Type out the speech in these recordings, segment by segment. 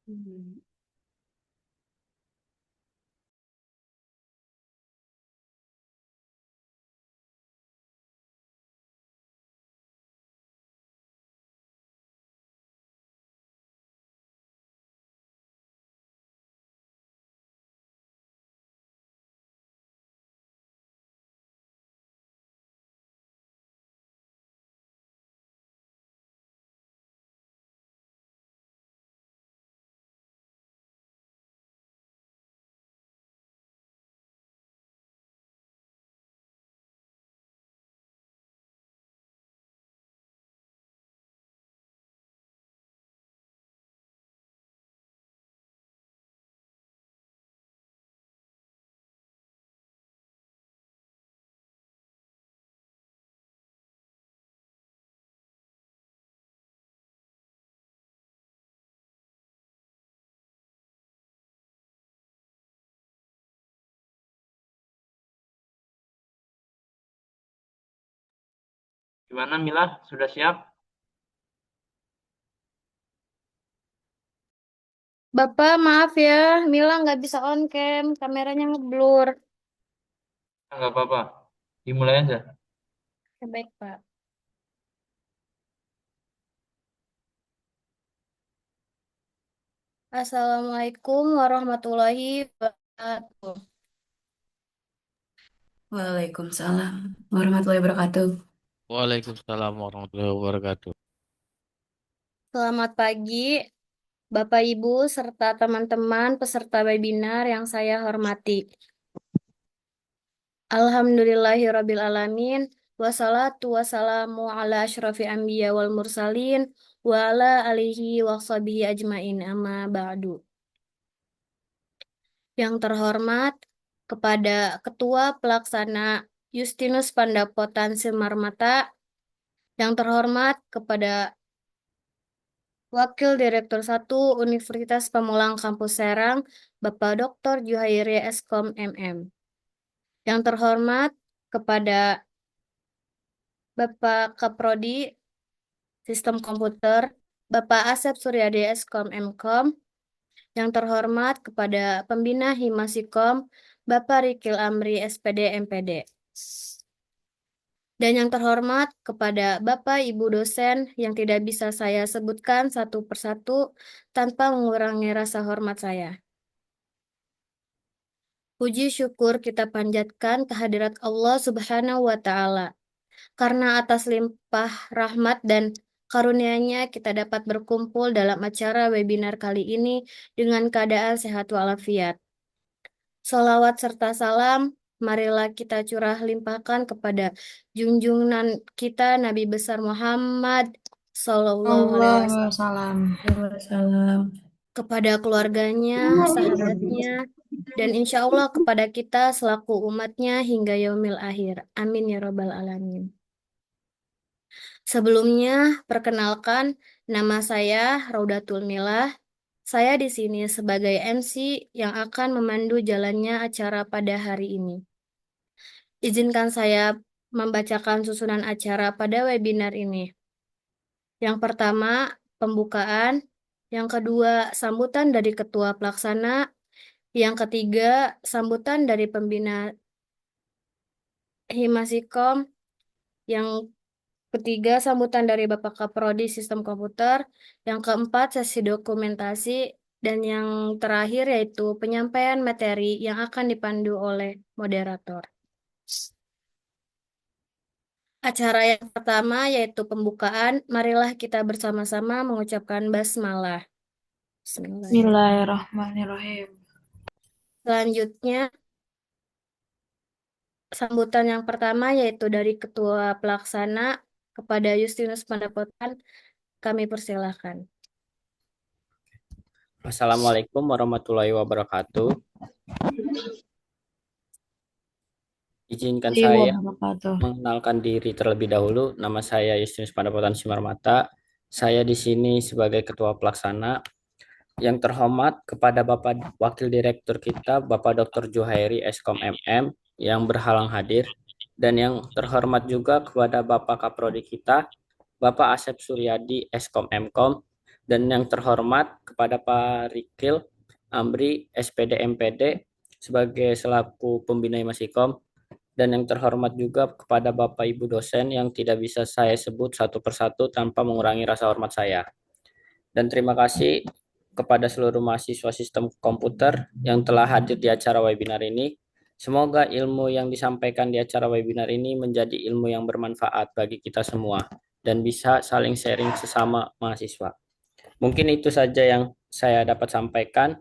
Hmm. Gimana Mila, sudah siap? Bapak, maaf ya, Mila nggak bisa on cam, kameranya ngeblur. Enggak apa-apa, dimulai aja. Ya, baik, Pak. Assalamualaikum warahmatullahi wabarakatuh. Waalaikumsalam warahmatullahi wabarakatuh. Waalaikumsalam warahmatullahi wabarakatuh. Selamat pagi, Bapak, Ibu, serta teman-teman peserta webinar yang saya hormati. Alhamdulillahirabbil alamin. Wassalatu wassalamu ala asyrafil anbiya wal mursalin wa ala alihi wa sahbihi ajmain amma ba'du. Yang terhormat kepada Ketua Pelaksana Justinus Pandapotan Simarmata, yang terhormat kepada Wakil Direktur 1 Universitas Pamulang Kampus Serang, Bapak Dr. Juhairi Eskom MM. Yang terhormat kepada Bapak Kaprodi Sistem Komputer, Bapak Asep Suryadi Eskom Mkom, yang terhormat kepada Pembina Himasikom, Bapak Rikil Amri SPD MPD. Dan yang terhormat kepada Bapak Ibu dosen yang tidak bisa saya sebutkan satu persatu tanpa mengurangi rasa hormat saya. Puji syukur kita panjatkan kehadirat Allah Subhanahu wa Ta'ala, karena atas limpah rahmat dan karunia-Nya kita dapat berkumpul dalam acara webinar kali ini dengan keadaan sehat walafiat. Salawat serta salam, marilah kita curah limpahkan kepada junjungan kita Nabi besar Muhammad Sallallahu Alaihi Allah Wasallam, salam. Salam. kepada keluarganya, sahabatnya, dan insya Allah kepada kita selaku umatnya hingga yaumil akhir. Amin ya Robbal Alamin. Sebelumnya, perkenalkan, nama saya Raudatul Milah. Saya di sini sebagai MC yang akan memandu jalannya acara pada hari ini. Izinkan saya membacakan susunan acara pada webinar ini. Yang pertama, pembukaan. Yang kedua, sambutan dari Ketua Pelaksana. Yang ketiga, sambutan dari pembina Himasikom. Yang ketiga, sambutan dari Bapak Kaprodi Sistem Komputer. Yang keempat, sesi dokumentasi. Dan yang terakhir yaitu penyampaian materi yang akan dipandu oleh moderator. Acara yang pertama yaitu pembukaan. Marilah kita bersama-sama mengucapkan basmalah. Bismillahirrahmanirrahim. Bismillahirrahmanirrahim. Selanjutnya, sambutan yang pertama yaitu dari Ketua Pelaksana kepada Justinus Pandapotan. Kami persilahkan. Assalamualaikum warahmatullahi wabarakatuh. Izinkan saya Wabarakatuh. mengenalkan diri terlebih dahulu. Nama saya Justinus Pandapotan Simarmata. Saya di sini sebagai Ketua Pelaksana. Yang terhormat kepada Bapak Wakil Direktur kita, Bapak Dr. Juhairi Eskom MM yang berhalang hadir. Dan yang terhormat juga kepada Bapak Kaprodi kita, Bapak Asep Suryadi Eskom Mkom. Dan yang terhormat kepada Pak Rikil Amri, SPD MPD sebagai selaku pembina Himasikom, dan yang terhormat juga kepada Bapak Ibu dosen yang tidak bisa saya sebut satu persatu tanpa mengurangi rasa hormat saya. Dan terima kasih kepada seluruh mahasiswa sistem komputer yang telah hadir di acara webinar ini. Semoga ilmu yang disampaikan di acara webinar ini menjadi ilmu yang bermanfaat bagi kita semua dan bisa saling sharing sesama mahasiswa. Mungkin itu saja yang saya dapat sampaikan.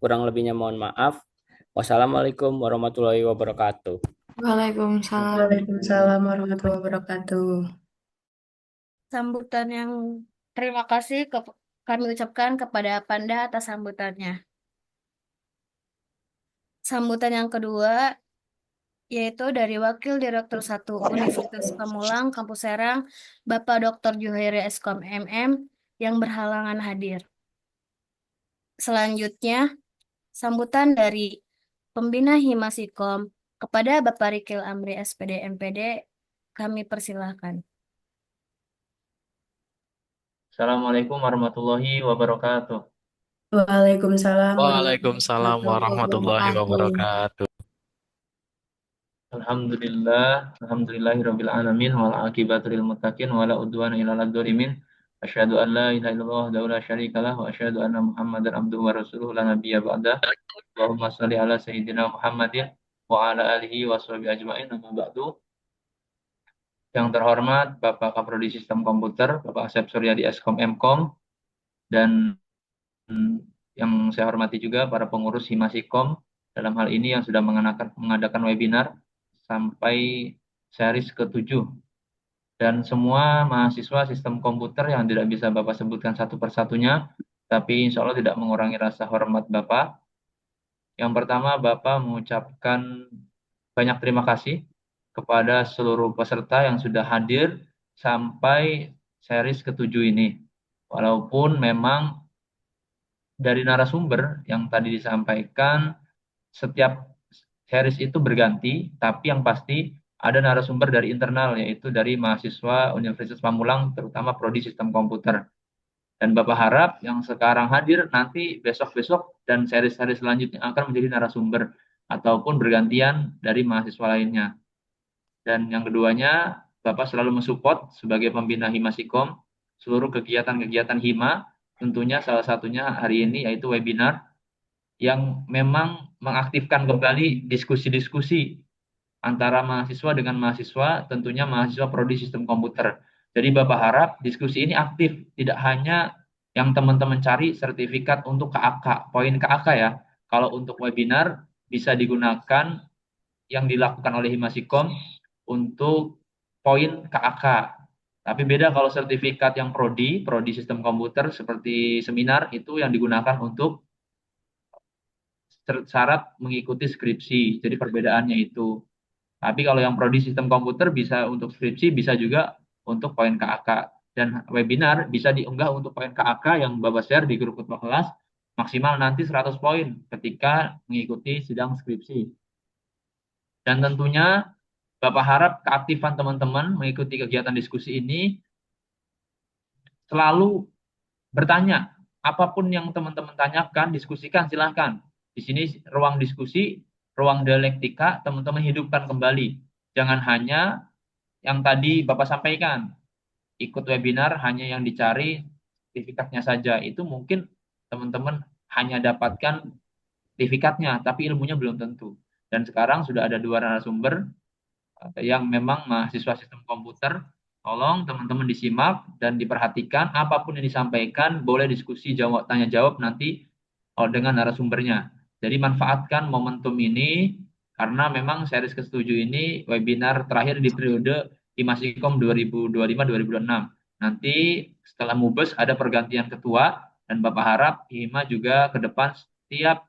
Kurang lebihnya mohon maaf. Wassalamualaikum warahmatullahi wabarakatuh. Waalaikumsalam. Waalaikumsalam warahmatullahi wabarakatuh. Sambutan yang terima kasih kami ucapkan kepada Panda atas sambutannya. Sambutan yang kedua yaitu dari Wakil Direktur 1 Universitas Pamulang, Kampus Serang, Bapak Dr. Juhairi Eskom MM yang berhalangan hadir. Selanjutnya, sambutan dari Pembina Himasikom kepada Bapak Rikil Amri SPD MPD, kami persilahkan. Assalamualaikum warahmatullahi wabarakatuh. Waalaikumsalam Waalaikumsalam warahmatullahi wabarakatuh. Alhamdulillahirabbil alamin wal aqibatu lil muttaqin wala udwana illa 'alal dzalimin. Asyhadu an la ilaha illallah wahdahu la syarikalah wa asyhadu anna Muhammadar abduhu wa rasuluhu la nabiyya ba'da. Allahumma shalli ala sayyidina Muhammadin wa ala alihi wa sahbihi ajmain. Amma ba'du. Yang terhormat Bapak Kaprodi Sistem Komputer, Bapak Asep Suryadi Eskom Mkom, dan yang saya hormati juga para pengurus Himasikom dalam hal ini yang sudah mengadakan webinar sampai series ke-7, dan semua mahasiswa sistem komputer yang tidak bisa Bapak sebutkan satu persatunya, tapi insya Allah tidak mengurangi rasa hormat Bapak. Yang pertama, Bapak mengucapkan banyak terima kasih kepada seluruh peserta yang sudah hadir sampai series ke-7 ini. Walaupun memang dari narasumber yang tadi disampaikan, setiap series itu berganti, tapi yang pasti ada narasumber dari internal, yaitu dari mahasiswa Universitas Pamulang, terutama Prodi Sistem Komputer. Dan Bapak harap yang sekarang hadir nanti besok-besok dan seri-seri selanjutnya akan menjadi narasumber ataupun bergantian dari mahasiswa lainnya. Dan yang keduanya, Bapak selalu mensupport sebagai pembina Himasikom seluruh kegiatan-kegiatan Hima, tentunya salah satunya hari ini yaitu webinar yang memang mengaktifkan kembali diskusi-diskusi antara mahasiswa dengan mahasiswa, tentunya mahasiswa Prodi Sistem Komputer. Jadi Bapak harap diskusi ini aktif, tidak hanya yang teman-teman cari sertifikat untuk KAK, poin KAK ya. Kalau untuk webinar bisa digunakan yang dilakukan oleh Himasikom untuk poin KAK. Tapi beda kalau sertifikat yang Prodi Sistem Komputer seperti seminar itu yang digunakan untuk syarat mengikuti skripsi. Jadi perbedaannya itu. Tapi kalau yang Prodi Sistem Komputer bisa untuk skripsi, bisa juga untuk poin KAK. Dan webinar bisa diunggah untuk poin KAK yang Bapak share di grup ketua kelas, maksimal nanti 100 poin ketika mengikuti sidang skripsi. Dan tentunya Bapak harap keaktifan teman-teman mengikuti kegiatan diskusi ini selalu bertanya. Apapun yang teman-teman tanyakan, diskusikan, silahkan. Di sini ruang diskusi, ruang dialektika, teman-teman hidupkan kembali. Jangan hanya yang tadi Bapak sampaikan, ikut webinar hanya yang dicari sertifikatnya saja. Itu mungkin teman-teman hanya dapatkan sertifikatnya, tapi ilmunya belum tentu. Dan sekarang sudah ada 2 narasumber yang memang mahasiswa sistem komputer. Tolong teman-teman disimak dan diperhatikan, apapun yang disampaikan, boleh diskusi, tanya jawab nanti dengan narasumbernya. Jadi manfaatkan momentum ini, karena memang series ke-7 ini webinar terakhir di periode Himasikom 2025-2026. Nanti setelah Mubes ada pergantian ketua, dan Bapak harap Hima juga ke depan setiap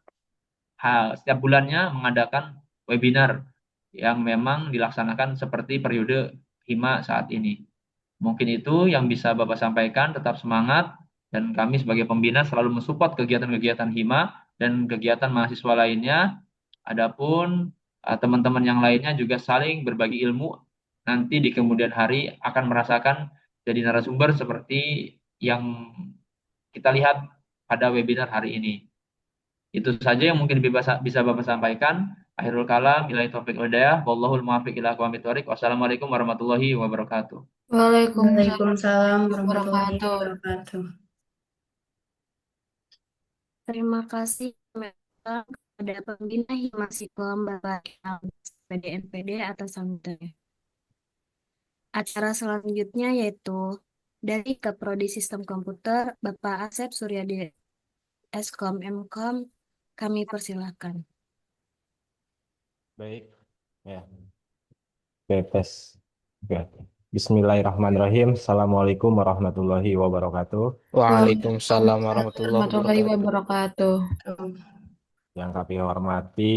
bulannya mengadakan webinar yang memang dilaksanakan seperti periode Hima saat ini. Mungkin itu yang bisa Bapak sampaikan, tetap semangat, dan kami sebagai pembina selalu mensupport kegiatan-kegiatan Hima dan kegiatan mahasiswa lainnya. Adapun teman-teman yang lainnya juga saling berbagi ilmu, nanti di kemudian hari akan merasakan jadi narasumber seperti yang kita lihat pada webinar hari ini. Itu saja yang mungkin bisa Bapak sampaikan. Akhirul kalam, billahi taufiq wal hidayah, wallahul muwaffiq ila aqwamit thoriq. Wassalamualaikum warahmatullahi wabarakatuh. Waalaikumsalam Waalaikumsalam warahmatullahi warahmatullahi wabarakatuh. wabarakatuh. Terima kasih kepada pembina Himasikom Bapak PDNPD atas sambutannya. Acara selanjutnya yaitu dari Keprodi Sistem Komputer Bapak Asep Suryadi Eskom Mkom, kami persilahkan. Baik, ya. Oke, tes. Oke. Bismillahirrahmanirrahim. Assalamualaikum warahmatullahi wabarakatuh. Waalaikumsalam warahmatullahi Warahmatullahi wabarakatuh. wabarakatuh. Yang kami hormati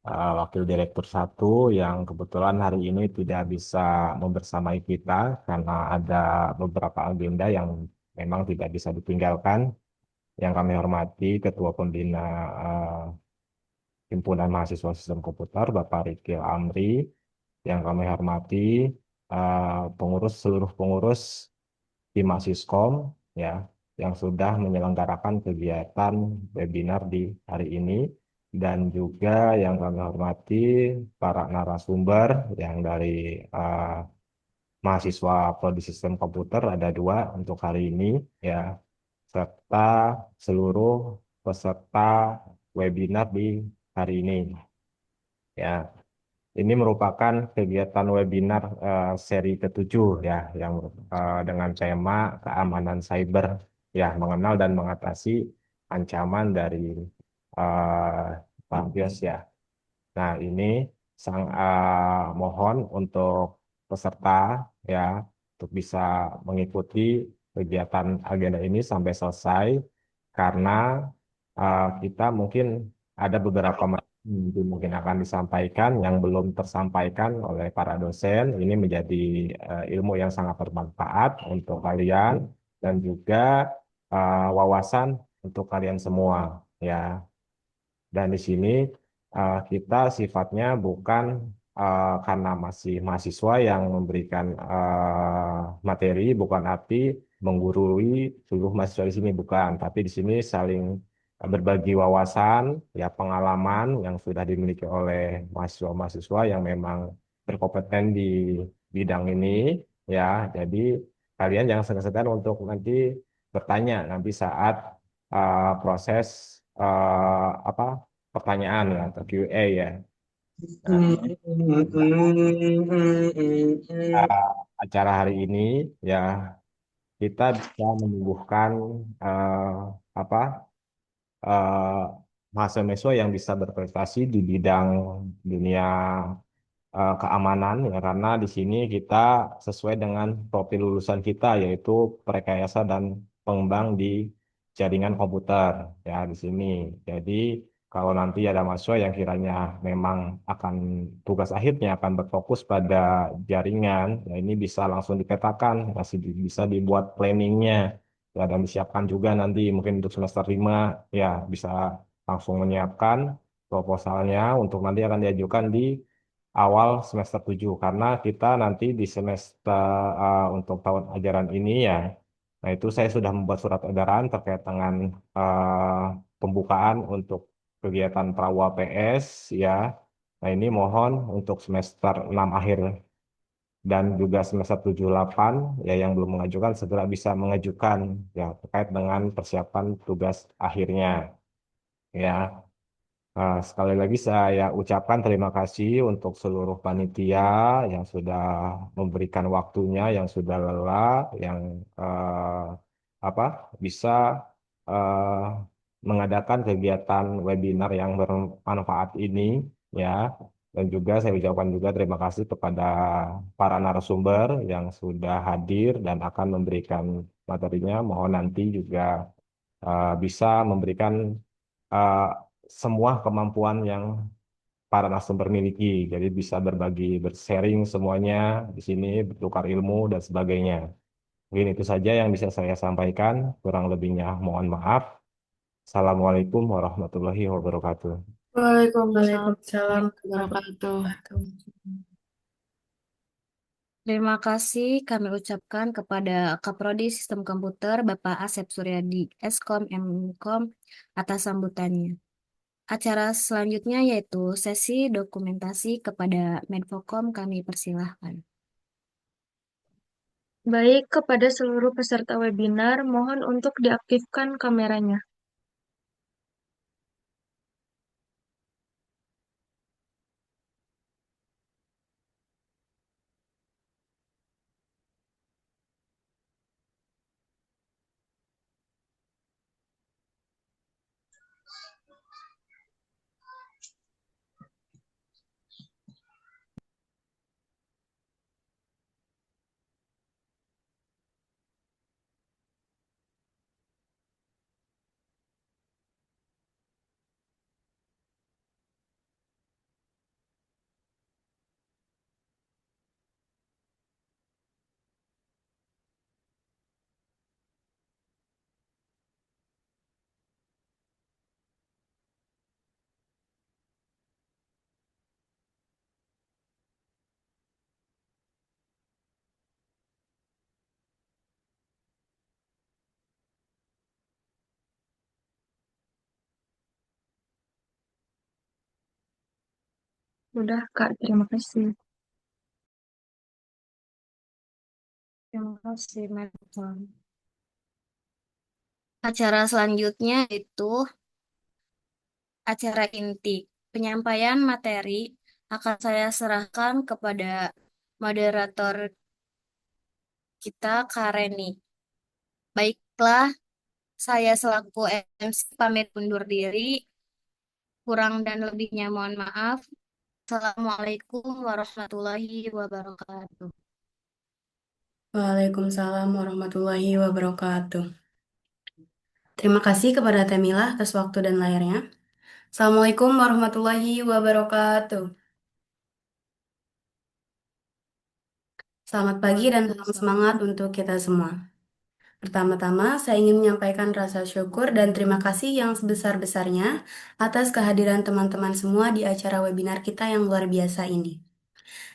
Wakil Direktur 1 yang kebetulan hari ini tidak bisa membersamai kita karena ada beberapa agenda yang memang tidak bisa ditinggalkan. Yang kami hormati Ketua Pembina eh, Himpunan Mahasiswa Sistem Komputer, Bapak Rikil Amri. Yang kami hormati seluruh pengurus Himasiskom ya yang sudah menyelenggarakan kegiatan webinar di hari ini dan juga yang kami hormati para narasumber yang dari eh, mahasiswa Prodi Sistem Komputer ada 2 untuk hari ini ya serta seluruh peserta webinar di hari ini ya. Ini merupakan kegiatan webinar seri ke-7 ya, yang dengan tema keamanan cyber ya, mengenal dan mengatasi ancaman dari virus ya. Nah, ini mohon untuk peserta ya untuk bisa mengikuti kegiatan agenda ini sampai selesai karena kita mungkin ada beberapa mungkin akan disampaikan yang belum tersampaikan oleh para dosen. Ini menjadi ilmu yang sangat bermanfaat untuk kalian dan juga wawasan untuk kalian semua ya. Dan di sini kita sifatnya bukan karena masih mahasiswa yang memberikan materi, bukan arti menggurui seluruh mahasiswa di sini, bukan. Tapi di sini saling berbagi wawasan, ya pengalaman yang sudah dimiliki oleh mahasiswa-mahasiswa yang memang berkompeten di bidang ini, ya. Jadi kalian jangan segan-segan untuk nanti bertanya nanti saat proses apa pertanyaan ya atau Q&A ya. Nah, acara hari ini ya kita bisa menumbuhkan eh, apa mahasiswa yang bisa berprestasi di bidang dunia keamanan ya karena di sini kita sesuai dengan profil lulusan kita yaitu perekayasa dan pengembang di jaringan komputer ya di sini. Jadi kalau nanti ada mahasiswa yang kiranya memang akan tugas akhirnya akan berfokus pada jaringan, ya ini bisa langsung dipetakan, masih bisa dibuat planningnya ya dan disiapkan juga nanti mungkin untuk semester 5 ya bisa langsung menyiapkan proposalnya untuk nanti akan diajukan di awal semester 7 karena kita nanti di semester untuk tahun ajaran ini ya. Nah, itu saya sudah membuat surat edaran terkait dengan pembukaan untuk kegiatan Prawa PS ya. Nah, ini mohon untuk semester 6 akhir dan juga semester 7-8 ya yang belum mengajukan segera bisa mengajukan ya terkait dengan persiapan tugas akhirnya ya. Sekali lagi saya ucapkan terima kasih untuk seluruh panitia yang sudah memberikan waktunya, yang sudah lelah, yang apa bisa eh, mengadakan kegiatan webinar yang bermanfaat ini, ya. Dan juga saya ucapkan juga terima kasih kepada para narasumber yang sudah hadir dan akan memberikan materinya. Mohon nanti juga bisa memberikan eh, semua kemampuan yang para narasumber miliki. Jadi bisa berbagi, bersharing semuanya di sini, bertukar ilmu dan sebagainya. Mungkin itu saja yang bisa saya sampaikan. Kurang lebihnya mohon maaf. Assalamualaikum warahmatullahi wabarakatuh. Waalaikumsalam Waalaikumsalam warahmatullahi wabarakatuh. warahmatullahi wabarakatuh. Terima kasih kami ucapkan kepada Kaprodi Sistem Komputer Bapak Asep Suryadi, Eskom Mkom atas sambutannya. Acara selanjutnya yaitu sesi dokumentasi kepada Menfokom kami persilahkan. Baik, kepada seluruh peserta webinar, mohon untuk diaktifkan kameranya. Sudah, Kak. Terima kasih. Terima kasih, Menkom. Acara selanjutnya itu acara inti. Penyampaian materi akan saya serahkan kepada moderator kita, Kak Reni. Baiklah, saya selaku MC pamit undur diri. Kurang dan lebihnya mohon maaf. Assalamualaikum warahmatullahi wabarakatuh. Waalaikumsalam warahmatullahi wabarakatuh. Terima kasih kepada Temila atas waktu dan layarnya. Assalamualaikum warahmatullahi wabarakatuh. Selamat pagi dan salam semangat untuk kita semua. Pertama-tama, saya ingin menyampaikan rasa syukur dan terima kasih yang sebesar-besarnya atas kehadiran teman-teman semua di acara webinar kita yang luar biasa ini.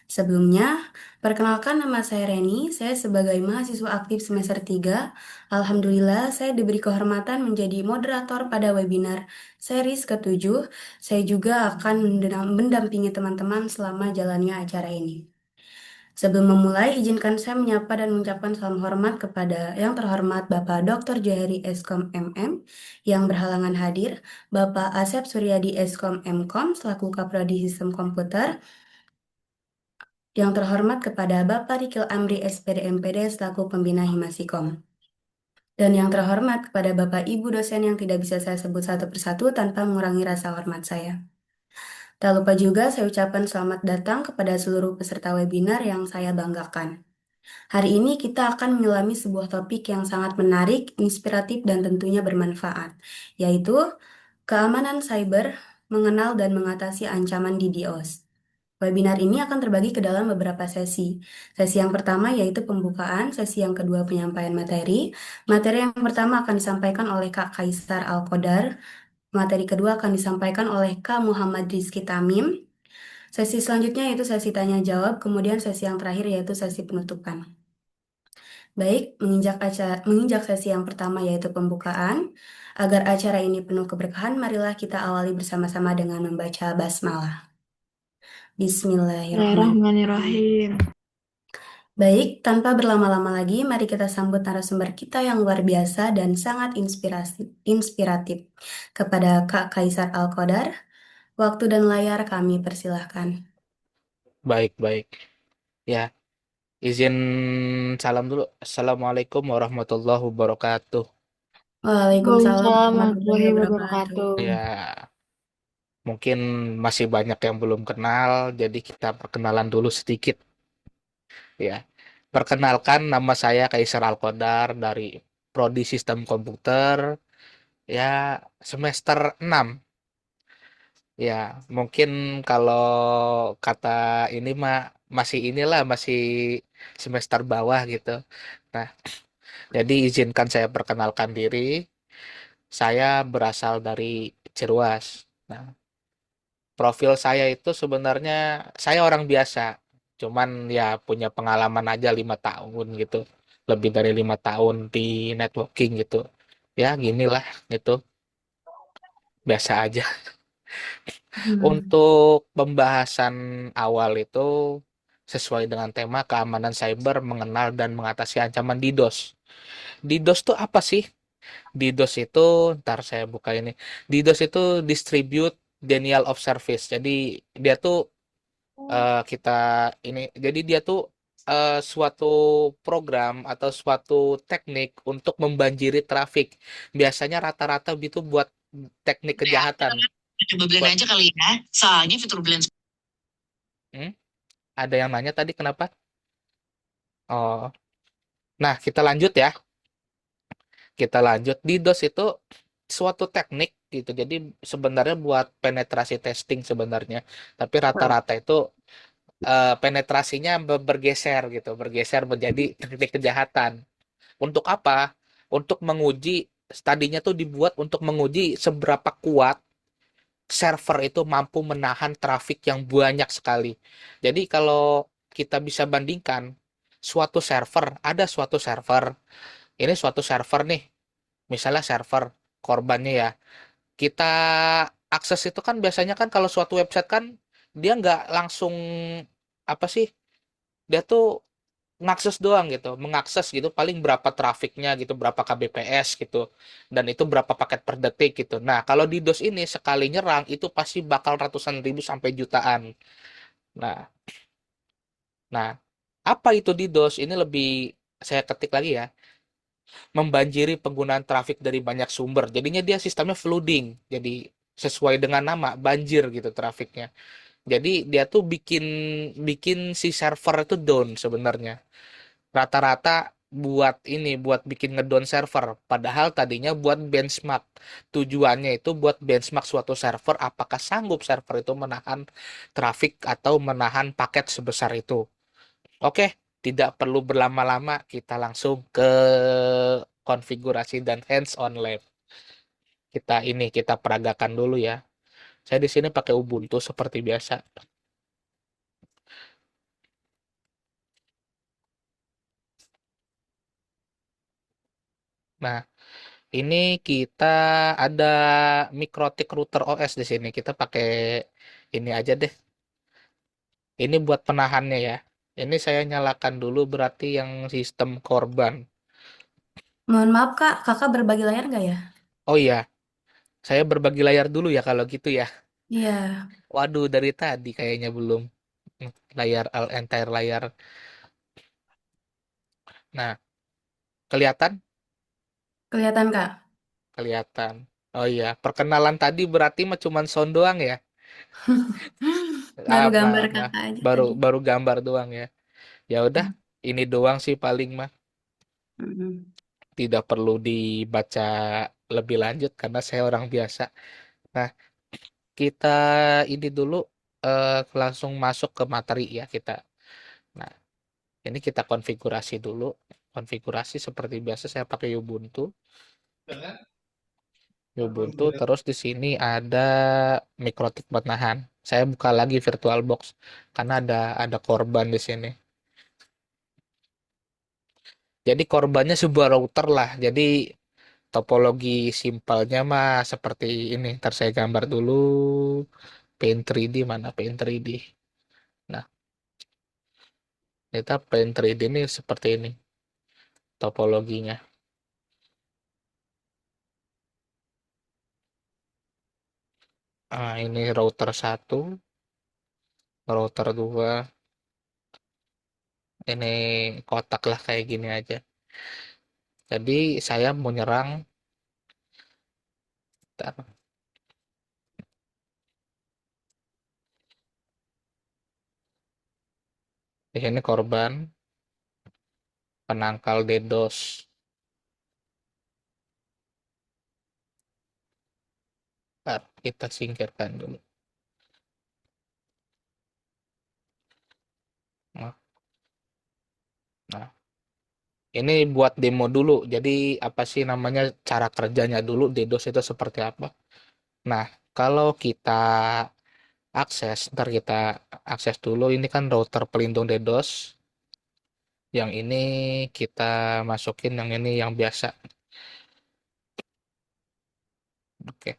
Sebelumnya, perkenalkan nama saya Reni, saya sebagai mahasiswa aktif semester 3. Alhamdulillah, saya diberi kehormatan menjadi moderator pada webinar series ke-7. Saya juga akan mendampingi teman-teman selama jalannya acara ini. Sebelum memulai, izinkan saya menyapa dan mengucapkan salam hormat kepada yang terhormat Bapak Dr. Johari Eskom MM yang berhalangan hadir, Bapak Asep Suryadi Eskom Mkom selaku Kaprodi Sistem Komputer, yang terhormat kepada Bapak Rikil Amri SPD MPD selaku Pembina Himasikom. Dan yang terhormat kepada Bapak Ibu dosen yang tidak bisa saya sebut satu persatu tanpa mengurangi rasa hormat saya. Tak lupa juga saya ucapkan selamat datang kepada seluruh peserta webinar yang saya banggakan. Hari ini kita akan menyelami sebuah topik yang sangat menarik, inspiratif, dan tentunya bermanfaat, yaitu keamanan cyber, mengenal dan mengatasi ancaman DDoS. Webinar ini akan terbagi ke dalam beberapa sesi. Sesi yang pertama yaitu pembukaan, sesi yang kedua penyampaian materi. Materi yang pertama akan disampaikan oleh Kak Kaisar Al-Qodar. Materi kedua akan disampaikan oleh Kak Muhammad Rizky Tamim. Sesi selanjutnya yaitu sesi tanya jawab, kemudian sesi yang terakhir yaitu sesi penutupan. Baik, menginjak sesi yang pertama yaitu pembukaan. Agar acara ini penuh keberkahan, marilah kita awali bersama-sama dengan membaca basmalah. Bismillahirrahmanirrahim. Bismillahirrahmanirrahim. Baik, tanpa berlama-lama lagi, mari kita sambut narasumber kita yang luar biasa dan sangat inspiratif. Kepada Kak Kaisar Al-Qodar, waktu dan layar kami persilahkan. Baik, baik. Ya, izin salam dulu. Assalamualaikum warahmatullahi wabarakatuh. Waalaikumsalam Waalaikumsalam warahmatullahi warahmatullahi wabarakatuh. wabarakatuh. Ya, mungkin masih banyak yang belum kenal, jadi kita perkenalan dulu sedikit. Ya, perkenalkan nama saya Kaisar Al-Qodar dari Prodi Sistem Komputer. Ya, semester 6. Ya, mungkin kalau kata ini mah masih semester bawah gitu. Nah, jadi izinkan saya perkenalkan diri. Saya berasal dari Ciruas. Nah, profil saya itu sebenarnya saya orang biasa. Cuman ya punya pengalaman aja 5 tahun gitu, lebih dari 5 tahun di networking gitu. Ya gini lah gitu, biasa aja. Hmm. Untuk pembahasan awal itu sesuai dengan tema keamanan cyber, mengenal dan mengatasi ancaman DDoS. DDoS itu apa sih? DDoS itu, ntar saya buka ini. DDoS itu Distribute Denial of Service. Jadi dia tuh kita ini, jadi dia tuh suatu program atau suatu teknik untuk membanjiri trafik. Biasanya rata-rata itu buat teknik Ya, kejahatan. coba blend Buat, aja kali ya. Soalnya fitur blend. hmm? Ada yang nanya tadi kenapa? Oh, nah kita lanjut ya. Kita lanjut. DDoS itu suatu teknik gitu. Jadi sebenarnya buat penetrasi testing sebenarnya. Tapi rata-rata itu penetrasinya bergeser gitu, bergeser menjadi teknik kejahatan. Untuk apa? Untuk menguji, tadinya tuh dibuat untuk menguji seberapa kuat server itu mampu menahan trafik yang banyak sekali. Jadi kalau kita bisa bandingkan ada suatu server, ini suatu server nih, misalnya server korbannya ya, kita akses itu kan biasanya kan kalau suatu website kan dia nggak langsung apa sih, dia tuh ngakses doang gitu, mengakses gitu paling berapa trafiknya gitu, berapa kbps gitu, dan itu berapa paket per detik gitu. Nah kalau di DOS ini sekali nyerang itu pasti bakal ratusan ribu sampai jutaan. Nah, nah apa itu di DOS ini lebih, saya ketik lagi ya, membanjiri penggunaan trafik dari banyak sumber. Jadinya dia sistemnya flooding. Jadi sesuai dengan nama, banjir gitu trafiknya. Jadi dia tuh bikin bikin si server itu down sebenarnya. Rata-rata buat ini, buat bikin ngedown server. Padahal tadinya buat benchmark. Tujuannya itu buat benchmark suatu server apakah sanggup server itu menahan trafik atau menahan paket sebesar itu. Oke, tidak perlu berlama-lama, kita langsung ke konfigurasi dan hands-on lab. Kita peragakan dulu ya. Saya di sini pakai Ubuntu seperti biasa. Nah, ini kita ada Mikrotik Router OS di sini. Kita pakai ini aja deh. Ini buat penahannya ya. Ini saya nyalakan dulu berarti yang sistem korban. Mohon maaf Kak, Kakak berbagi layar nggak ya? Oh iya, saya berbagi layar dulu ya kalau gitu ya. Iya, Waduh, dari tadi kayaknya belum. Layar entire layar. Nah, kelihatan? kelihatan Kak. Kelihatan. Oh iya, perkenalan tadi berarti mah cuman sound doang ya. Baru Ah, gambar maaf. Kakak aja Baru tadi. baru gambar doang ya. Ya udah, Hmm. ini doang sih paling mah. Mm-mm. Tidak perlu dibaca lebih lanjut karena saya orang biasa. Nah, kita ini dulu langsung masuk ke materi ya kita. Nah, ini kita konfigurasi dulu. Konfigurasi seperti biasa saya pakai Ubuntu. Ubuntu terus di sini ada mikrotik penahan. Saya buka lagi VirtualBox karena ada korban di sini. Jadi korbannya sebuah router lah. Jadi topologi simpelnya mah seperti ini. Ntar saya gambar dulu. Paint 3D mana Paint 3D. Nah, kita Paint 3D ini seperti ini topologinya. Nah, ini router satu, router 2. Ini kotak lah kayak gini aja. Jadi saya mau nyerang. Bentar. Di sini korban penangkal DDoS. Bentar, kita singkirkan dulu. Nah, nah, ini buat demo dulu. Jadi apa sih namanya cara kerjanya dulu DDoS itu seperti apa? Nah, kalau kita akses. Ntar kita akses dulu. Ini kan router pelindung DDoS. Yang ini kita masukin yang ini yang biasa. Oke.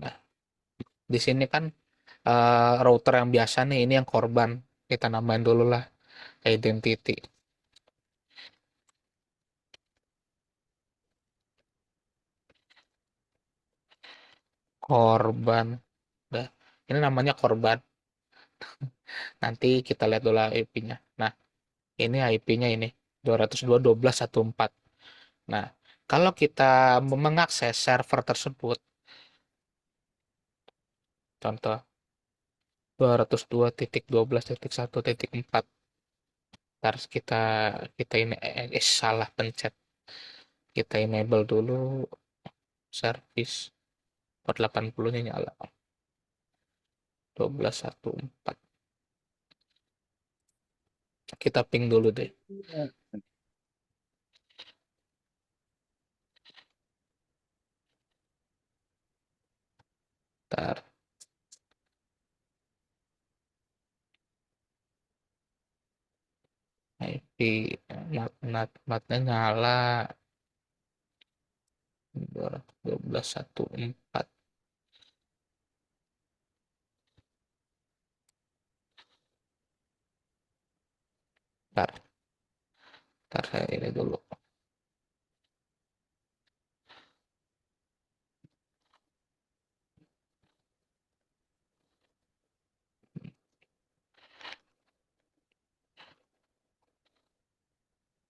Nah, di sini kan router yang biasa nih, ini yang korban. Kita namain dulu lah identity. Korban. Udah. Ini namanya korban. Nanti kita lihat dulu IP-nya. Nah, ini IP-nya ini 202.12.1.4. Nah, kalau kita mengakses server tersebut, contoh 202.12.1.4, harus kita ini salah pencet. Kita enable dulu service port 80-nya nyala. 12.1.4. Kita ping dulu deh. Ntar IP matnya nyala 12.1.4. Ntar saya ini dulu.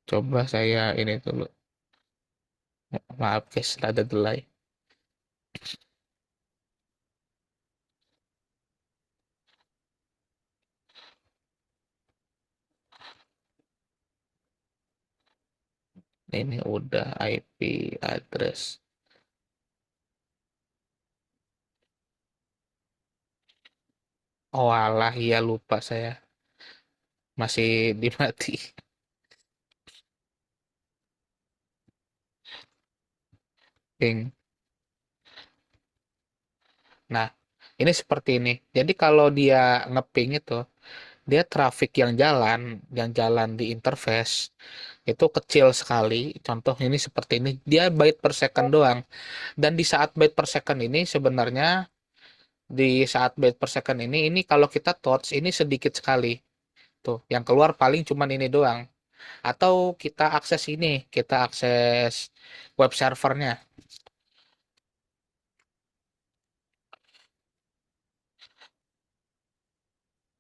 Coba saya ini dulu. Maaf guys, ada delay. Ini udah IP address. Oh alah, iya lupa saya. Masih dimati. Ping. Nah, ini seperti ini. Jadi kalau dia ngeping itu, dia traffic yang jalan di interface itu kecil sekali. Contoh ini seperti ini, dia byte per second doang. Dan di saat byte per second ini sebenarnya ini kalau kita torch ini sedikit sekali. Tuh, yang keluar paling cuman ini doang. Atau kita akses web servernya.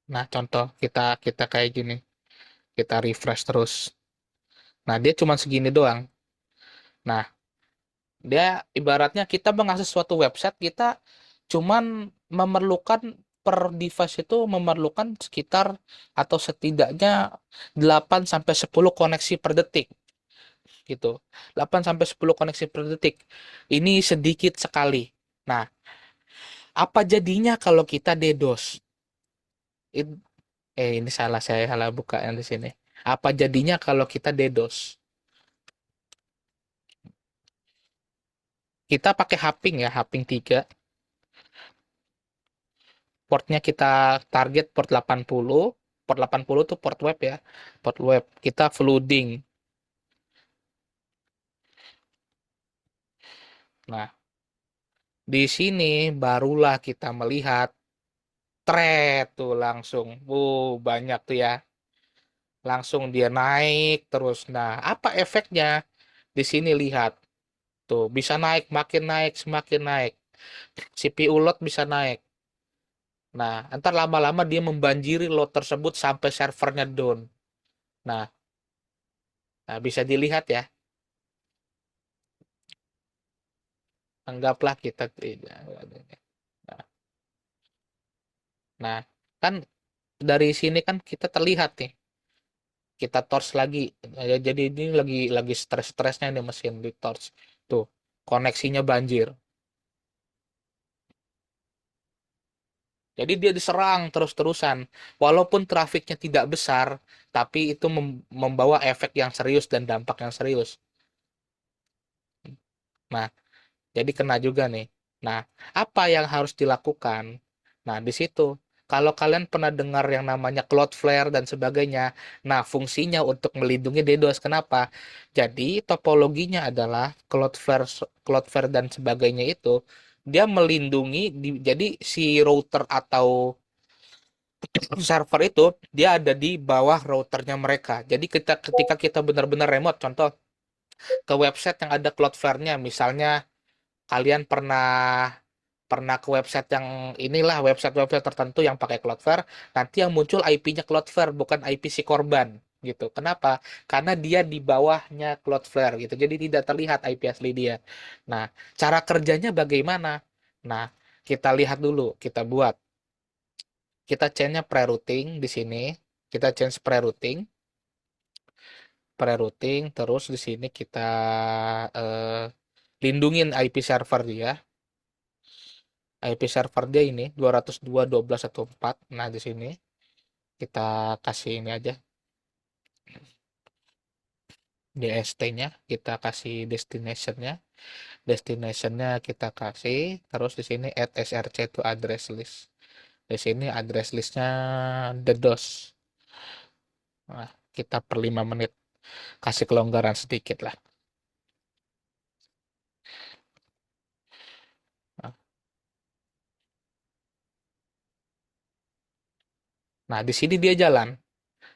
Nah, contoh kita kita kayak gini, kita refresh terus. Nah, dia cuma segini doang. Nah, dia ibaratnya kita mengakses suatu website, kita cuman memerlukan per device itu memerlukan sekitar atau setidaknya 8 sampai 10 koneksi per detik gitu. 8 sampai 10 koneksi per detik. Ini sedikit sekali. Nah, apa jadinya kalau kita DDoS? In- ini saya salah buka yang di sini. Apa jadinya kalau kita DDoS? Kita pakai Haping ya, Haping 3. Portnya kita target port 80. Port 80 tuh port web ya. Port web. Kita flooding. Nah, di sini barulah kita melihat thread tuh langsung. Banyak tuh ya. Langsung dia naik terus. Nah, apa efeknya? Di sini lihat. Tuh, bisa naik, makin naik, semakin naik. CPU load bisa naik. Nah, ntar lama-lama dia membanjiri load tersebut sampai servernya down. Nah, bisa dilihat ya. Anggaplah kita Nah, nah, kan dari sini kan kita terlihat nih. Kita torch lagi. Ya, jadi ini lagi stres-stresnya nih mesin di torch. Tuh, koneksinya banjir. Jadi dia diserang terus-terusan. Walaupun trafiknya tidak besar, tapi itu membawa efek yang serius dan dampak yang serius. Nah, jadi kena juga nih. Nah, apa yang harus dilakukan? Nah, di situ. Kalau kalian pernah dengar yang namanya Cloudflare dan sebagainya, nah fungsinya untuk melindungi DDoS. Kenapa? Jadi topologinya adalah Cloudflare dan sebagainya itu dia melindungi jadi si router atau server itu dia ada di bawah routernya mereka. Jadi ketika kita benar-benar remote, contoh ke website yang ada Cloudflare-nya, misalnya kalian pernah pernah ke website yang inilah website-website tertentu yang pakai Cloudflare, nanti yang muncul IP-nya Cloudflare bukan IP si korban gitu. Kenapa? Karena dia di bawahnya Cloudflare gitu. Jadi tidak terlihat IP asli dia. Nah, cara kerjanya bagaimana? Nah, kita lihat dulu, kita buat. Kita change-nya pre-routing di sini. Kita change pre-routing terus di sini kita eh, lindungin IP server dia. IP server dia ini 202.12.1.4. Nah, di sini kita kasih ini aja DST-nya, kita kasih destination-nya. Destination-nya kita kasih terus di sini add src to address list. Di sini address list-nya DDoS. Nah, kita per 5 menit kasih kelonggaran sedikit lah. Nah, di sini dia jalan.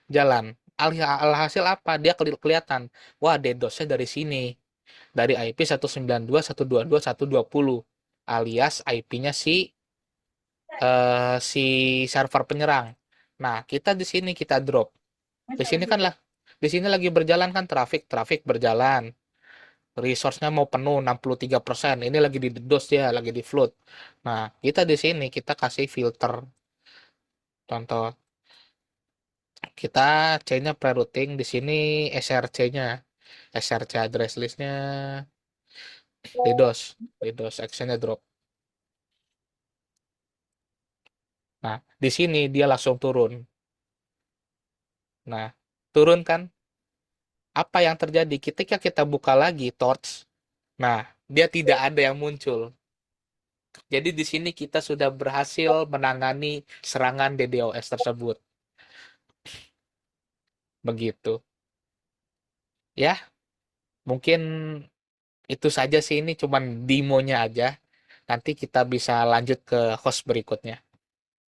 Jalan. Alhasil apa? Dia kelihatan. Wah, DDoS-nya dari sini. Dari IP 192.122.120 alias IP-nya si server penyerang. Nah, kita di sini kita drop. Di sini kan lah, di sini lagi berjalan kan traffic berjalan. Resource-nya mau penuh 63%. Ini lagi di DDoS ya, lagi di flood. Nah, kita di sini kita kasih filter. Contoh, kita C-nya pre-routing di sini SRC-nya. SRC address list-nya DDoS action-nya drop. Nah, di sini dia langsung turun. Nah, turun kan? Apa yang terjadi ketika kita buka lagi torch? Nah, dia tidak ada yang muncul. Jadi di sini kita sudah berhasil menangani serangan DDoS tersebut. Begitu. Ya, mungkin itu saja sih, ini cuman demonya aja. Nanti kita bisa lanjut ke host berikutnya.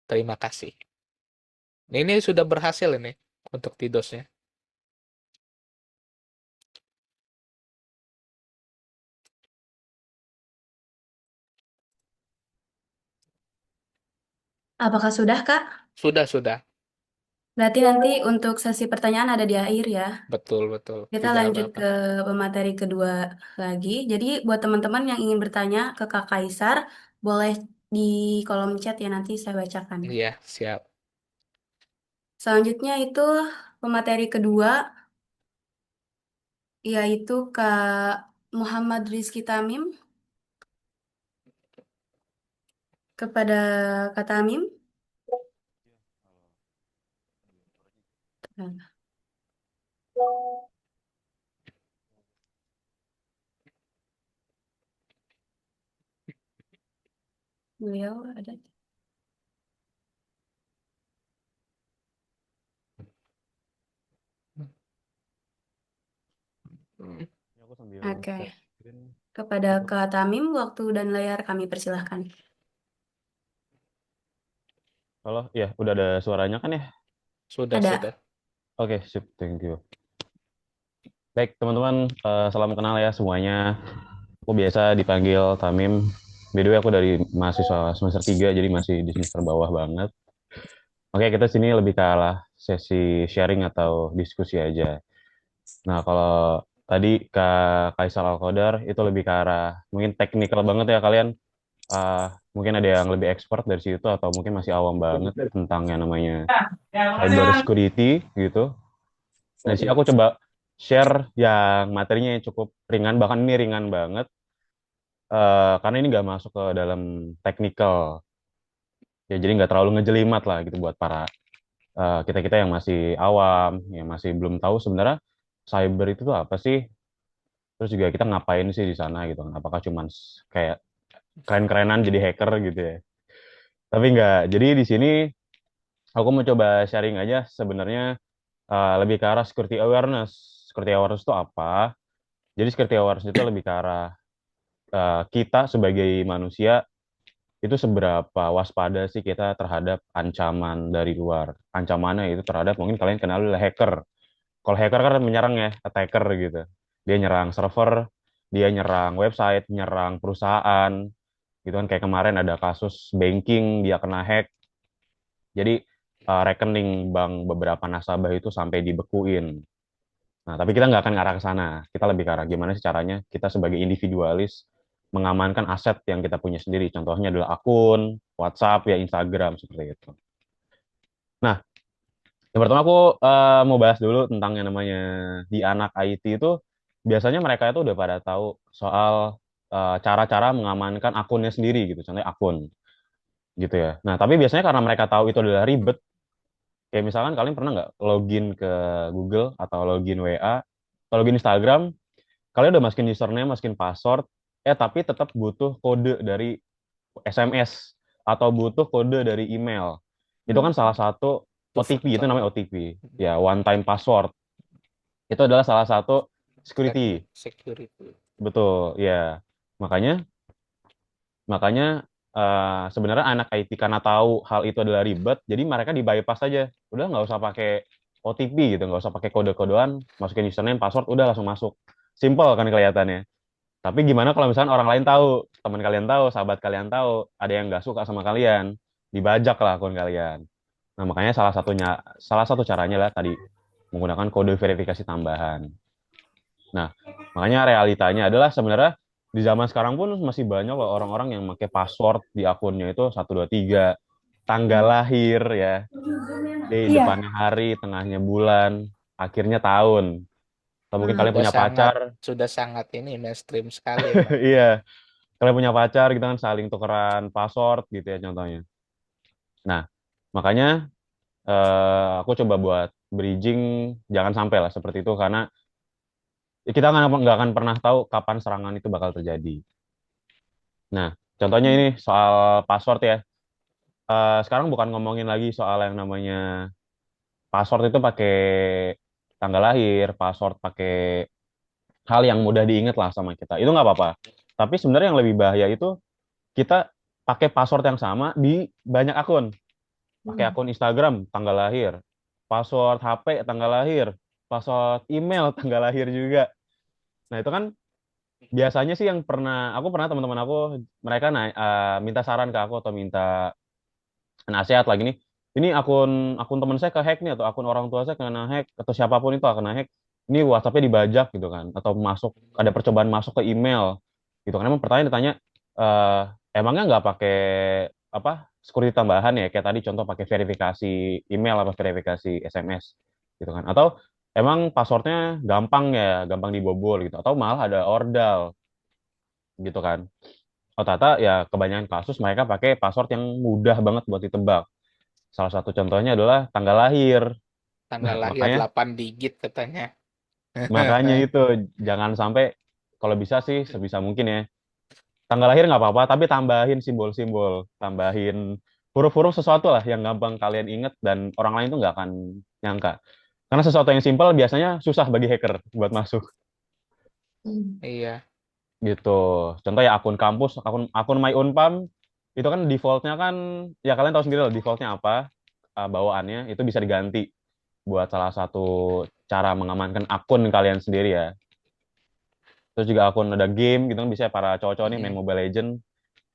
Terima kasih. Ini sudah berhasil ini untuk DDoS-nya. Apakah sudah, Kak? Sudah. Berarti nanti untuk sesi pertanyaan ada di akhir ya. Betul. Kita Tidak lanjut apa-apa. ke pemateri kedua lagi. Jadi buat teman-teman yang ingin bertanya ke Kak Kaisar, boleh di kolom chat ya, nanti saya bacakan. Iya, siap. Selanjutnya itu pemateri kedua, yaitu Kak Muhammad Rizky Tamim. Kepada Kak Tamim. Beliau ada. Oke. Kepada Kak Tamim, waktu dan layar kami persilahkan. Halo, ya udah ada suaranya kan ya? Sudah. Oke, sip, thank you. Baik, teman-teman, salam kenal ya semuanya. Aku biasa dipanggil Tamim. By the way, aku dari mahasiswa semester 3, jadi masih di semester bawah banget. Oke, kita sini lebih ke arah sesi sharing atau diskusi aja. Nah, kalau tadi Kak Kaisal Al-Qadar itu lebih ke arah mungkin teknikal banget ya kalian. Mungkin ada yang lebih expert dari situ atau mungkin masih awam banget tentang yang namanya cyber security gitu. Nah, sih aku coba share yang materinya yang cukup ringan, bahkan ini ringan banget, karena ini nggak masuk ke dalam technical, ya jadi nggak terlalu ngejelimat lah gitu buat para kita-kita yang masih awam, yang masih belum tahu sebenarnya cyber itu tuh apa sih, terus juga kita ngapain sih di sana gitu, apakah cuman kayak keren-kerenan jadi hacker gitu ya. Tapi enggak. Jadi di sini aku mau coba sharing aja sebenarnya lebih ke arah security awareness. Security awareness itu apa? Jadi security awareness itu lebih ke arah kita sebagai manusia itu seberapa waspada sih kita terhadap ancaman dari luar. Ancamannya itu terhadap mungkin kalian kenal hacker. Kalau hacker kan menyerang ya, attacker gitu. Dia nyerang server, dia nyerang website, nyerang perusahaan, gitu kan. Kayak kemarin ada kasus banking, dia kena hack. Jadi rekening bank beberapa nasabah itu sampai dibekuin. Nah, tapi kita nggak akan ngarah ke sana. Kita lebih ke arah gimana sih caranya kita sebagai individualis mengamankan aset yang kita punya sendiri. Contohnya adalah akun, WhatsApp, ya Instagram, seperti itu. Nah, yang pertama aku mau bahas dulu tentang yang namanya di anak IT itu biasanya mereka itu udah pada tahu soal cara-cara mengamankan akunnya sendiri gitu, contohnya akun gitu ya. Nah, tapi biasanya karena mereka tahu itu adalah ribet, kayak misalkan kalian pernah nggak login ke Google atau login WA atau login Instagram, kalian udah masukin username, masukin password, tapi tetap butuh kode dari SMS atau butuh kode dari email. Itu kan salah satu Two OTP, itu factor. namanya OTP. Ya, one time password. Itu adalah salah satu security. Security. Betul, ya. Makanya makanya sebenarnya anak IT karena tahu hal itu adalah ribet, jadi mereka di bypass aja. Udah nggak usah pakai OTP gitu, nggak usah pakai kode-kodean, masukin username, password, udah langsung masuk. Simple kan kelihatannya. Tapi gimana kalau misalnya orang lain tahu, teman kalian tahu, sahabat kalian tahu, ada yang nggak suka sama kalian, dibajak lah akun kalian. Nah, makanya salah satu caranya lah tadi menggunakan kode verifikasi tambahan. Nah, makanya realitanya adalah sebenarnya di zaman sekarang pun masih banyak loh orang-orang yang pakai password di akunnya itu 123 tanggal lahir ya, di Iya, depannya hari, tengahnya bulan, akhirnya tahun. Atau mungkin kalian Sudah punya sangat pacar, sudah sangat ini mainstream sekali emang. iya, kalian punya pacar gitu kan saling tukeran password gitu ya contohnya. Nah, makanya aku coba buat bridging jangan sampai lah seperti itu karena kita nggak akan pernah tahu kapan serangan itu bakal terjadi. Nah, contohnya ini soal password ya. Sekarang bukan ngomongin lagi soal yang namanya password itu pakai tanggal lahir, password pakai hal yang mudah diingat lah sama kita. Itu nggak apa-apa. Tapi sebenarnya yang lebih bahaya itu kita pakai password yang sama di banyak akun. Pakai akun Instagram, tanggal lahir. Password HP, tanggal lahir. Password email, tanggal lahir juga. Nah, itu kan biasanya sih yang aku pernah teman-teman aku, mereka minta saran ke aku atau minta nasihat lagi nih. Ini akun akun teman saya ke hack nih atau akun orang tua saya kena hack atau siapapun itu kena hack. Ini WhatsApp-nya dibajak gitu kan atau masuk ada percobaan masuk ke email gitu kan. Emang pertanyaan ditanya eh emangnya nggak pakai apa security tambahan ya kayak tadi contoh pakai verifikasi email apa verifikasi SMS gitu kan atau emang passwordnya gampang ya gampang dibobol gitu atau malah ada ordal gitu kan. Oh, ternyata ya kebanyakan kasus mereka pakai password yang mudah banget buat ditebak. Salah satu contohnya adalah tanggal lahir. Nah, Tanggal lahir makanya 8 digit katanya. makanya itu jangan sampai kalau bisa sih sebisa mungkin ya. Tanggal lahir nggak apa-apa, tapi tambahin simbol-simbol, tambahin huruf-huruf sesuatu lah yang gampang kalian inget dan orang lain tuh nggak akan nyangka. Karena sesuatu yang simpel biasanya susah bagi hacker buat masuk Iya. gitu. Contoh ya akun kampus, akun akun My Unpam itu kan defaultnya kan ya kalian tahu sendiri lah defaultnya apa bawaannya itu bisa diganti buat salah satu cara mengamankan akun kalian sendiri ya. Terus juga akun ada game gitu kan bisa para cowok-cowok nih main Mobile Legend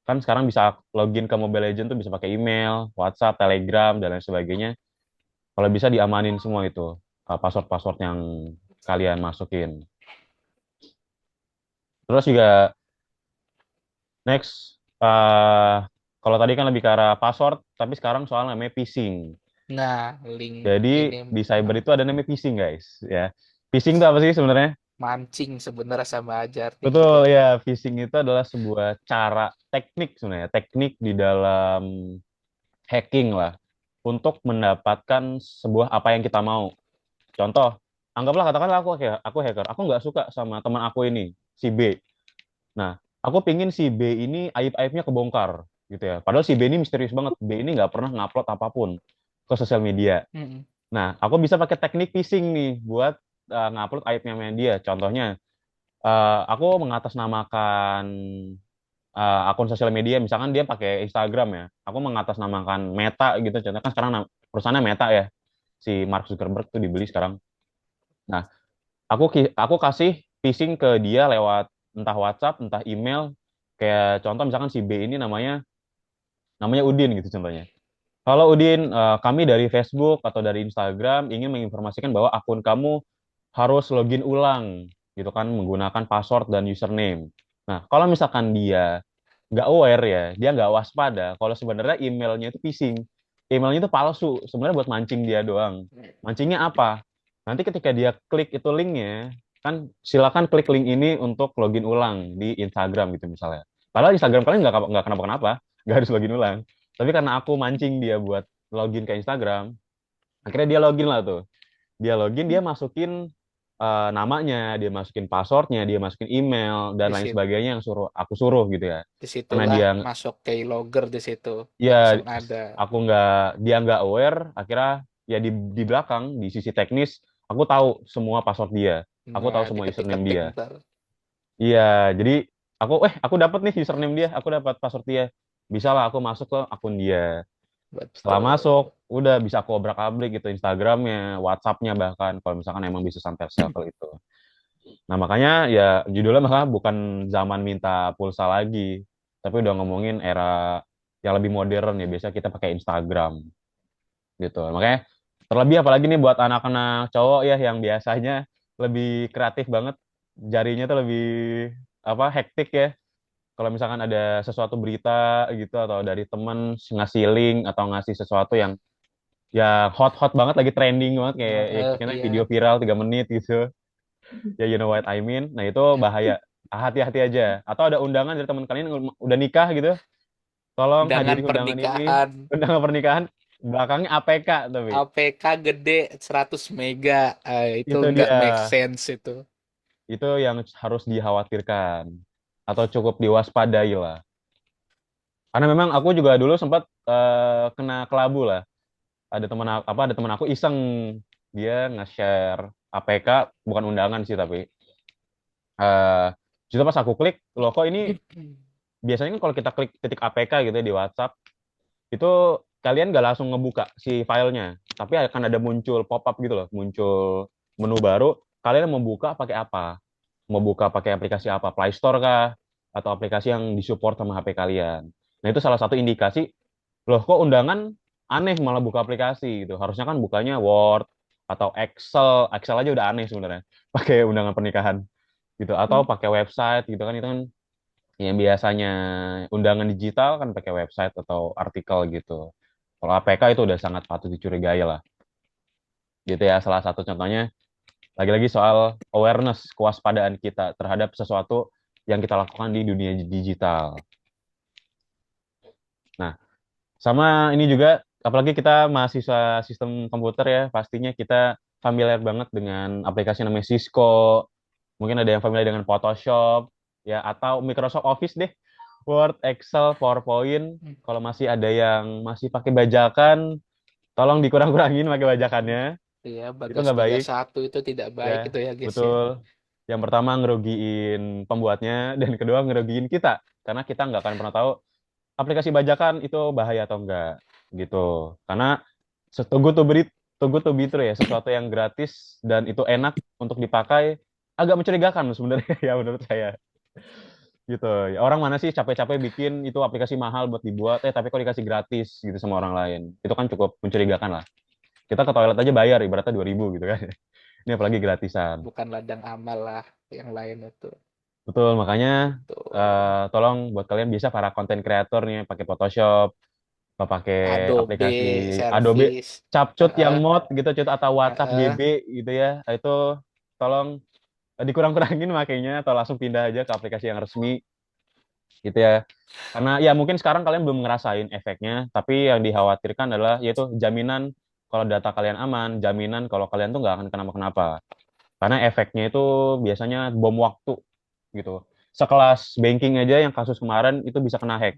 kan sekarang bisa login ke Mobile Legend tuh bisa pakai email, WhatsApp, Telegram dan lain sebagainya. Kalau bisa diamanin semua itu password-password yang kalian masukin. Terus juga next kalau tadi kan lebih ke arah password, tapi sekarang soal namanya phishing. Nah, link Jadi ini di cyber itu ada namanya phishing guys ya. Phishing itu apa sih sebenarnya? mancing sebenarnya sama aja artinya Betul juga. ya, phishing itu adalah sebuah cara teknik sebenarnya, teknik di dalam hacking lah untuk mendapatkan sebuah apa yang kita mau. Contoh, anggaplah katakanlah aku hacker, aku nggak suka sama teman aku ini, si B. Nah, aku pingin si B ini aib-aibnya kebongkar. gitu ya. Padahal si B ini misterius banget. B ini nggak pernah ngupload apapun ke sosial media. Mm-mm. Nah, aku bisa pakai teknik phishing nih buat ngupload aibnya dia. Contohnya, aku mengatasnamakan akun sosial media, misalkan dia pakai Instagram ya. Aku mengatasnamakan Meta gitu. Contohnya kan sekarang perusahaannya Meta ya. Si Mark Zuckerberg tuh dibeli sekarang. Nah, aku kasih phishing ke dia lewat entah WhatsApp, entah email. Kayak contoh misalkan si B ini namanya Udin gitu contohnya. Halo Udin, kami dari Facebook atau dari Instagram ingin menginformasikan bahwa akun kamu harus login ulang gitu kan menggunakan password dan username. Nah, kalau misalkan dia nggak aware ya, dia nggak waspada, kalau sebenarnya emailnya itu phishing, emailnya itu palsu, sebenarnya buat mancing dia doang. Mancingnya apa? Nanti ketika dia klik itu linknya, kan silakan klik link ini untuk login ulang di Instagram gitu misalnya. Padahal Instagram kalian nggak kenapa-kenapa, nggak harus login ulang. Tapi karena aku mancing dia buat login ke Instagram, akhirnya dia login lah tuh. Dia login, dia masukin namanya, dia masukin passwordnya, dia masukin email dan Di lain situ, sebagainya yang aku suruh gitu ya. Karena disitulah dia masuk keylogger di situ ya langsung ada. aku dia nggak aware, akhirnya ya di belakang di sisi teknis aku tahu semua password dia, aku tahu Nah, semua username diketik-ketik dia. ntar. Iya, jadi aku dapat nih username dia, aku dapat password dia. Bisa lah aku masuk ke akun dia. Setelah masuk, Betul. udah bisa aku obrak-abrik gitu Instagramnya, WhatsAppnya bahkan kalau misalkan emang bisa sampai level itu. Nah makanya ya judulnya maka bukan zaman minta pulsa lagi, tapi udah ngomongin era yang lebih modern ya. Biasa kita pakai Instagram gitu. Makanya terlebih apalagi nih buat anak-anak cowok ya yang biasanya lebih kreatif banget, jarinya tuh lebih apa hektik ya. Kalau misalkan ada sesuatu berita gitu atau dari temen ngasih link atau ngasih sesuatu yang ya hot-hot banget lagi trending banget kayak ya, kita Iya, video viral 3 menit gitu ya you know what I mean. Nah itu bahaya, hati-hati aja. Atau ada undangan dari teman kalian yang udah nikah gitu, tolong undangan hadiri undangan ini, pernikahan undangan pernikahan, belakangnya APK tapi APK gede 100 mega. Itu itu nggak dia, make sense itu. itu yang harus dikhawatirkan atau cukup diwaspadai lah. Karena memang aku juga dulu sempat kena kelabu lah. Ada teman aku iseng dia nge-share APK, bukan undangan sih tapi eh justru pas aku klik loh kok ini biasanya kan kalau kita klik ketik APK gitu ya di WhatsApp itu kalian nggak langsung ngebuka si filenya, tapi akan ada muncul pop-up gitu loh, muncul menu baru. Kalian mau buka pakai apa? Mau buka pakai aplikasi apa? Play Store kah? Atau aplikasi yang disupport sama HP kalian? Nah itu salah satu indikasi, loh kok undangan aneh malah buka aplikasi gitu. Harusnya kan bukanya Word atau Excel. Excel aja udah aneh sebenarnya. Pakai undangan pernikahan gitu. Atau pakai website gitu kan, itu kan yang biasanya undangan digital kan pakai website atau artikel gitu. Kalau APK itu udah sangat patut dicurigai lah. Gitu ya, salah satu contohnya lagi-lagi soal awareness, kewaspadaan kita terhadap sesuatu yang kita lakukan di dunia digital. Nah, sama ini juga apalagi kita mahasiswa sistem komputer ya, pastinya kita familiar banget dengan aplikasi namanya Cisco. Mungkin ada yang familiar dengan Photoshop ya atau Microsoft Office deh. Word, Excel, PowerPoint. Kalau masih ada yang masih pakai bajakan, tolong dikurang-kurangin pakai bajakannya. Iya, Itu Bagas nggak baik 31 itu tidak baik ya. itu ya, guys ya. Betul. Yang pertama ngerugiin pembuatnya dan kedua ngerugiin kita karena kita nggak akan pernah tahu aplikasi bajakan itu bahaya atau enggak gitu. Karena too good to be true ya, sesuatu yang gratis dan itu enak untuk dipakai agak mencurigakan sebenarnya ya menurut saya. Gitu. Ya, orang mana sih capek-capek bikin itu aplikasi mahal buat dibuat, tapi kok dikasih gratis gitu sama orang lain. Itu kan cukup mencurigakan lah. Kita ke toilet aja bayar ibaratnya 2.000 gitu kan. Ini apalagi gratisan. Bukan ladang amal lah yang lain itu. Betul, makanya Tuh. tolong buat kalian bisa para konten kreator nih pakai Photoshop, atau pakai Adobe aplikasi Adobe service. Capcut yang mod gitu cut atau WhatsApp Heeh. GB gitu ya. Itu tolong dikurang-kurangin makanya atau langsung pindah aja ke aplikasi yang resmi gitu ya. Karena ya mungkin sekarang kalian belum ngerasain efeknya, tapi yang dikhawatirkan adalah yaitu jaminan kalau data kalian aman, jaminan kalau kalian tuh nggak akan kenapa-kenapa. Karena efeknya itu biasanya bom waktu gitu. Sekelas banking aja yang kasus kemarin itu bisa kena hack.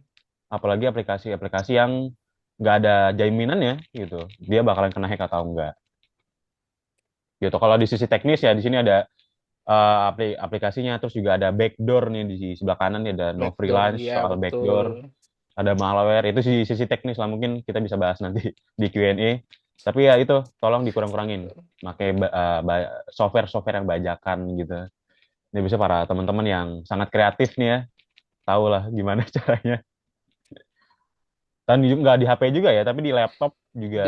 apalagi aplikasi-aplikasi yang nggak ada jaminannya gitu, dia bakalan kena hack atau enggak gitu. Kalau di sisi teknis ya di sini ada aplikasinya, terus juga ada backdoor nih di sebelah kanan nih, ada no Backdoor, freelance ya soal betul. backdoor, ada malware, itu sisi teknis lah, mungkin kita bisa bahas nanti di Q&A. Tapi ya itu tolong dikurang-kurangin pakai software-software yang bajakan gitu. Ini bisa para teman-teman yang sangat kreatif nih ya, tahu lah gimana caranya. Dan nggak di HP juga ya, tapi di laptop juga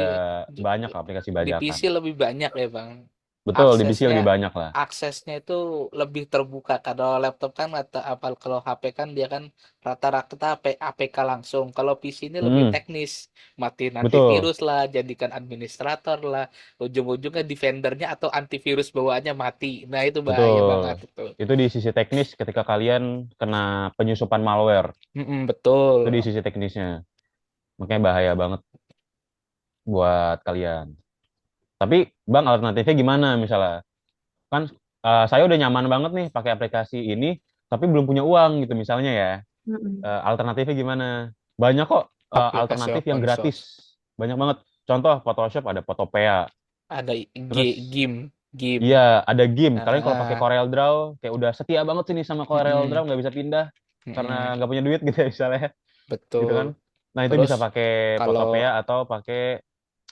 Di, di, banyak aplikasi di bajakan. PC lebih banyak ya Bang. Betul, di PC lebih banyak lah. Aksesnya itu lebih terbuka. Kalau laptop kan apal kalau HP kan dia kan rata-rata APK langsung. Kalau PC ini lebih teknis. Matiin Betul. antivirus lah, jadikan administrator lah. Ujung-ujungnya defendernya atau antivirus bawaannya mati. Nah, itu bahaya banget itu. Itu di sisi teknis ketika kalian kena penyusupan malware. Betul. Itu di sisi teknisnya. Makanya bahaya banget buat kalian. Tapi Bang, alternatifnya gimana misalnya? Kan saya udah nyaman banget nih pakai aplikasi ini, tapi belum punya uang gitu misalnya ya. Alternatifnya gimana? Banyak kok Aplikasi alternatif yang open gratis. source. Banyak banget. Contoh Photoshop ada Photopea. Ada Terus game. iya, ada game. Kalian kalau pakai Corel Draw kayak udah setia banget sih nih sama Corel Draw, nggak bisa pindah karena nggak punya duit gitu ya misalnya. Betul. Gitu kan. Nah, itu Terus bisa pakai kalau Photopea atau pakai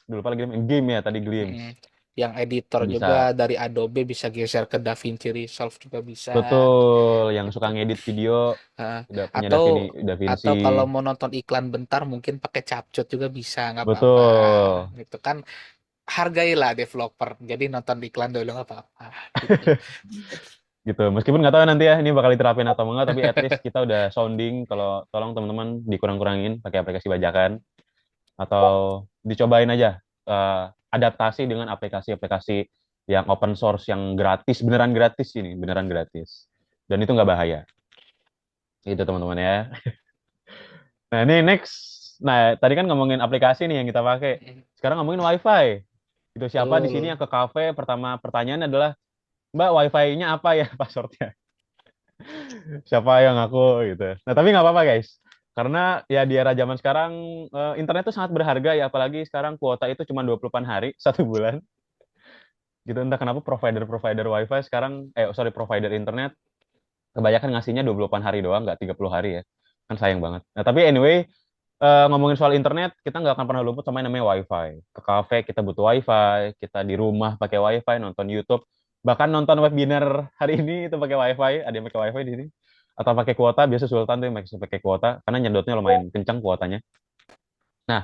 lupa lagi game ya tadi, Glimpse. yang editor Bisa. juga dari Adobe bisa geser ke DaVinci Resolve juga bisa. Betul, yang suka ngedit video udah punya DaVinci. Atau kalau mau nonton iklan bentar mungkin pakai CapCut juga bisa, nggak apa-apa. Betul. Gitu kan, hargailah developer. Jadi nonton iklan dulu nggak apa-apa. Gitu. Gitu. Meskipun nggak tahu nanti ya ini bakal diterapin atau enggak, tapi at least kita udah sounding kalau tolong teman-teman dikurang-kurangin pakai aplikasi bajakan atau dicobain aja adaptasi dengan aplikasi-aplikasi yang open source yang gratis, beneran gratis ini, beneran gratis. Dan itu nggak bahaya. Itu teman-teman ya. Nah, ini next. Nah, tadi kan ngomongin aplikasi nih yang kita pakai. Sekarang ngomongin WiFi. Itu siapa di sini yang ke kafe? Pertama pertanyaan adalah, Mbak, WiFi-nya apa ya passwordnya? Siapa yang ngaku gitu. Nah, tapi nggak apa-apa guys. Karena ya di era zaman sekarang internet itu sangat berharga ya, apalagi sekarang kuota itu cuma 20-an hari, 1 bulan. Gitu, entah kenapa provider-provider WiFi sekarang, provider internet kebanyakan ngasihnya 20-an hari doang, nggak 30 hari ya. Kan sayang banget. Nah, tapi anyway, ngomongin soal internet, kita nggak akan pernah luput sama yang namanya WiFi. Ke kafe kita butuh WiFi, kita di rumah pakai WiFi, nonton YouTube, bahkan nonton webinar hari ini itu pakai WiFi, ada yang pakai WiFi di sini. Atau pakai kuota, biasa Sultan tuh yang pakai kuota, karena nyedotnya lumayan kencang kuotanya. Nah,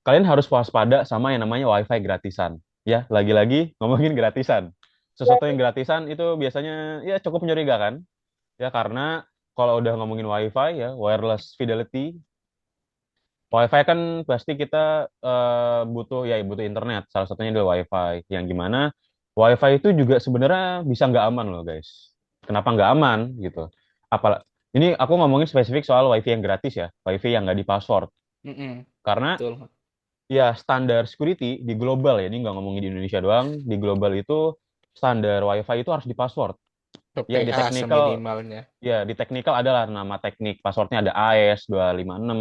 kalian harus waspada sama yang namanya WiFi gratisan. Ya, lagi-lagi ngomongin gratisan. Sesuatu yang gratisan itu biasanya ya cukup mencurigakan. Ya, karena kalau udah ngomongin WiFi ya, wireless fidelity, WiFi kan pasti kita butuh internet. Salah satunya adalah WiFi. Yang gimana WiFi itu juga sebenarnya bisa nggak aman loh guys. Kenapa nggak aman gitu? Ini aku ngomongin spesifik soal WiFi yang gratis ya, WiFi yang nggak di password. Karena Betul. ya standar security di global ya, ini nggak ngomongin di Indonesia doang, di global itu standar WiFi itu harus di password. Ya di PPA technical, seminimalnya. ya di technical adalah nama teknik passwordnya ada AES256,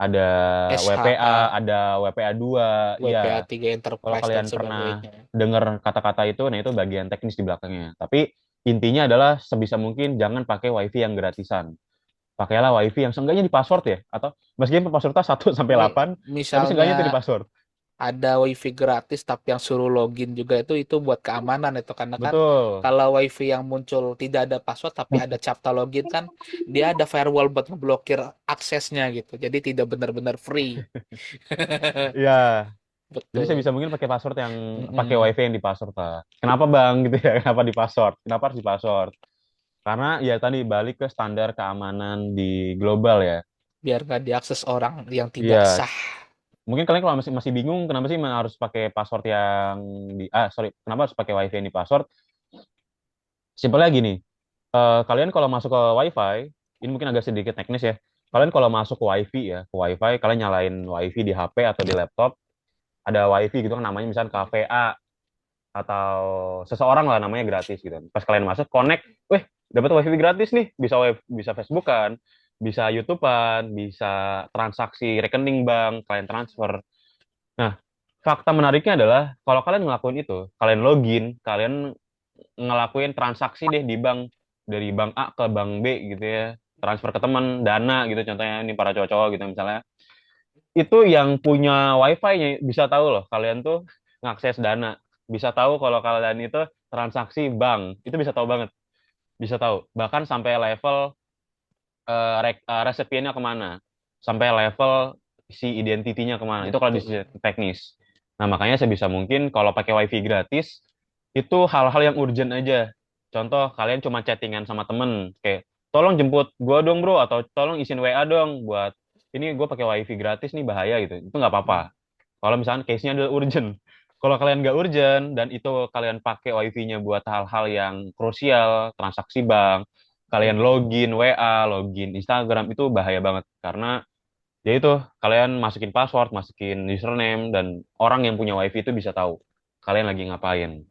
ada WPA, ada WPA2, WPA ya. 3 Kalau Enterprise kalian dan pernah sebagainya. dengar kata-kata itu, nah itu bagian teknis di belakangnya. Tapi intinya adalah sebisa mungkin jangan pakai WiFi yang gratisan. Pakailah WiFi yang seenggaknya di password ya, atau meskipun passwordnya 1 sampai 8, tapi seenggaknya itu di Misalnya password. ada WiFi gratis tapi yang suruh login juga itu buat keamanan itu, karena kan Betul. kalau WiFi yang muncul tidak ada password tapi ada captcha login kan dia ada firewall buat ngeblokir aksesnya gitu. Jadi tidak benar-benar free. Iya. Jadi Betul. saya bisa mungkin pakai password yang pakai WiFi yang di password lah. Kenapa Bang gitu ya? Kenapa di password? Kenapa harus di password? Karena ya tadi balik ke standar keamanan di global ya. Biar nggak diakses orang yang tidak Iya. sah. Mungkin kalian kalau masih bingung kenapa sih harus pakai password yang kenapa harus pakai WiFi yang di password? Simpelnya gini, kalian kalau masuk ke WiFi, ini mungkin agak sedikit teknis ya. Kalian kalau masuk ke WiFi, kalian nyalain WiFi di HP atau di laptop, ada WiFi gitu kan namanya misalnya kafe A atau seseorang lah namanya gratis gitu. Pas kalian masuk connect, dapat WiFi gratis nih, bisa Facebook kan. bisa YouTube-an, bisa transaksi rekening bank, kalian transfer. Nah, fakta menariknya adalah kalau kalian ngelakuin itu, kalian login, kalian ngelakuin transaksi deh di bank, dari bank A ke bank B gitu ya, transfer ke teman dana gitu, contohnya ini para cowok-cowok gitu misalnya, itu yang punya wifi-nya bisa tahu loh kalian tuh ngakses dana, bisa tahu kalau kalian itu transaksi bank, itu bisa tahu banget, bisa tahu bahkan sampai level resepiennya kemana, sampai level si identitinya kemana, itu kalau di sisi teknis. Nah, makanya sebisa mungkin kalau pakai wifi gratis, itu hal-hal yang urgent aja. Contoh, kalian cuma chattingan sama temen, kayak, tolong jemput gua dong bro, atau tolong isin WA dong, buat, ini gue pakai wifi gratis nih, bahaya gitu. Itu nggak apa-apa. Kalau misalnya case-nya adalah urgent. Kalau kalian nggak urgent, dan itu kalian pakai wifi-nya buat hal-hal yang krusial, transaksi bank, kalian login WA, login Instagram, itu bahaya banget. Karena ya itu, kalian masukin password, masukin username, dan orang yang punya wifi itu bisa tahu kalian lagi ngapain.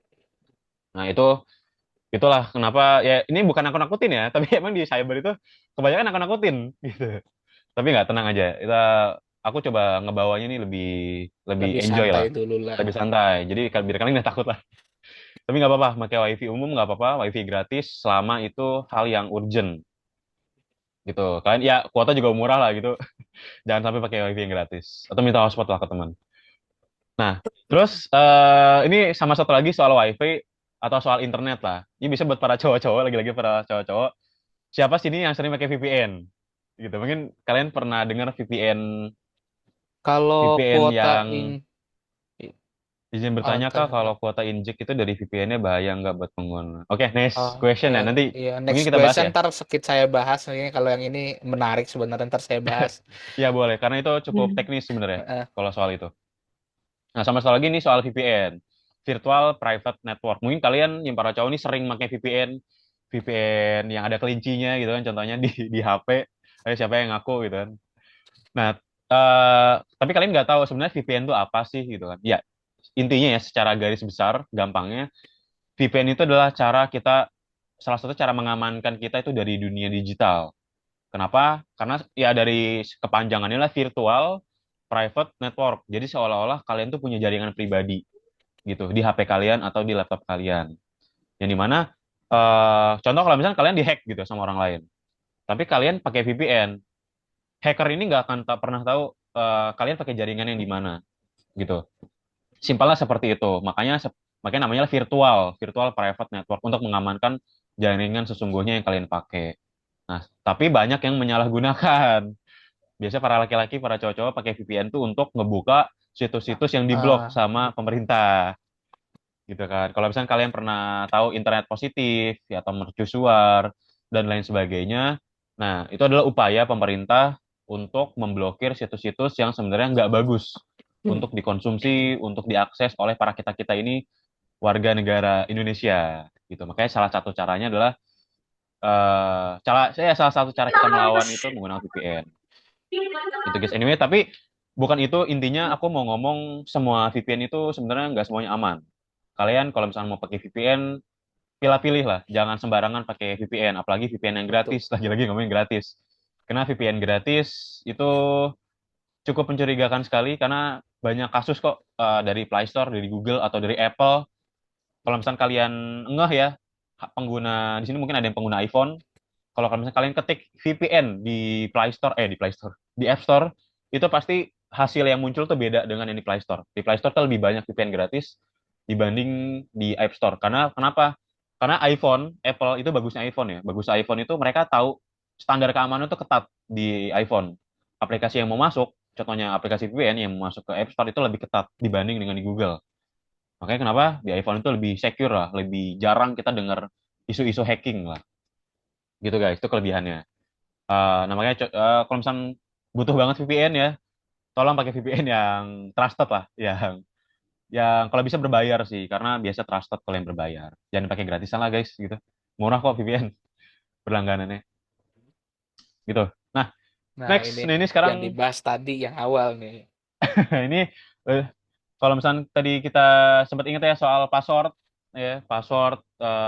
Nah, itulah kenapa, ya ini bukan nakut-nakutin ya, tapi emang di cyber itu kebanyakan nakut-nakutin gitu. Tapi nggak, tenang aja. Aku coba ngebawanya ini lebih lebih Lebih enjoy santai lah, dulu lah. lebih santai. Jadi biar kalian nggak takut lah. Tapi nggak apa-apa, pakai wifi umum nggak apa-apa, wifi gratis selama itu hal yang urgent gitu. Kalian ya kuota juga murah lah gitu. Jangan sampai pakai wifi yang gratis atau minta hotspot lah ke teman. Nah, terus ini sama satu lagi soal wifi atau soal internet lah. Ini bisa buat para cowok-cowok, lagi-lagi para cowok-cowok. Siapa sini yang sering pakai VPN? Gitu. Mungkin kalian pernah dengar VPN Kalau VPN kuota yang in izin bertanya Kak, tanya kalau Kak. kuota injek itu dari VPN-nya bahaya nggak buat pengguna? Oke, next Oh, question ya. ya, Nanti ya, mungkin next kita bahas question ya. ntar sedikit saya bahas ini, kalau yang ini menarik sebenarnya ntar saya bahas. Ya boleh, karena itu cukup Hmm. teknis sebenarnya Eh, kalau soal itu. Nah, sama satu lagi nih soal VPN, Virtual Private Network. Mungkin kalian yang para cowok ini sering pakai VPN, VPN yang ada kelincinya gitu kan, contohnya di HP. Siapa yang ngaku gitu kan. Nah, tapi kalian nggak tahu sebenarnya VPN itu apa sih gitu kan. Ya, intinya ya secara garis besar, gampangnya, VPN itu adalah salah satu cara mengamankan kita itu dari dunia digital. Kenapa? Karena ya dari kepanjangannya lah virtual private network. Jadi seolah-olah kalian tuh punya jaringan pribadi gitu di HP kalian atau di laptop kalian. Yang dimana contoh kalau misalnya kalian dihack gitu sama orang lain, tapi kalian pakai VPN, hacker ini nggak akan tak pernah tahu kalian pakai jaringan yang di mana gitu. Simpelnya seperti itu. Makanya namanya virtual, virtual private network untuk mengamankan jaringan sesungguhnya yang kalian pakai. Nah, tapi banyak yang menyalahgunakan. Biasanya para laki-laki, para cowok-cowok pakai VPN tuh untuk ngebuka situs-situs yang diblok ah, sama pemerintah, gitu kan. Kalau misalnya kalian pernah tahu internet positif, ya, atau mercusuar, dan lain sebagainya, nah, itu adalah upaya pemerintah untuk memblokir situs-situs yang sebenarnya nggak bagus untuk dikonsumsi, untuk diakses oleh para kita-kita ini, warga negara Indonesia, gitu. Makanya salah satu caranya adalah, salah satu cara kita melawan itu menggunakan VPN. Itu guys. Anyway, tapi bukan itu intinya. Aku mau ngomong semua VPN itu sebenarnya nggak semuanya aman. Kalian kalau misalnya mau pakai VPN, pilih-pilih lah. Jangan sembarangan pakai VPN, apalagi VPN yang betul. gratis. Lagi-lagi ngomongin gratis. Karena VPN gratis itu cukup mencurigakan sekali karena banyak kasus kok dari Play Store, dari Google atau dari Apple. Kalau misalnya kalian ngeh ya, pengguna di sini mungkin ada yang pengguna iPhone. Kalau misalnya kalian ketik VPN di Play Store, di App Store, itu pasti hasil yang muncul tuh beda dengan yang di Play Store. Di Play Store tuh lebih banyak VPN gratis dibanding di App Store. Karena kenapa? Karena Apple itu bagusnya iPhone ya. Bagusnya iPhone itu mereka tahu standar keamanan itu ketat di iPhone. Aplikasi yang mau masuk, contohnya aplikasi VPN yang mau masuk ke App Store itu lebih ketat dibanding dengan di Google. Makanya kenapa di iPhone itu lebih secure lah, lebih jarang kita dengar isu-isu hacking lah. Gitu guys, itu kelebihannya. Namanya kalau misalnya butuh banget VPN ya, tolong pakai VPN yang trusted lah, yang kalau bisa berbayar sih, karena biasa trusted kalau yang berbayar. Jangan pakai gratisan lah guys, gitu. Murah kok VPN berlangganannya, gitu. Nah, Nah, next, ini nah ini nih sekarang yang dibahas tadi yang awal nih. ini kalau misalnya tadi kita sempat ingat ya soal password, ya password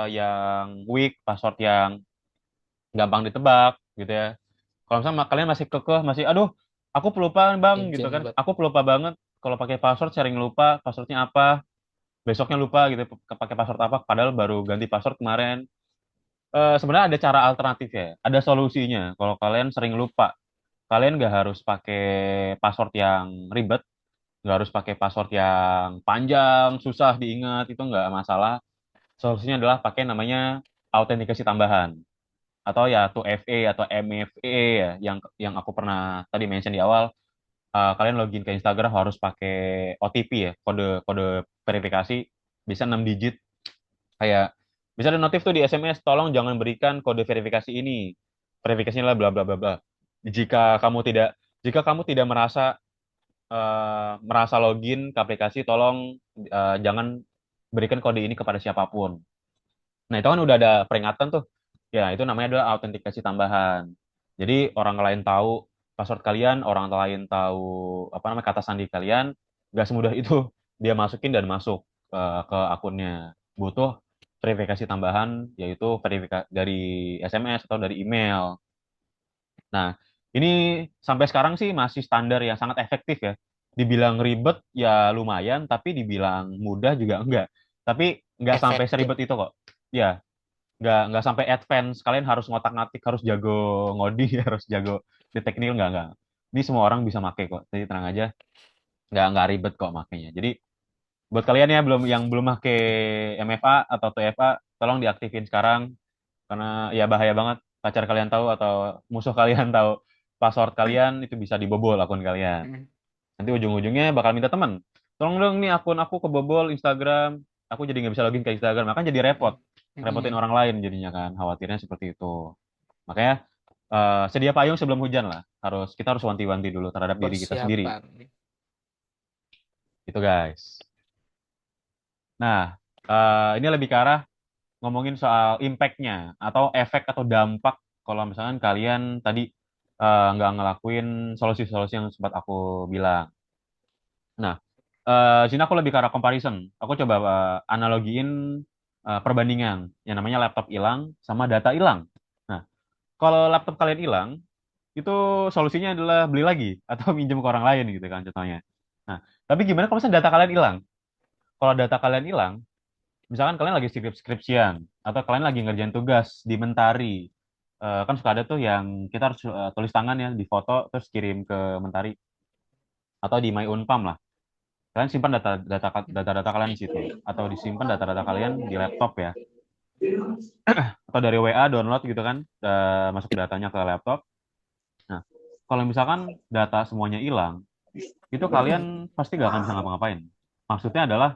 yang weak, password yang gampang ditebak, gitu ya. Kalau misalnya kalian masih kekeh, masih aduh, aku pelupa bang gitu Izin kan, buat aku pelupa banget kalau pakai password, sering lupa passwordnya apa, besoknya lupa gitu pakai password apa, padahal baru ganti password kemarin. Sebenarnya ada cara alternatif ya, ada solusinya. Kalau kalian sering lupa, kalian nggak harus pakai password yang ribet, nggak harus pakai password yang panjang, susah diingat, itu nggak masalah. Solusinya adalah pakai namanya autentikasi tambahan atau ya 2FA atau MFA ya, yang aku pernah tadi mention di awal. Kalian login ke Instagram harus pakai OTP ya, kode kode verifikasi, bisa 6 digit. Kayak bisa ada notif tuh di SMS, tolong jangan berikan kode verifikasi ini. Verifikasinya lah bla bla bla bla. Jika kamu tidak jika kamu tidak merasa login ke aplikasi, tolong jangan berikan kode ini kepada siapapun. Nah, itu kan udah ada peringatan tuh. Ya, itu namanya adalah autentikasi tambahan. Jadi orang lain tahu password kalian, orang lain tahu apa namanya kata sandi kalian, nggak semudah itu dia masukin dan masuk ke akunnya. Butuh verifikasi tambahan, yaitu verifikasi dari SMS atau dari email. Nah, ini sampai sekarang sih masih standar yang sangat efektif ya. Dibilang ribet ya lumayan, tapi dibilang mudah juga enggak. Tapi nggak sampai efektif. seribet itu kok. Ya, nggak sampai advance. Kalian harus ngotak-ngatik, harus jago ngoding, harus jago detek nil, nggak. Ini semua orang bisa make kok. Jadi tenang aja, nggak ribet kok makanya. Jadi buat kalian ya yang belum make MFA atau TFA, tolong diaktifin sekarang karena ya bahaya banget pacar kalian tahu atau musuh kalian tahu password kalian, itu bisa dibobol akun kalian. Mm. Nanti ujung-ujungnya bakal minta teman. Tolong dong nih akun aku kebobol Instagram, aku jadi nggak bisa login ke Instagram, makanya jadi repot. Repotin Mm-mm. orang lain jadinya kan, khawatirnya seperti itu. Makanya sedia payung sebelum hujan lah. Kita harus wanti-wanti dulu terhadap diri kita sendiri. Persiapan. Itu guys. Nah, ini lebih ke arah ngomongin soal impact-nya atau efek atau dampak kalau misalkan kalian tadi nggak ngelakuin solusi-solusi yang sempat aku bilang. Nah, sini aku lebih ke arah comparison. Aku coba analogiin perbandingan yang namanya laptop hilang sama data hilang. Nah, kalau laptop kalian hilang, itu solusinya adalah beli lagi atau minjem ke orang lain gitu kan contohnya. Nah, tapi gimana kalau misalnya data kalian hilang? Kalau data kalian hilang, misalkan kalian lagi skripsian atau kalian lagi ngerjain tugas di Mentari, kan suka ada tuh yang kita harus tulis tangan ya di foto terus kirim ke Mentari atau di My Unpam lah. Kalian simpan data-data kalian di situ atau disimpan data-data kalian di laptop ya, atau dari WA download gitu kan, masuk datanya ke laptop. Nah, kalau misalkan data semuanya hilang, itu kalian pasti gak akan bisa ngapa-ngapain. Maksudnya adalah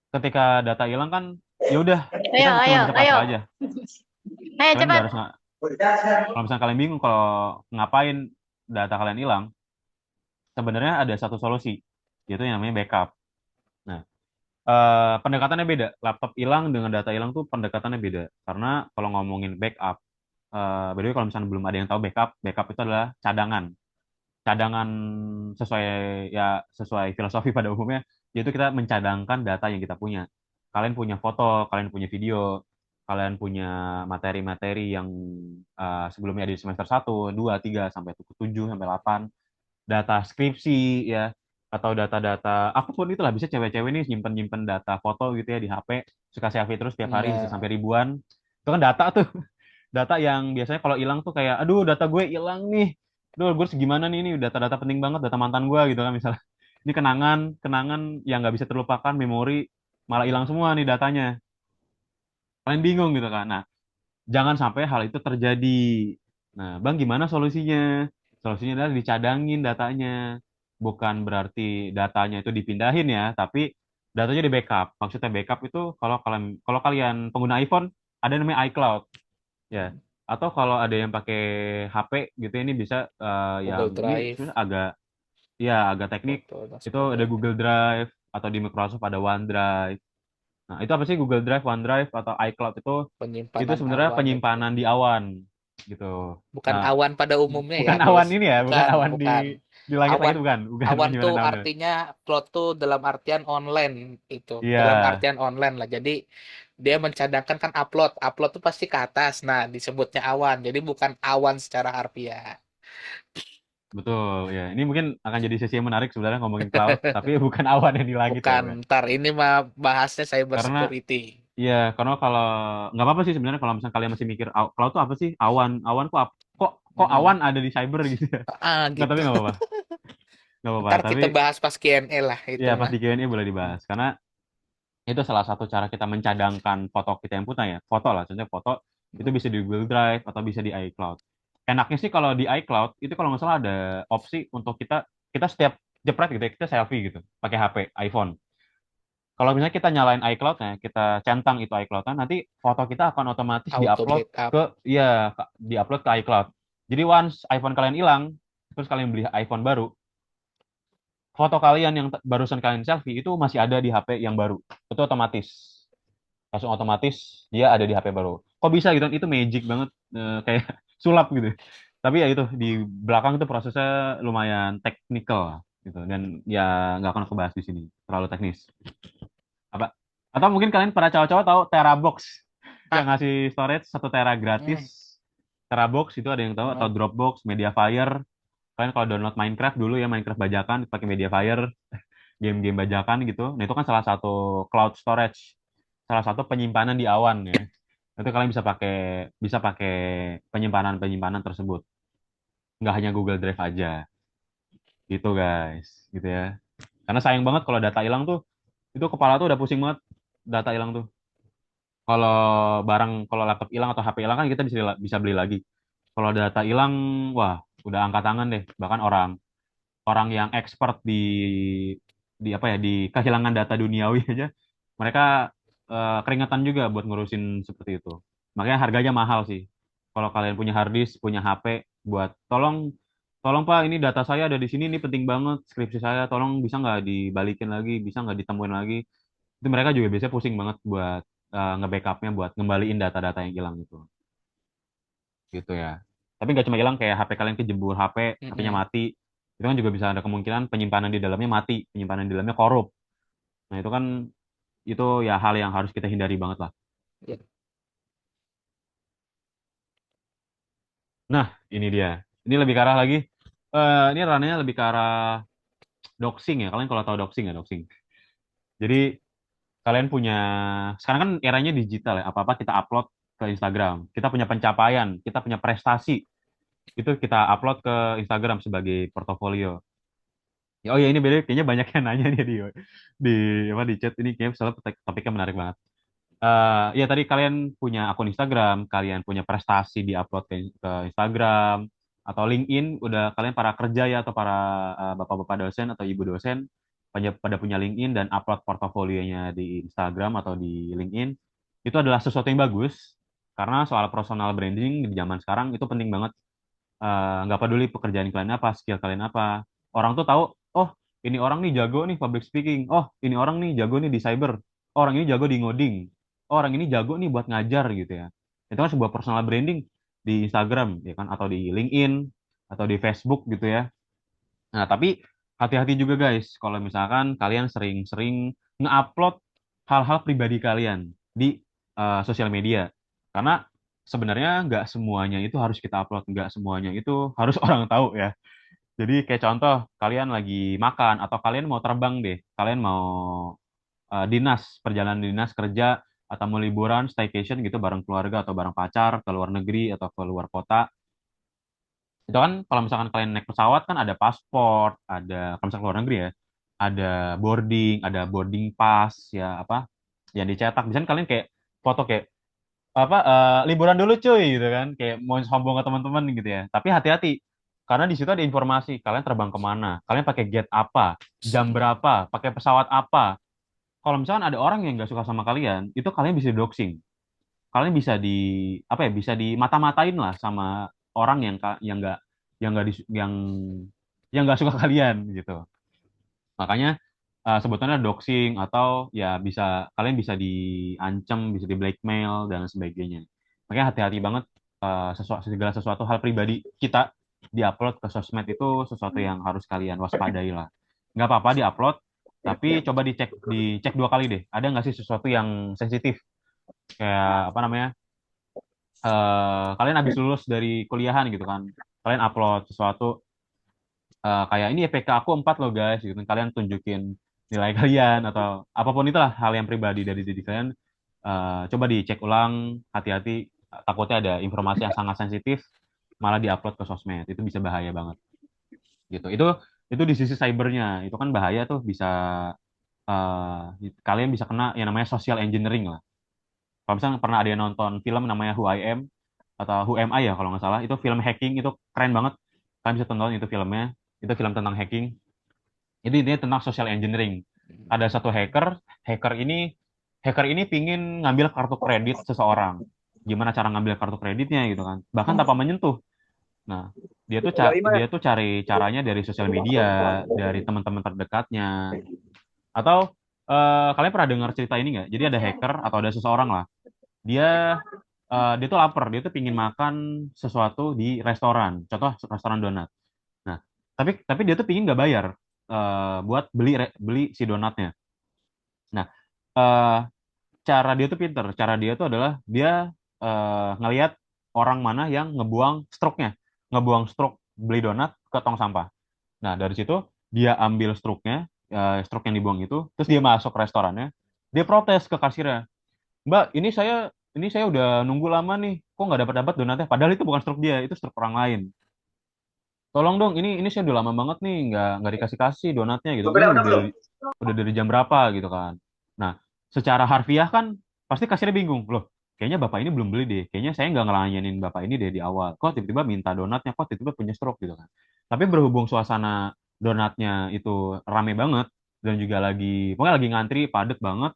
ketika data hilang kan, ya udah kita cuma bisa pasrah aja. Kalian nggak harus kalau misalnya kalian bingung kalau ngapain data kalian hilang, sebenarnya ada satu solusi, yaitu yang namanya backup. Nah, pendekatannya beda. Laptop hilang dengan data hilang tuh pendekatannya beda. Karena kalau ngomongin backup, by the way kalau misalnya belum ada yang tahu backup itu adalah cadangan. Cadangan sesuai sesuai filosofi pada umumnya, yaitu kita mencadangkan data yang kita punya. Kalian punya foto, kalian punya video, kalian punya materi-materi yang sebelumnya ada di semester 1, 2, 3, sampai 7, sampai 8, data skripsi ya, atau data-data apapun itulah, bisa cewek-cewek nih nyimpen-nyimpen data foto gitu ya di HP, suka selfie terus tiap hari bisa Iya. sampai ribuan. Itu kan data tuh, data yang biasanya kalau hilang tuh kayak aduh data gue hilang nih. Duh, gue harus gimana nih, ini data-data penting banget, data mantan gue gitu kan misalnya. Ini kenangan, kenangan yang nggak bisa terlupakan, memori, malah hilang semua nih datanya. Kalian bingung gitu kan. Nah, jangan sampai hal itu terjadi. Nah, Bang, gimana solusinya? Solusinya adalah dicadangin datanya. Bukan berarti datanya itu dipindahin ya, tapi datanya di backup. Maksudnya backup itu kalau kalian pengguna iPhone ada namanya iCloud ya. Atau kalau ada yang pakai HP gitu, ini bisa yang Google ini Drive, sebenarnya agak teknik. foto dan Itu ada sebagainya. Google Drive atau di Microsoft ada OneDrive. Nah, itu apa sih Google Drive, OneDrive atau iCloud itu Penyimpanan sebenarnya awan itu. penyimpanan di awan gitu. Bukan Nah, awan pada umumnya ya, bukan awan Bos. ini ya, bukan Bukan, awan bukan. di langit-langit, Awan bukan awan tuh penyimpanan awan. artinya cloud tuh dalam artian online itu. Iya, Dalam artian online lah. Jadi Dia mencadangkan kan upload. Upload tuh pasti ke atas. Nah, disebutnya awan. Jadi bukan awan secara harfiah. Betul, ya. Ini mungkin akan jadi sesi yang menarik sebenarnya ngomongin cloud, tapi bukan awan yang di langit ya, Bukan. bukan. Ntar ini mah bahasnya cyber Karena security. ya, karena kalau nggak apa-apa sih sebenarnya kalau misalnya kalian masih mikir cloud itu apa sih? Awan, awan kok Mm-mm. awan ada di cyber gitu ya? Nggak, Gitu. tapi nggak apa-apa, nggak apa-apa. Ntar Tapi kita bahas pas Q&A lah itu ya pas mah. di Q&A boleh dibahas karena itu salah satu cara kita mencadangkan foto kita yang punya ya. Foto lah, contohnya foto itu bisa di Google Drive atau bisa di iCloud. Enaknya sih kalau di iCloud itu kalau nggak salah ada opsi untuk kita kita setiap jepret gitu ya, kita selfie gitu pakai HP iPhone. Kalau misalnya kita nyalain iCloud-nya, kita centang itu iCloud-nya, nanti foto kita akan otomatis Auto diupload backup. diupload ke iCloud. Jadi once iPhone kalian hilang, terus kalian beli iPhone baru, foto kalian yang barusan kalian selfie itu masih ada di HP yang baru. Itu otomatis. Langsung otomatis dia ada di HP baru. Kok bisa gitu? Itu magic banget, kayak sulap gitu. Tapi ya itu di belakang itu prosesnya lumayan teknikal gitu dan ya nggak akan aku bahas di sini, terlalu teknis. Apa? Atau mungkin kalian para cowok-cowok tahu Terabox yang Ah, ngasih storage 1 tera gratis. hmm, Terabox itu ada yang tahu atau hmm. Dropbox, Mediafire. Kalian kalau download Minecraft dulu ya Minecraft bajakan pakai Mediafire, game-game bajakan gitu. Nah, itu kan salah satu cloud storage, salah satu penyimpanan di awan ya. Itu kalian bisa pakai penyimpanan-penyimpanan tersebut. Nggak hanya Google Drive aja. Gitu guys, gitu ya. Karena sayang banget kalau data hilang tuh, itu kepala tuh udah pusing banget data hilang tuh. Kalau kalau laptop hilang atau HP hilang kan kita bisa beli lagi. Kalau data hilang, wah, udah angkat tangan deh. Bahkan orang orang yang expert di apa ya di kehilangan data duniawi aja, mereka keringetan juga buat ngurusin seperti itu. Makanya harganya mahal sih. Kalau kalian punya hard disk, punya HP, buat tolong tolong Pak, ini data saya ada di sini, ini penting banget skripsi saya, tolong bisa nggak dibalikin lagi, bisa nggak ditemuin lagi. Itu mereka juga biasanya pusing banget buat nge-backupnya, buat ngembaliin data-data yang hilang itu, gitu ya. Tapi nggak cuma hilang kayak HP kalian kejebur HP-nya Mm-mm. mati, itu kan juga bisa ada kemungkinan penyimpanan di dalamnya mati, penyimpanan di dalamnya korup. Nah itu kan itu ya hal yang harus kita hindari banget lah. Ya. Nah ini dia, ini lebih ke arah lagi, ini ranahnya lebih ke arah doxing ya. Kalian kalau tahu doxing ya doxing. Jadi kalian punya sekarang kan eranya digital ya, apa-apa kita upload ke Instagram. Kita punya pencapaian, kita punya prestasi, itu kita upload ke Instagram sebagai portofolio. Ya, oh ya ini beda kayaknya banyak yang nanya nih di apa di chat ini kayaknya soalnya topiknya menarik banget. Ya tadi kalian punya akun Instagram, kalian punya prestasi di upload ke Instagram atau LinkedIn, udah kalian para kerja ya atau para bapak-bapak dosen atau ibu dosen pada punya LinkedIn dan upload portofolionya di Instagram atau di LinkedIn, itu adalah sesuatu yang bagus karena soal personal branding di zaman sekarang itu penting banget. Nggak peduli pekerjaan kalian apa, skill kalian apa. Orang tuh tahu, oh ini orang nih jago nih public speaking, oh ini orang nih jago nih di cyber, oh, orang ini jago di ngoding, oh, orang ini jago nih buat ngajar gitu ya. Itu kan sebuah personal branding di Instagram ya kan, atau di LinkedIn, atau di Facebook gitu ya. Nah tapi hati-hati juga guys, kalau misalkan kalian sering-sering nge-upload hal-hal pribadi kalian di sosial media. Karena sebenarnya nggak semuanya itu harus kita upload, nggak semuanya itu harus orang tahu ya. Jadi kayak contoh, kalian lagi makan atau kalian mau terbang deh, kalian mau perjalanan dinas kerja atau mau liburan, staycation gitu bareng keluarga atau bareng pacar ke luar negeri atau ke luar kota. Itu kan kalau misalkan kalian naik pesawat kan ada paspor, ada kalau misalkan ke luar negeri ya, ada boarding pass ya apa yang dicetak. Misalnya kalian kayak foto kayak apa liburan dulu cuy gitu kan kayak mau sombong ke teman-teman gitu ya tapi hati-hati karena di situ ada informasi kalian terbang kemana kalian pakai jet apa jam berapa pakai pesawat apa kalau misalkan ada orang yang nggak suka sama kalian itu kalian bisa di doxing kalian bisa di apa ya bisa dimata-matain lah sama orang yang nggak yang nggak suka kalian gitu makanya sebetulnya doxing atau ya kalian bisa diancam, bisa di blackmail dan sebagainya. Makanya hati-hati banget segala sesuatu hal pribadi kita diupload ke sosmed itu sesuatu yang harus kalian waspadai lah. Nggak apa-apa diupload, tapi coba dicek 2 kali deh. Ada nggak sih sesuatu yang sensitif kayak apa namanya, kalian habis lulus dari kuliahan gitu kan, kalian upload sesuatu, kayak ini IPK aku 4 loh guys gitu kan. Kalian tunjukin nilai kalian atau apapun itulah hal yang pribadi dari diri kalian. Coba dicek ulang, hati-hati, takutnya ada informasi yang sangat sensitif malah diupload ke sosmed, itu bisa bahaya banget gitu. Itu di sisi cybernya itu kan bahaya tuh, bisa kalian bisa kena yang namanya social engineering lah. Kalau misalnya pernah ada yang nonton film namanya Who I Am atau Who Am I ya kalau nggak salah, itu film hacking, itu keren banget. Kalian bisa tonton itu filmnya, itu film tentang hacking. Itu intinya tentang social engineering. Ada satu hacker ini pingin ngambil kartu kredit seseorang. Gimana cara ngambil kartu kreditnya gitu kan? Bahkan tanpa menyentuh. Nah, dia tuh cari caranya dari sosial media, dari teman-teman terdekatnya. Atau kalian pernah dengar cerita ini nggak? Jadi ada hacker atau ada seseorang lah. Dia dia tuh lapar, dia tuh pingin makan sesuatu di restoran. Contoh restoran donat. Nah, tapi dia tuh pingin nggak bayar buat beli si donatnya. Nah, eh, cara dia tuh pinter. Cara dia tuh adalah dia ngelihat orang mana yang ngebuang struk beli donat ke tong sampah. Nah, dari situ dia ambil struk yang dibuang itu, terus dia masuk ke restorannya, dia protes ke kasirnya, Mbak, ini saya udah nunggu lama nih, kok nggak dapat dapat donatnya? Padahal itu bukan struk dia, itu struk orang lain. Tolong dong, ini saya udah lama banget nih nggak dikasih kasih donatnya gitu. Ini udah dari jam berapa gitu kan. Nah, secara harfiah kan pasti kasirnya bingung loh. Kayaknya bapak ini belum beli deh. Kayaknya saya nggak ngelayanin bapak ini deh di awal. Kok tiba-tiba minta donatnya? Kok tiba-tiba punya stroke gitu kan. Tapi berhubung suasana donatnya itu rame banget dan juga pokoknya lagi ngantri padet banget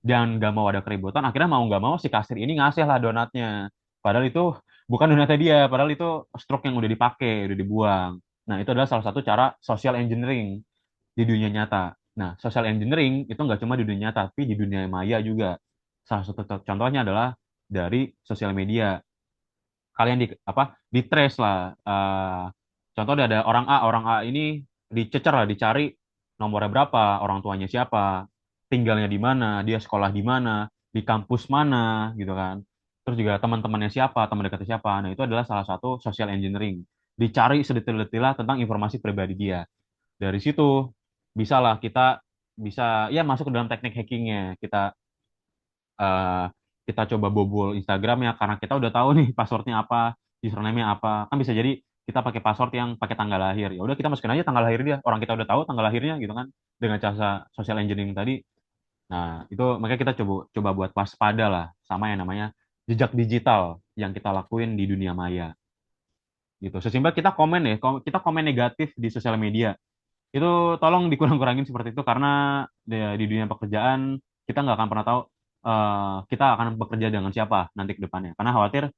dan nggak mau ada keributan, akhirnya mau nggak mau si kasir ini ngasih lah donatnya. Padahal itu bukan donatnya dia, padahal itu stroke yang udah dipakai, udah dibuang. Nah, itu adalah salah satu cara social engineering di dunia nyata. Nah, social engineering itu nggak cuma di dunia nyata, tapi di dunia maya juga. Salah satu contohnya adalah dari sosial media. Kalian di trace lah. Contohnya ada orang A ini dicecer lah, dicari nomornya berapa, orang tuanya siapa, tinggalnya di mana, dia sekolah di mana, di kampus mana, gitu kan. Terus juga teman-temannya siapa, teman dekatnya siapa. Nah, itu adalah salah satu social engineering. Dicari sedetail-detailnya tentang informasi pribadi dia. Dari situ bisalah kita bisa ya masuk ke dalam teknik hackingnya. Eh, kita coba bobol Instagramnya karena kita udah tahu nih passwordnya apa, username-nya apa. Kan bisa jadi kita pakai password yang pakai tanggal lahir. Ya udah kita masukin aja tanggal lahir dia. Orang kita udah tahu tanggal lahirnya gitu kan dengan cara social engineering tadi. Nah, itu makanya kita coba coba buat waspada lah sama yang namanya jejak digital yang kita lakuin di dunia maya. Gitu. Sesimpel kita komen ya, kita komen negatif di sosial media itu tolong dikurang-kurangin seperti itu karena di dunia pekerjaan kita nggak akan pernah tahu kita akan bekerja dengan siapa nanti ke depannya. Karena khawatir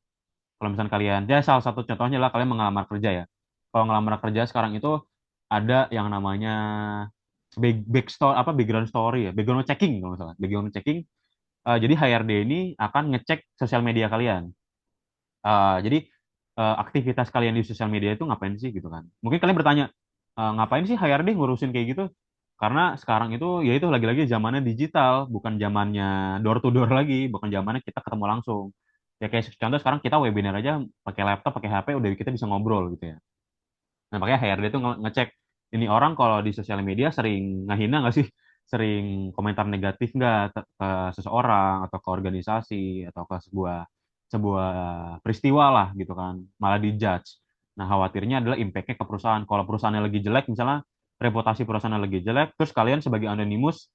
kalau misalnya kalian, ya salah satu contohnya lah kalian mengelamar kerja ya. Kalau ngelamar kerja sekarang itu ada yang namanya background story ya, background checking kalau nggak salah, background checking. Jadi HRD ini akan ngecek sosial media kalian. Jadi aktivitas kalian di sosial media itu ngapain sih gitu kan? Mungkin kalian bertanya, ngapain sih HRD ngurusin kayak gitu? Karena sekarang itu ya itu lagi-lagi zamannya digital, bukan zamannya door to door lagi, bukan zamannya kita ketemu langsung. Ya kayak contoh sekarang kita webinar aja pakai laptop, pakai HP udah kita bisa ngobrol gitu ya. Nah, makanya HRD itu ngecek ini orang kalau di sosial media sering ngehina nggak sih? Sering komentar negatif nggak ke seseorang atau ke organisasi atau ke sebuah sebuah peristiwa lah gitu kan, malah dijudge. Nah, khawatirnya adalah impact-nya ke perusahaan. Kalau perusahaannya lagi jelek, misalnya reputasi perusahaannya lagi jelek, terus kalian sebagai anonymous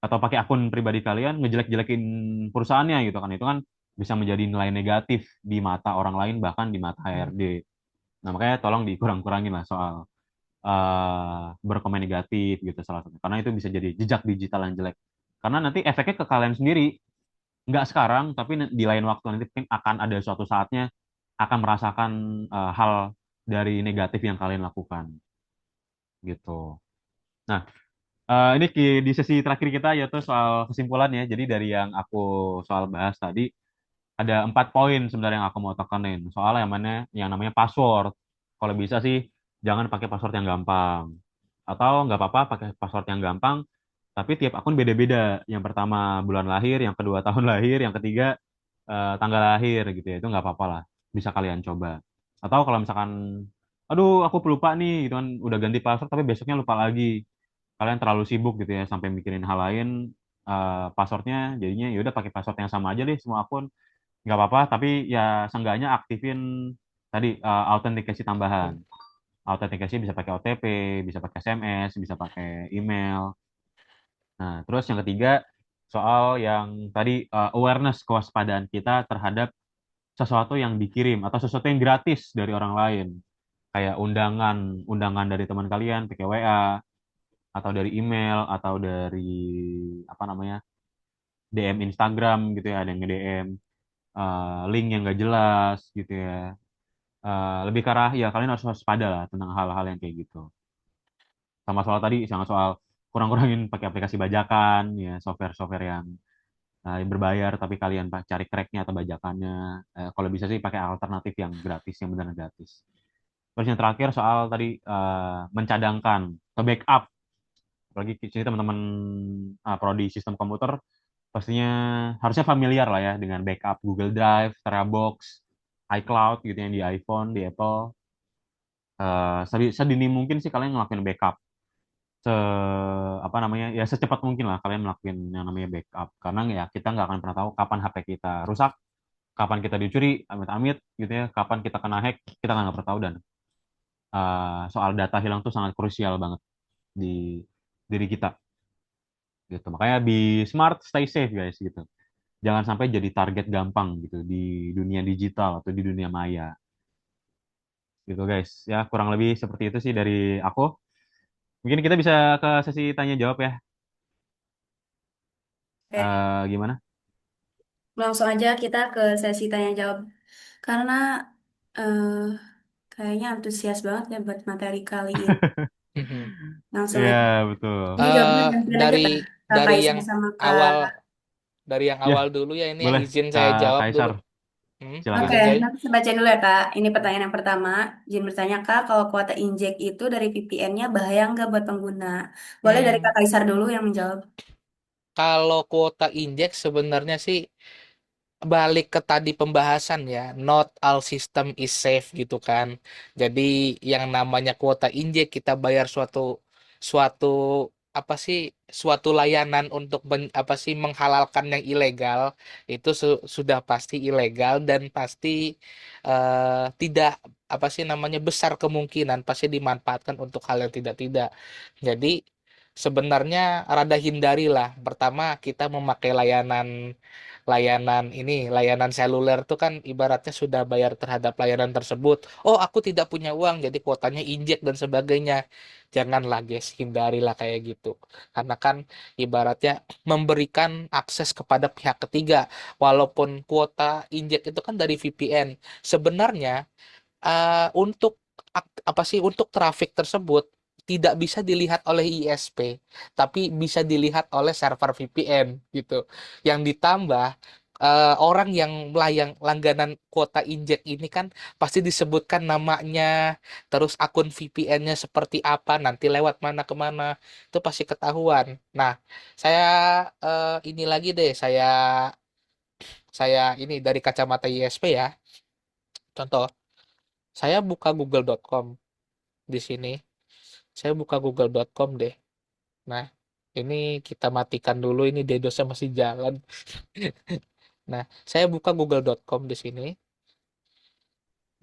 atau pakai akun pribadi kalian ngejelek-jelekin perusahaannya gitu kan, itu kan bisa menjadi nilai negatif di mata orang lain bahkan di mata HRD. Nah, makanya tolong dikurang-kurangin lah soal berkomen negatif gitu salah satu. Karena itu bisa jadi jejak digital yang jelek. Karena nanti efeknya ke kalian sendiri, nggak sekarang, tapi di lain waktu nanti mungkin akan ada suatu saatnya akan merasakan hal dari negatif yang kalian lakukan gitu. Nah, ini di sesi terakhir kita yaitu soal kesimpulan ya. Jadi dari yang aku soal bahas tadi ada 4 poin sebenarnya yang aku mau tekanin. Soal yang mana yang namanya password. Kalau bisa sih jangan pakai password yang gampang. Atau nggak apa-apa pakai password yang gampang, Tapi tiap akun beda-beda. Yang pertama bulan lahir, yang kedua tahun lahir, yang ketiga tanggal lahir gitu ya. Itu nggak apa-apa lah. Bisa kalian coba. Atau kalau misalkan, aduh aku pelupa nih gitu kan, udah ganti password tapi besoknya lupa lagi. Kalian terlalu sibuk gitu ya sampai mikirin hal lain, passwordnya jadinya ya udah pakai password yang sama aja deh semua akun. Nggak apa-apa, tapi ya seenggaknya aktifin tadi autentikasi tambahan. Autentikasi bisa pakai OTP, bisa pakai SMS, bisa pakai email. Nah, terus yang ketiga soal yang tadi awareness kewaspadaan kita terhadap sesuatu yang dikirim atau sesuatu yang gratis dari orang lain. Kayak undangan dari teman kalian pakai WA atau dari email atau dari apa namanya DM Instagram gitu ya, ada yang nge-DM link yang nggak jelas gitu ya. Lebih ke arah ya kalian harus waspada lah tentang hal-hal yang kayak gitu. Sama soal tadi, sama soal kurang-kurangin pakai aplikasi bajakan, ya software-software yang berbayar tapi kalian cari cracknya atau bajakannya. Kalau bisa sih pakai alternatif yang gratis, yang benar gratis. Terus yang terakhir soal tadi mencadangkan, ke backup. Apalagi sini teman-teman prodi sistem komputer pastinya harusnya familiar lah ya dengan backup Google Drive, Dropbox, iCloud gitu yang di iPhone, di Apple. Sedini mungkin sih kalian ngelakuin backup se apa namanya ya secepat mungkin lah kalian melakukan yang namanya backup karena ya kita nggak akan pernah tahu kapan HP kita rusak, kapan kita dicuri, amit-amit gitu ya, kapan kita kena hack, kita nggak pernah tahu. Dan soal data hilang tuh sangat krusial banget di diri kita gitu. Makanya be smart, stay safe guys gitu. Jangan sampai jadi target gampang gitu di dunia digital atau di dunia maya gitu guys. Ya kurang lebih seperti itu sih dari aku. Mungkin kita bisa ke sesi tanya jawab ya. Oke, Gimana? langsung aja kita ke sesi tanya jawab. Karena eh, kayaknya antusias banget ya buat materi kali ini. Langsung Iya aja. betul. Ini jawabnya gantian aja Dari Kak. Kak dari Kaisar yang sama Kak. awal dari yang Ya awal dulu ya ini ya boleh izin saya Kak jawab dulu. Kaisar, Oke, silakan. Izin saya. nanti saya baca dulu ya Kak. Ini pertanyaan yang pertama. Jin bertanya Kak, kalau kuota injek itu dari VPN-nya bahaya nggak buat pengguna? Boleh dari Kak Hmm, Kaisar dulu yang menjawab. Kalau kuota injek sebenarnya sih balik ke tadi pembahasan ya, not all system is safe gitu kan. Jadi yang namanya kuota injek kita bayar suatu suatu apa sih suatu layanan untuk apa sih menghalalkan yang ilegal itu sudah pasti ilegal dan pasti tidak apa sih namanya besar kemungkinan pasti dimanfaatkan untuk hal yang tidak-tidak. Jadi sebenarnya rada hindarilah. Pertama kita memakai layanan layanan ini, layanan seluler tuh kan ibaratnya sudah bayar terhadap layanan tersebut. Oh, aku tidak punya uang, jadi kuotanya injek dan sebagainya. Janganlah, guys, hindarilah kayak gitu. Karena kan ibaratnya memberikan akses kepada pihak ketiga. Walaupun kuota injek itu kan dari VPN. Sebenarnya untuk apa sih untuk traffic tersebut tidak bisa dilihat oleh ISP, tapi bisa dilihat oleh server VPN gitu. Yang ditambah orang yang langganan kuota injek ini kan pasti disebutkan namanya, terus akun VPN-nya seperti apa, nanti lewat mana ke mana, itu pasti ketahuan. Nah, saya ini lagi deh, saya ini dari kacamata ISP ya. Contoh, saya buka google.com di sini. Saya buka google.com deh. Nah, ini kita matikan dulu ini DDoS-nya masih jalan. Nah, saya buka google.com di sini.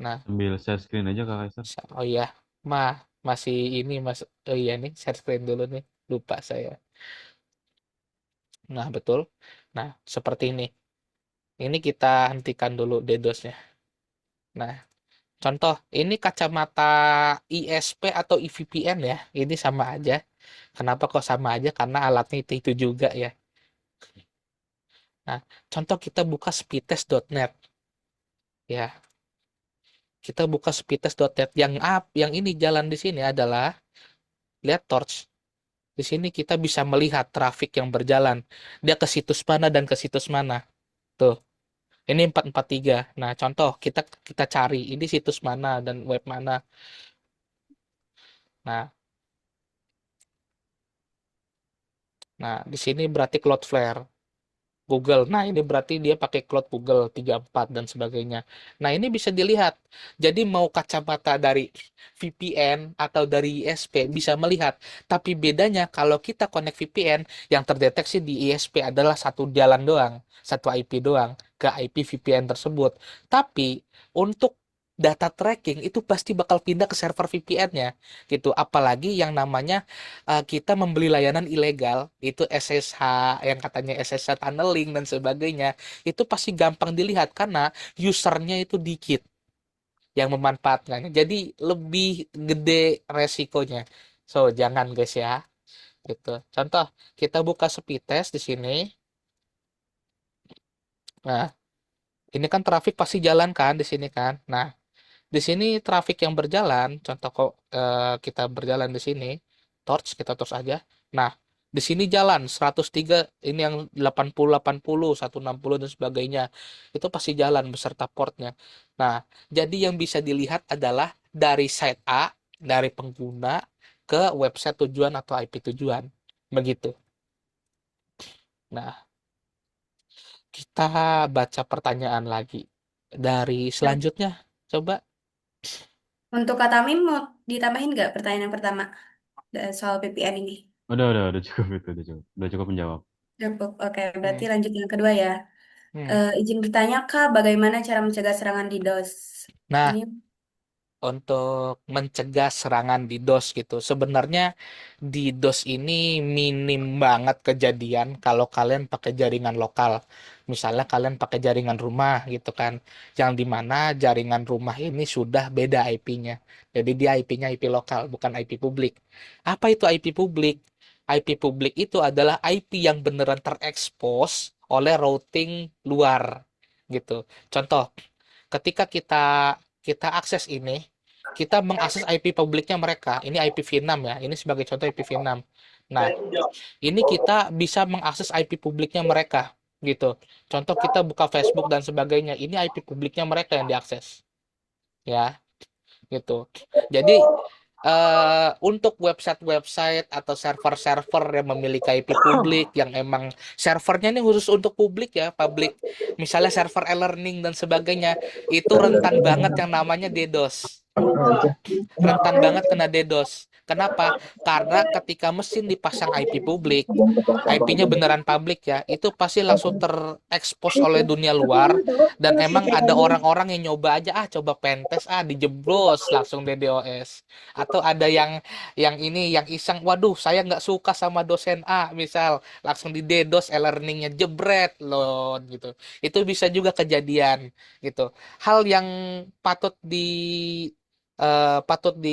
Nah, Sambil share screen aja Kak Kaisar. oh iya, masih ini Mas. Oh iya nih, share screen dulu nih. Lupa saya. Nah, betul. Nah, seperti ini. Ini kita hentikan dulu DDoS-nya. Nah, contoh, ini kacamata ISP atau EVPN ya. Ini sama aja. Kenapa kok sama aja? Karena alatnya itu juga ya. Nah, contoh kita buka speedtest.net. Ya, kita buka speedtest.net. Yang ini jalan di sini adalah lihat torch. Di sini kita bisa melihat trafik yang berjalan. Dia ke situs mana dan ke situs mana. Tuh. Ini 443. Nah, contoh kita kita cari ini situs mana dan web mana. Nah, Nah, di sini berarti Cloudflare. Google. Nah, ini berarti dia pakai cloud Google 34 dan sebagainya. Nah, ini bisa dilihat. Jadi mau kacamata dari VPN atau dari ISP bisa melihat. Tapi bedanya kalau kita connect VPN, yang terdeteksi di ISP adalah satu jalan doang, satu IP doang ke IP VPN tersebut. Tapi untuk data tracking itu pasti bakal pindah ke server VPN-nya gitu. Apalagi yang namanya kita membeli layanan ilegal, itu SSH yang katanya SSH tunneling dan sebagainya, itu pasti gampang dilihat karena usernya itu dikit yang memanfaatkannya. Jadi lebih gede resikonya. So, jangan guys ya. Gitu. Contoh, kita buka speed test di sini. Nah, ini kan traffic pasti jalan kan di sini kan. Nah, di sini traffic yang berjalan, contoh kok kita berjalan di sini, torch kita torch aja. Nah, di sini jalan 103, ini yang 80 80 160 dan sebagainya. Itu pasti jalan beserta portnya. Nah, jadi yang bisa dilihat adalah dari site A, dari pengguna ke website tujuan atau IP tujuan. Begitu. Nah, kita baca pertanyaan lagi. Dari selanjutnya, coba. Untuk Kak Tamim mau ditambahin nggak pertanyaan yang pertama soal VPN ini? Udah cukup itu, udah cukup menjawab. Cukup. Oke, berarti Hmm. lanjut yang kedua ya. Hmm. Izin bertanya, Kak, bagaimana cara mencegah serangan DDoS? Nah, Ini untuk mencegah serangan DDoS gitu. Sebenarnya DDoS ini minim banget kejadian kalau kalian pakai jaringan lokal. Misalnya kalian pakai jaringan rumah gitu kan. Yang dimana jaringan rumah ini sudah beda IP-nya. Jadi dia IP-nya IP lokal, bukan IP publik. Apa itu IP publik? IP publik itu adalah IP yang beneran terekspos oleh routing luar gitu. Contoh, ketika kita kita akses ini, kita mengakses IP publiknya mereka. Ini IPv6 ya. Ini sebagai contoh IPv6. Nah, ini kita bisa mengakses IP publiknya mereka gitu. Contoh kita buka Facebook dan sebagainya. Ini IP publiknya mereka yang diakses. Ya, gitu. Jadi untuk website-website atau server-server yang memiliki IP publik yang emang servernya ini khusus untuk publik ya, publik, misalnya server e-learning dan sebagainya, itu rentan banget yang namanya DDoS gitu. Rentan banget kena DDoS. Kenapa? Karena ketika mesin dipasang IP publik, IP-nya beneran publik ya, itu pasti langsung terekspos oleh dunia luar dan emang ada orang-orang yang nyoba aja coba pentest dijeblos langsung DDoS. Atau ada yang ini yang iseng, waduh saya nggak suka sama dosen A misal, langsung di DDoS e-learningnya jebret load gitu. Itu bisa juga kejadian gitu. Hal yang patut di patut di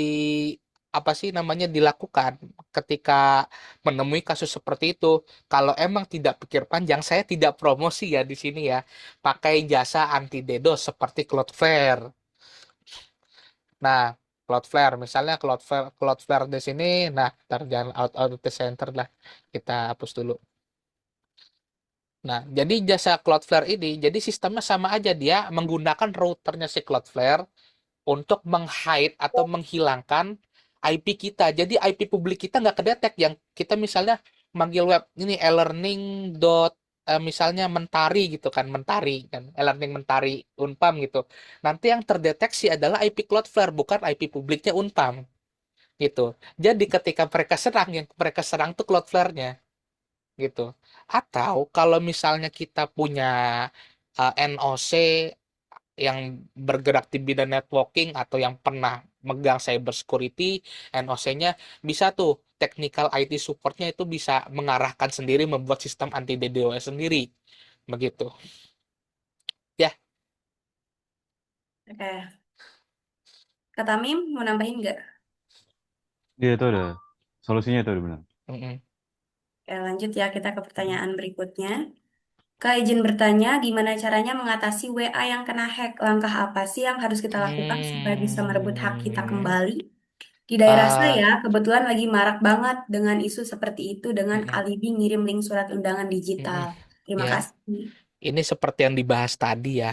apa sih namanya dilakukan ketika menemui kasus seperti itu. Kalau emang tidak pikir panjang, saya tidak promosi ya di sini ya, pakai jasa anti DDoS seperti Cloudflare. Nah, Cloudflare misalnya, Cloudflare di sini, nah ntar jangan out of the center lah, kita hapus dulu. Nah, jadi jasa Cloudflare ini, jadi sistemnya sama aja, dia menggunakan routernya si Cloudflare untuk meng-hide atau menghilangkan IP kita. Jadi IP publik kita nggak kedetek. Yang kita misalnya manggil web ini e-learning misalnya Mentari gitu kan, Mentari kan, e-learning Mentari Unpam gitu. Nanti yang terdeteksi adalah IP Cloudflare, bukan IP publiknya Unpam gitu. Jadi ketika mereka serang, yang mereka serang tuh Cloudflare-nya gitu. Atau kalau misalnya kita punya NOC yang bergerak di bidang networking atau yang pernah megang cyber security, NOC-nya bisa tuh technical IT support-nya itu bisa mengarahkan sendiri membuat sistem anti DDoS sendiri. Begitu. Ya, oke. Kak Tamim mau nambahin nggak? Iya itu udah solusinya itu udah benar. mm-mm. Oke, lanjut ya kita ke pertanyaan berikutnya. Kak, izin bertanya, gimana caranya mengatasi WA yang kena hack? Langkah apa sih yang harus kita lakukan supaya bisa merebut hak kita Hmm, kembali? Di daerah uh, saya, kebetulan lagi marak banget dengan isu seperti itu dengan mm-mm, alibi ngirim link surat undangan digital. mm-mm. Terima Ya, kasih. ini seperti yang dibahas tadi ya.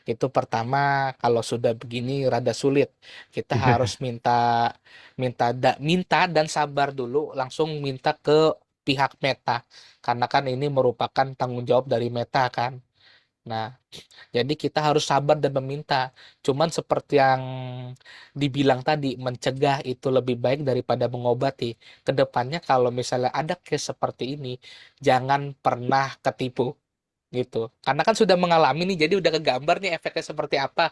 Itu pertama, kalau sudah begini rada sulit. Kita harus minta minta dan sabar dulu, langsung minta ke pihak Meta, karena kan ini merupakan tanggung jawab dari Meta kan. Nah, jadi kita harus sabar dan meminta. Cuman seperti yang dibilang tadi, mencegah itu lebih baik daripada mengobati. Kedepannya kalau misalnya ada case seperti ini, jangan pernah ketipu gitu. Karena kan sudah mengalami nih, jadi udah kegambar nih efeknya seperti apa.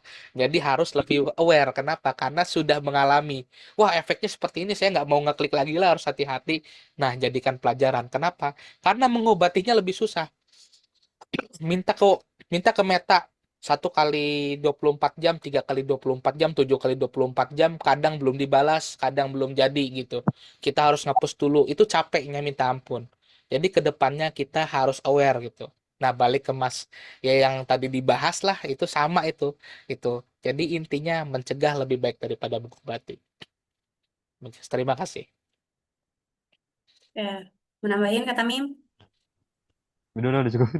Jadi harus lebih aware. Kenapa? Karena sudah mengalami. Wah, efeknya seperti ini, saya nggak mau ngeklik lagi lah, harus hati-hati. Nah, jadikan pelajaran. Kenapa? Karena mengobatinya lebih susah. minta ke minta ke Meta 1 kali 24 jam, 3 kali 24 jam, 7 kali 24 jam, kadang belum dibalas, kadang belum jadi gitu. Kita harus ngapus dulu, itu capeknya minta ampun. Jadi kedepannya kita harus aware gitu. Nah, balik ke Mas ya yang tadi dibahas lah, itu sama itu. Jadi intinya mencegah lebih baik daripada mengobati. Terima kasih. Ya, menambahin kata Mim. Udah cukup.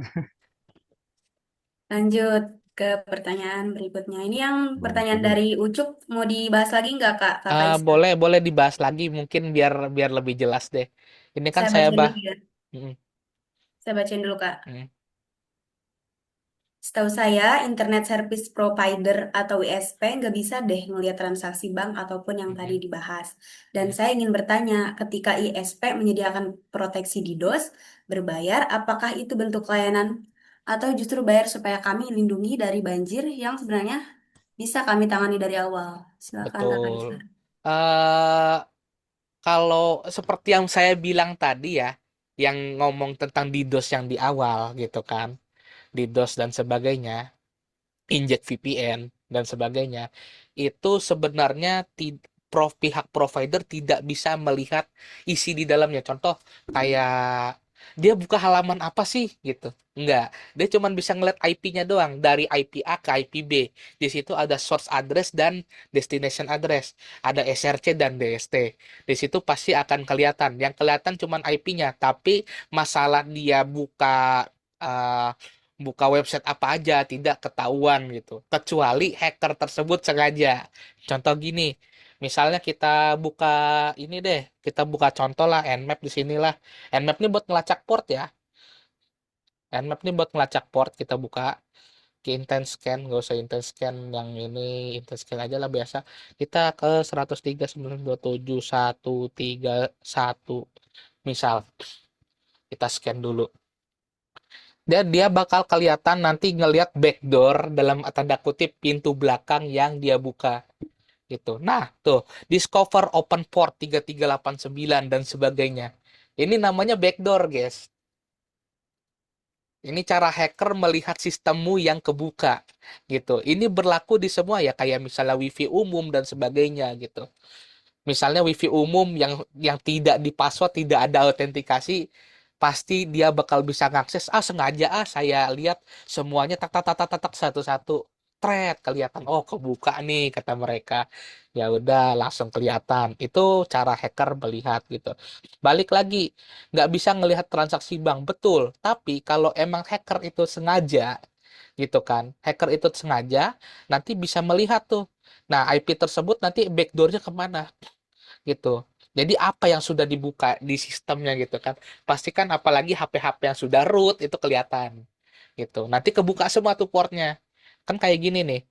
Lanjut ke pertanyaan berikutnya. Ini yang pertanyaan Cukup. dari Ucup, mau dibahas lagi nggak Kak, Kakak Isa? Boleh boleh dibahas lagi mungkin biar biar lebih jelas deh. Ini kan Saya saya bacain bah. dulu ya. Mm, Saya bacain dulu Kak. mm, Setahu saya, Internet Service Provider atau ISP nggak bisa deh ngelihat transaksi bank ataupun yang tadi mm, dibahas. Dan mm. saya ingin bertanya, ketika ISP menyediakan proteksi DDoS berbayar, apakah itu bentuk layanan atau justru bayar supaya kami lindungi dari banjir yang sebenarnya bisa kami tangani dari awal? Silakan Kakak Betul. Isa. eh Kalau seperti yang saya bilang tadi ya, yang ngomong tentang DDoS yang di awal gitu kan, DDoS dan sebagainya, inject VPN dan sebagainya, itu sebenarnya pihak provider tidak bisa melihat isi di dalamnya. Contoh kayak dia buka halaman apa sih gitu. Enggak, dia cuma bisa ngeliat IP-nya doang dari IP A ke IP B. Di situ ada source address dan destination address, ada SRC dan DST. Di situ pasti akan kelihatan. Yang kelihatan cuma IP-nya, tapi masalah dia uh, buka website apa aja tidak ketahuan gitu. Kecuali hacker tersebut sengaja. Contoh gini, misalnya kita buka ini deh, kita buka contoh lah Nmap di sinilah. Nmap ini buat ngelacak port ya. Nmap ini buat ngelacak port, kita buka ke Intense Scan, nggak usah Intense Scan yang ini, Intense Scan aja lah biasa. Kita ke 103.927.131 misal. Kita scan dulu. Dan dia bakal kelihatan nanti ngelihat backdoor dalam tanda kutip pintu belakang yang dia buka gitu. Nah, tuh discover open port 3389 dan sebagainya. Ini namanya backdoor, guys. Ini cara hacker melihat sistemmu yang kebuka gitu. Ini berlaku di semua ya, kayak misalnya wifi umum dan sebagainya gitu. Misalnya wifi umum yang tidak password, tidak ada autentikasi, pasti dia bakal bisa ngakses. Sengaja saya lihat semuanya tak tak tak tak tak tak, satu-satu thread kelihatan. Oh, kebuka nih kata mereka. Ya udah langsung kelihatan. Itu cara hacker melihat gitu. Balik lagi, nggak bisa ngelihat transaksi bank, betul. Tapi kalau emang hacker itu sengaja gitu kan, hacker itu sengaja nanti bisa melihat tuh. Nah, IP tersebut nanti backdoornya kemana gitu. Jadi apa yang sudah dibuka di sistemnya gitu kan. Pastikan apalagi HP-HP yang sudah root itu kelihatan gitu. Nanti kebuka semua tuh portnya. Kan kayak gini nih.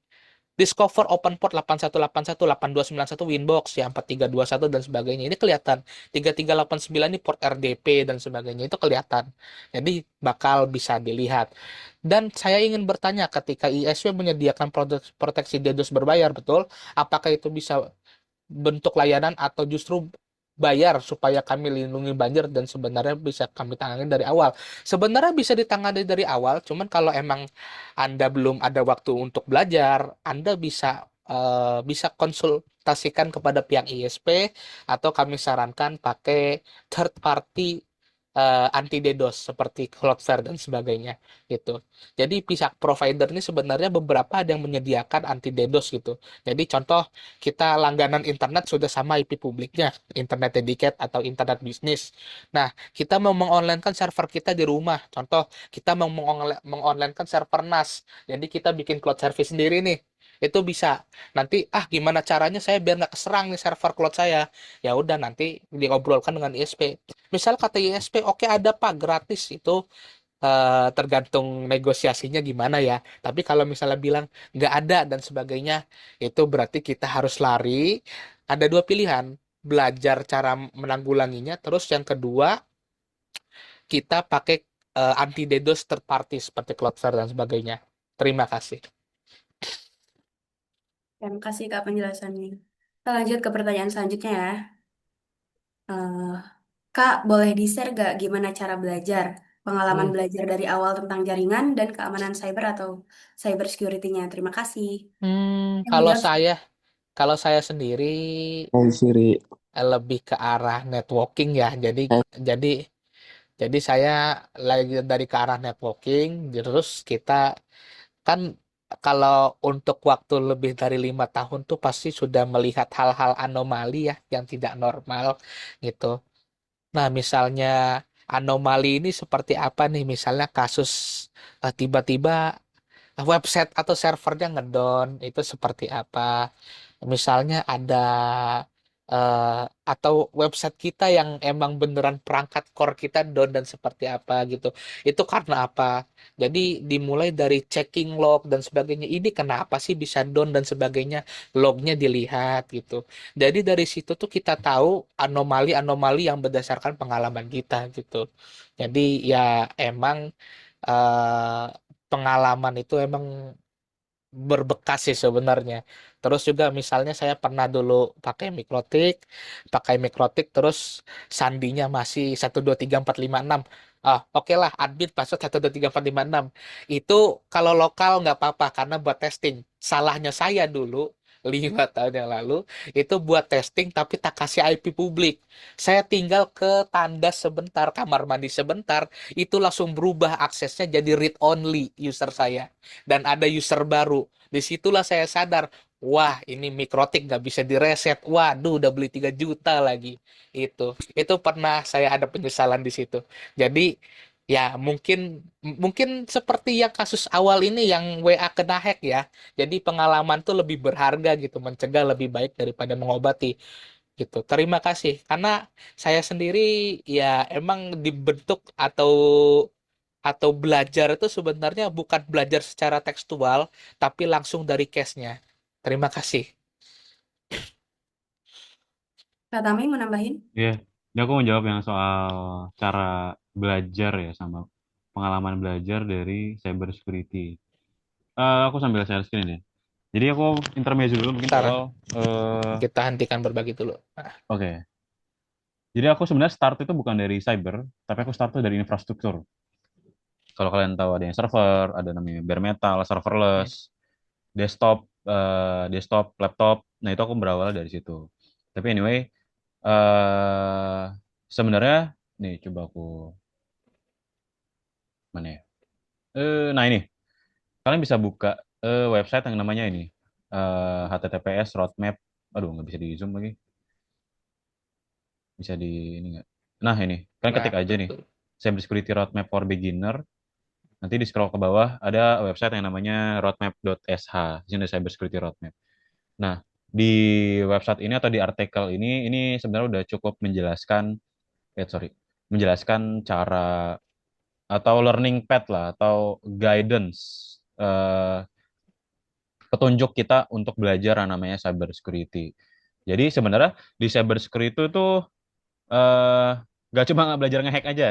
Discover open port 8181, 8291 Winbox ya 4321 dan sebagainya. Ini kelihatan. 3389 ini port RDP dan sebagainya itu kelihatan. Jadi bakal bisa dilihat. Dan saya ingin bertanya ketika ISW menyediakan proteksi DDoS berbayar, betul? Apakah itu bisa bentuk layanan atau justru bayar supaya kami lindungi banjir dan sebenarnya bisa kami tangani dari awal. Sebenarnya bisa ditangani dari awal, cuman kalau emang Anda belum ada waktu untuk belajar, Anda bisa konsultasikan kepada pihak ISP atau kami sarankan pakai third party anti DDoS seperti Cloudflare dan sebagainya gitu. Jadi pihak provider ini sebenarnya beberapa ada yang menyediakan anti DDoS gitu. Jadi contoh kita langganan internet sudah sama IP publiknya, internet dedicated atau internet bisnis. Nah, kita mau mengonlinekan server kita di rumah. Contoh, kita mau mengonlinekan server NAS. Jadi kita bikin cloud service sendiri nih. Itu bisa. Nanti gimana caranya saya biar nggak keserang nih server cloud saya. Ya udah nanti diobrolkan dengan ISP. Misal kata ISP, oke ada Pak gratis itu, tergantung negosiasinya gimana ya. Tapi kalau misalnya bilang nggak ada dan sebagainya, itu berarti kita harus lari. Ada dua pilihan, belajar cara menanggulanginya. Terus yang kedua, kita pakai anti DDoS third party seperti Cloudflare dan sebagainya. Terima kasih. Terima kasih Kak penjelasannya. Kita lanjut ke pertanyaan selanjutnya ya. Eh, Kak, boleh di-share gak gimana cara belajar? Pengalaman Hmm, belajar dari awal tentang jaringan dan keamanan cyber atau cyber security-nya. Terima kasih. Yang kalau menjawab saya kalau saya sendiri Hai Siri. lebih ke arah networking ya. Jadi jadi saya lagi dari ke arah networking. Terus kita kan kalau untuk waktu lebih dari 5 tahun tuh pasti sudah melihat hal-hal anomali ya yang tidak normal gitu. Nah, misalnya anomali ini seperti apa nih? Misalnya kasus tiba-tiba website atau servernya ngedown, itu seperti apa? Misalnya ada atau website kita yang emang beneran perangkat core kita down dan seperti apa gitu. Itu karena apa? Jadi dimulai dari checking log dan sebagainya. Ini kenapa sih bisa down dan sebagainya? Lognya dilihat gitu. Jadi dari situ tuh kita tahu anomali-anomali yang berdasarkan pengalaman kita gitu. Jadi ya emang eh, pengalaman itu emang berbekas sih sebenarnya. Terus juga misalnya saya pernah dulu pakai mikrotik terus sandinya masih 123 456. Oke lah, admin password 123 456. Itu kalau lokal nggak apa-apa karena buat testing. Salahnya saya dulu 5 tahun yang lalu itu buat testing tapi tak kasih IP publik. Saya tinggal ke tandas sebentar, kamar mandi sebentar, itu langsung berubah aksesnya jadi read only user saya dan ada user baru. Disitulah saya sadar, wah ini mikrotik nggak bisa direset. Waduh, udah beli 3 juta lagi. Itu pernah saya ada penyesalan di situ. Jadi ya mungkin mungkin seperti yang kasus awal ini yang WA kena hack ya. Jadi pengalaman tuh lebih berharga gitu, mencegah lebih baik daripada mengobati gitu. Terima kasih. Karena saya sendiri ya emang dibentuk atau belajar itu sebenarnya bukan belajar secara tekstual, tapi langsung dari case-nya. Terima kasih. Kak Tami mau nambahin? Iya, Ini aku mau jawab yang soal cara belajar ya sama pengalaman belajar dari cyber security. Aku sambil share screen ya. Jadi aku intermezzo dulu mungkin di Ntar awal. kita hentikan berbagi dulu. Oke. Jadi aku sebenarnya start itu bukan dari cyber, tapi aku start tuh dari infrastruktur. Kalau kalian tahu ada yang server, ada namanya bare metal, serverless, desktop, laptop. Nah itu aku berawal dari situ. Tapi anyway, eh sebenarnya nih coba aku mana ya? Nah ini kalian bisa buka website yang namanya ini HTTPS roadmap. Aduh nggak bisa di zoom lagi. Bisa di ini nggak? Nah ini kalian Nah, ketik aja nih betul. Cybersecurity Roadmap for Beginner. Nanti di scroll ke bawah ada website yang namanya roadmap.sh. Di sini ada Cybersecurity Roadmap. Nah, di website ini atau di artikel ini sebenarnya udah cukup menjelaskan, menjelaskan cara atau learning path lah atau guidance, petunjuk kita untuk belajar yang namanya cyber security. Jadi sebenarnya di cyber security itu eh gak cuma nggak belajar ngehack aja,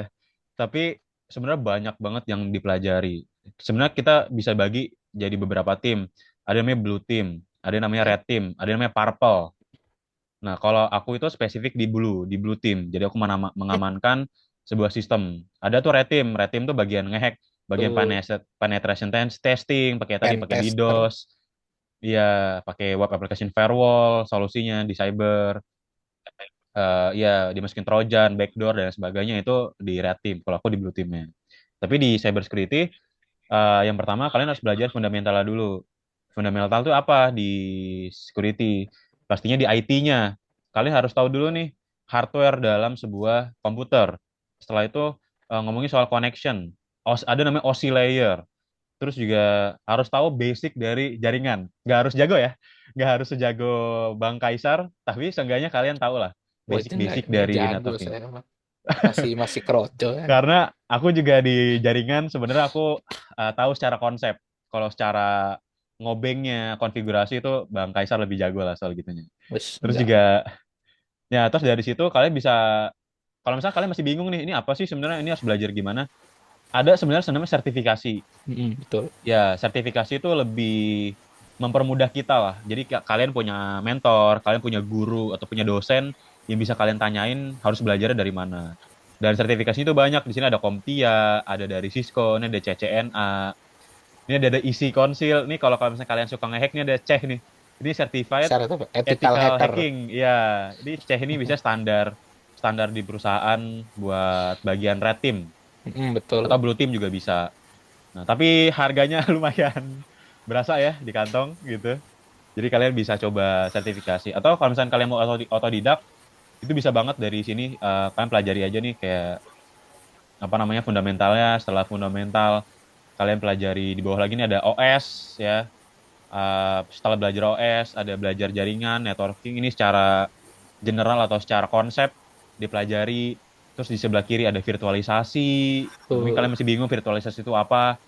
tapi sebenarnya banyak banget yang dipelajari. Sebenarnya kita bisa bagi jadi beberapa tim. Ada yang namanya blue team, ada yang namanya red team, ada yang namanya purple. Nah, kalau aku itu spesifik di blue team. Jadi aku mengamankan sebuah sistem. Ada tuh red team. Red team tuh bagian ngehack, bagian Tuh, penetration testing, pakai pen pakai tester. DDoS. Iya, pakai web application firewall, solusinya di cyber. Ya dimasukin Trojan, backdoor dan sebagainya itu di red team. Kalau aku di blue teamnya. Tapi di cyber security, yang pertama kalian harus belajar fundamentalnya dulu. Fundamental itu apa di security? Pastinya di IT-nya. Kalian harus tahu dulu nih hardware dalam sebuah komputer. Setelah itu ngomongin soal connection. Ada namanya OSI layer. terus juga harus tahu basic dari jaringan. Nggak harus jago ya, nggak harus sejago Bang Kaisar, tapi seenggaknya kalian tahu lah Wah, itu basic-basic nggak dari jago networking. saya mah. Masih kroco kan. Karena aku juga di jaringan sebenarnya aku tahu secara konsep. Kalau secara ngobengnya, konfigurasi itu Bang Kaisar lebih jago lah soal gitunya. Wes, Terus enggak. juga, ya terus dari situ kalian bisa, kalau misalnya kalian masih bingung nih, ini apa sih sebenarnya, ini harus belajar gimana? Ada sebenarnya namanya sertifikasi. Betul. Ya, sertifikasi itu lebih mempermudah kita lah. Jadi kalian punya mentor, kalian punya guru atau punya dosen yang bisa kalian tanyain harus belajarnya dari mana. Dan sertifikasi itu banyak. Di sini ada CompTIA, ada dari Cisco, ini ada CCNA, ini ada Easy Council. Nih kalau misalnya kalian suka ngehack, nih ada CEH nih. Ini Certified Syarat apa? Ethical Ethical hacker. Hacking. Ya, ini CEH ini bisa standar standar di perusahaan buat bagian red team Betul. atau blue team juga bisa. Nah, tapi harganya lumayan berasa ya di kantong gitu. Jadi kalian bisa coba sertifikasi. Atau kalau misalnya kalian mau otodidak, itu bisa banget dari sini. Kalian pelajari aja nih kayak apa namanya fundamentalnya. Setelah fundamental, kalian pelajari di bawah lagi nih ada OS ya. Setelah belajar OS, ada belajar jaringan, networking. Ini secara general atau secara konsep dipelajari. Terus di sebelah kiri ada virtualisasi. Nah, mungkin kalian masih bingung virtualisasi itu apa.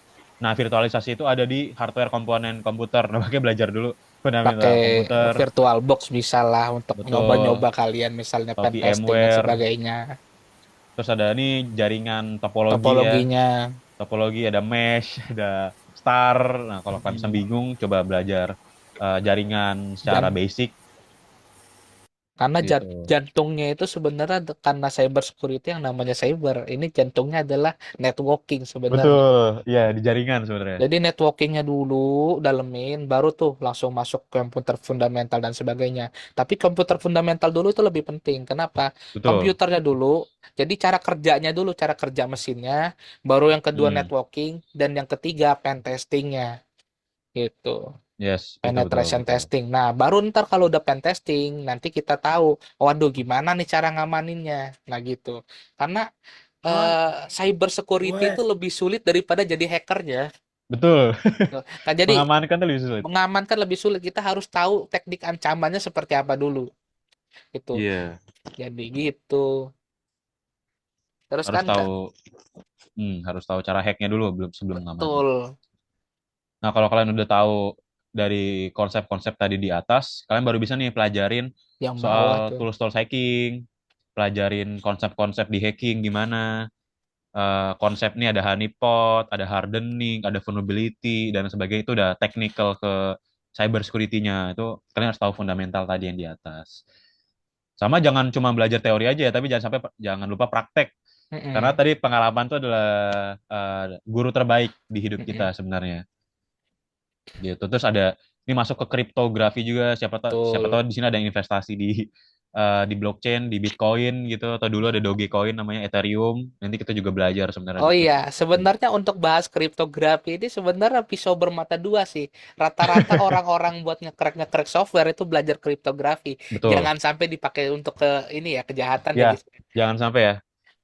Nah, virtualisasi itu ada di hardware komponen komputer. Nah, makanya belajar dulu fundamental Pakai komputer. virtual box bisa lah untuk Betul. nyoba-nyoba kalian misalnya Atau pen testing dan VMware. sebagainya. Terus ada nih jaringan topologi ya. Topologinya. Topologi ada mesh, ada star. Nah, kalau kalian misalnya bingung, coba belajar jaringan secara Dan basic karena gitu. jantungnya itu sebenarnya karena cyber security yang namanya cyber, ini jantungnya adalah networking sebenarnya. Betul, ya di jaringan sebenarnya. Jadi networkingnya dulu dalemin, baru tuh langsung masuk komputer fundamental dan sebagainya. Tapi komputer fundamental dulu itu lebih penting. Kenapa? Betul. Komputernya dulu, jadi cara kerjanya dulu, cara kerja mesinnya, baru yang kedua Hmm. networking, dan yang ketiga pen testingnya. Gitu. Yes, betul betul Penetration betul. testing. Nah, baru ntar kalau udah pen testing, nanti kita tahu, waduh gimana nih cara ngamaninnya. Nah, gitu. Karena cyber security itu lebih sulit daripada jadi hackernya. Betul. Nah, jadi Mengamankan tuh lebih sulit. mengamankan lebih sulit. Kita harus tahu teknik ancamannya seperti apa dulu. Itu. Iya, Jadi gitu. Terus harus kan tahu harus tahu cara hacknya dulu belum sebelum ngamanin. betul Nah, kalau kalian udah tahu dari konsep-konsep tadi di atas, kalian baru bisa nih pelajarin yang bawah soal tuh. tools-tools hacking, pelajarin konsep-konsep di hacking gimana. Konsep nih ada honeypot, ada hardening, ada vulnerability dan sebagainya itu udah technical ke cyber security-nya. Itu kalian harus tahu fundamental tadi yang di atas. Sama jangan cuma belajar teori aja ya, tapi jangan lupa praktek. Karena Mm-mm. tadi pengalaman itu adalah guru terbaik di hidup kita Mm-mm. sebenarnya. Gitu. Terus ada ini masuk ke kriptografi juga. Siapa tahu Betul. di sini ada yang investasi di blockchain, di Bitcoin gitu atau dulu ada Dogecoin namanya Ethereum. Nanti kita juga belajar sebenarnya Oh di iya, kriptografi. sebenarnya untuk bahas kriptografi ini sebenarnya pisau bermata dua sih. Rata-rata orang-orang buat ngekrek software itu belajar kriptografi. Betul. Jangan sampai dipakai untuk ke ini ya kejahatan ya Ya, guys. jangan sampai ya.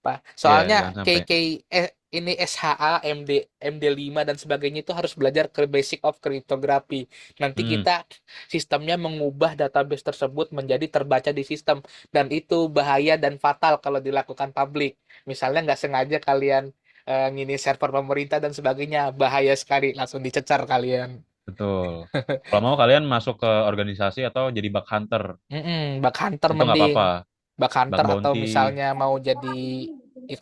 Pak. Ya, Soalnya jangan sampai. ini SHA, MD5 dan sebagainya itu harus belajar ke basic of cryptography. Nanti Hmm, kita sistemnya mengubah database tersebut menjadi terbaca di sistem dan itu bahaya dan fatal kalau dilakukan publik. Misalnya nggak sengaja kalian ngini server pemerintah dan sebagainya, bahaya sekali, langsung dicecar kalian. betul. Kalau mau kalian masuk ke organisasi atau jadi bug hunter, Bug hunter itu nggak mending. apa-apa. Bug Bug hunter atau bounty misalnya mau jadi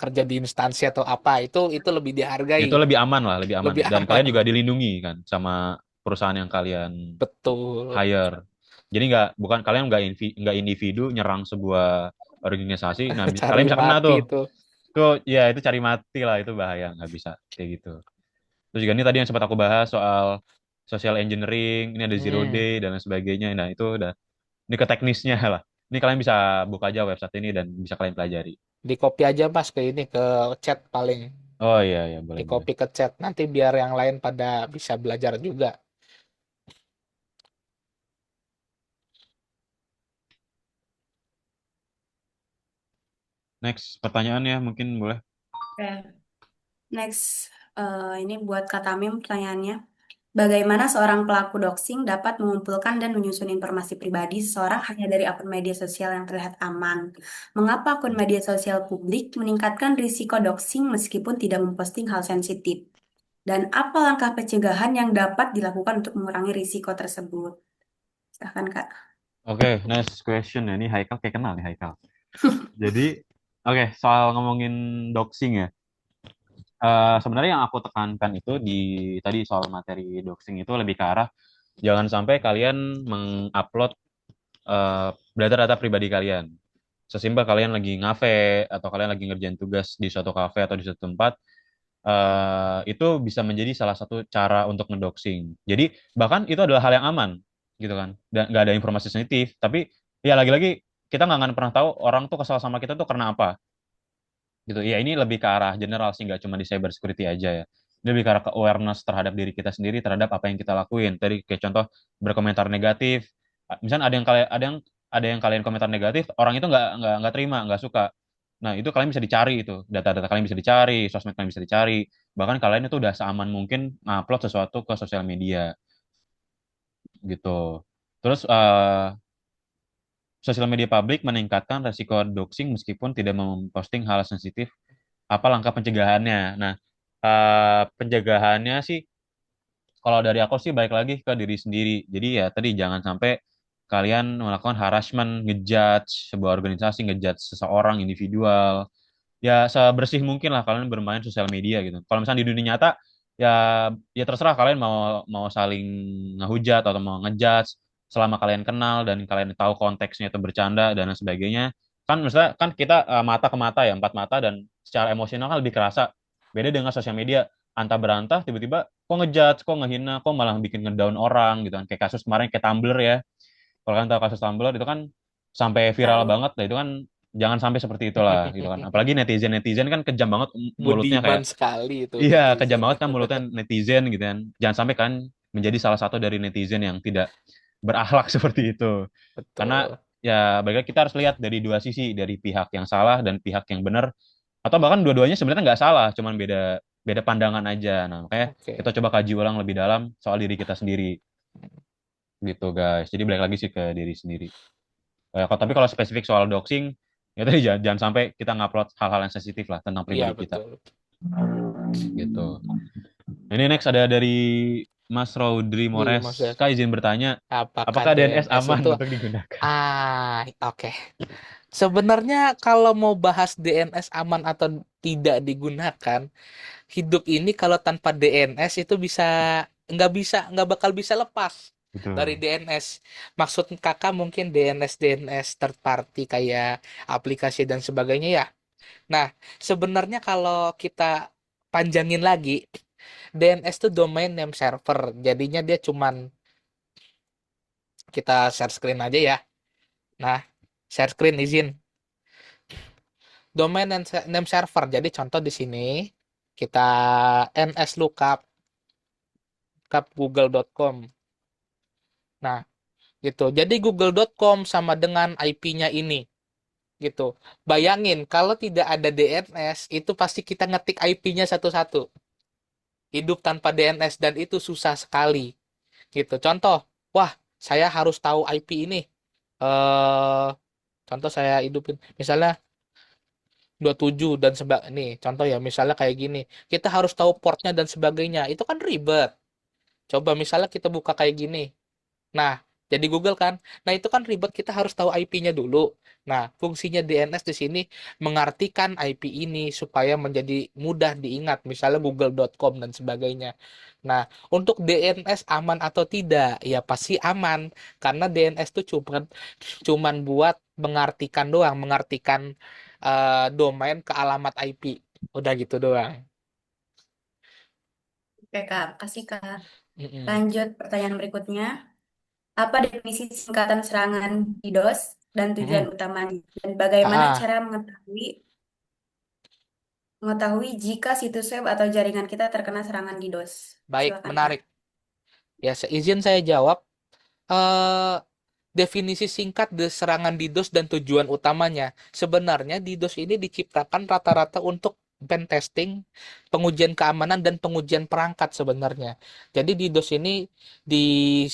kerja di instansi atau apa, itu lebih dihargai, itu lebih aman lah, lebih aman. lebih Dan aman. kalian juga dilindungi kan sama perusahaan yang kalian Betul. hire. Jadi bukan kalian nggak individu nyerang sebuah organisasi. Nah, Cari kalian bisa kena mati tuh. itu. Ya itu cari mati lah, itu bahaya, nggak bisa kayak gitu. Terus juga ini tadi yang sempat aku bahas soal social engineering, ini ada zero Hmm, day dan lain sebagainya. Nah, itu udah ini ke teknisnya lah. Ini kalian bisa buka aja website ini dan bisa kalian pelajari. di copy aja mas ke ini ke chat paling. Oh iya ya, Di boleh boleh. copy ke chat. Nanti biar yang lain pada bisa belajar juga. Next pertanyaan ya mungkin boleh. Oke. Next, ini buat Kak Tamim pertanyaannya. Bagaimana seorang pelaku doxing dapat mengumpulkan dan menyusun informasi pribadi seseorang hanya dari akun media sosial yang terlihat aman? Mengapa akun media sosial publik meningkatkan risiko doxing meskipun tidak memposting hal sensitif? Dan apa langkah pencegahan yang dapat dilakukan untuk mengurangi risiko tersebut? Silahkan, Kak. Oke, nice question ya. Ini Haikal kayak kenal nih Haikal. Jadi, oke, soal ngomongin doxing ya. Sebenarnya yang aku tekankan itu di tadi soal materi doxing itu lebih ke arah jangan sampai kalian mengupload data-data pribadi kalian. Sesimpel kalian lagi ngafe atau kalian lagi ngerjain tugas di suatu kafe atau di suatu tempat, itu bisa menjadi salah satu cara untuk ngedoxing. Jadi bahkan itu adalah hal yang aman, gitu kan, dan nggak ada informasi sensitif. Tapi ya lagi-lagi kita nggak akan pernah tahu orang tuh kesal sama kita tuh karena apa, gitu. Ya ini lebih ke arah general sih, nggak cuma di cyber security aja ya. Ini lebih ke arah ke awareness terhadap diri kita sendiri, terhadap apa yang kita lakuin. Tadi kayak contoh berkomentar negatif, misalnya ada yang kalian komentar negatif, orang itu nggak terima, nggak suka. Nah itu kalian bisa dicari, itu data-data kalian bisa dicari, sosmed kalian bisa dicari, bahkan kalian itu udah seaman mungkin ngupload sesuatu ke sosial media gitu. Terus sosial media publik meningkatkan resiko doxing meskipun tidak memposting hal sensitif. Apa langkah pencegahannya? Nah, pencegahannya sih kalau dari aku sih balik lagi ke diri sendiri. Jadi ya tadi jangan sampai kalian melakukan harassment, ngejudge sebuah organisasi, ngejudge seseorang individual. Ya sebersih mungkin lah kalian bermain sosial media gitu. Kalau misalnya di dunia nyata ya ya terserah kalian mau mau saling ngehujat atau mau ngejudge selama kalian kenal dan kalian tahu konteksnya itu bercanda dan lain sebagainya. Kan misalnya kan kita mata ke mata ya, empat mata, dan secara emosional kan lebih kerasa. Beda dengan sosial media, antah berantah tiba-tiba kok ngejudge, kok ngehina, kok malah bikin ngedown orang gitu kan. Kayak kasus kemarin kayak Tumblr ya. Kalau kalian tahu kasus Tumblr itu kan sampai viral Tahu. banget lah, itu kan jangan sampai seperti itulah gitu kan. Apalagi netizen kan kejam banget mulutnya, kayak Budiman sekali itu iya kejam netizen. banget kan mulutnya netizen gitu kan. Jangan sampai kan menjadi salah satu dari netizen yang tidak berakhlak seperti itu. Karena Betul. ya bagaimana kita harus lihat dari dua sisi, dari pihak yang salah dan pihak yang benar, atau bahkan dua-duanya sebenarnya nggak salah, cuman beda beda pandangan aja. Nah, makanya Oke. kita coba kaji ulang lebih dalam soal diri kita sendiri gitu guys. Jadi balik lagi sih ke diri sendiri. Tapi kalau spesifik soal doxing, ya tadi jangan sampai kita ngupload hal-hal yang sensitif lah tentang Iya, pribadi kita betul. gitu. Ini next ada dari Mas Raudri Di Mores. maksudnya Kak izin bertanya, apakah apakah DNS DNS aman itu untuk digunakan? oke. Sebenarnya kalau mau bahas DNS aman atau tidak digunakan, hidup ini kalau tanpa DNS itu nggak bakal bisa lepas dari Betul. DNS. Maksud kakak mungkin DNS third party kayak aplikasi dan sebagainya ya. Nah, sebenarnya kalau kita panjangin lagi, DNS itu domain name server. Jadinya dia cuman kita share screen aja ya. Nah, share screen izin. Domain name server. Jadi contoh di sini kita ns lookup google.com. Nah, gitu. Jadi google.com sama dengan IP-nya ini. Gitu. Bayangin kalau tidak ada DNS, itu pasti kita ngetik IP-nya satu-satu. Hidup tanpa DNS dan itu susah sekali. Gitu. Contoh, wah, saya harus tahu IP ini. Eh, contoh saya hidupin misalnya 27 dan nih, contoh ya, misalnya kayak gini. Kita harus tahu portnya dan sebagainya. Itu kan ribet. Coba misalnya kita buka kayak gini. Nah, jadi Google kan. Nah, itu kan ribet, kita harus tahu IP-nya dulu. Nah, fungsinya DNS di sini mengartikan IP ini supaya menjadi mudah diingat, misalnya google.com dan sebagainya. Nah, untuk DNS aman atau tidak? Ya pasti aman, karena DNS itu cuman buat mengartikan doang, mengartikan domain ke alamat IP. Udah gitu doang. Oke, Kak. Kasih, Kak. Mm-mm. Lanjut pertanyaan berikutnya. Apa definisi singkatan serangan DDoS dan tujuan Mm-mm. utamanya? Dan bagaimana Ah, cara mengetahui jika situs web atau jaringan kita terkena serangan DDoS? baik, Silakan, Kak. menarik. Ya, seizin saya jawab. eh Definisi singkat serangan DDoS dan tujuan utamanya. Sebenarnya DDoS ini diciptakan rata-rata untuk pen testing, pengujian keamanan dan pengujian perangkat sebenarnya. Jadi di DOS ini di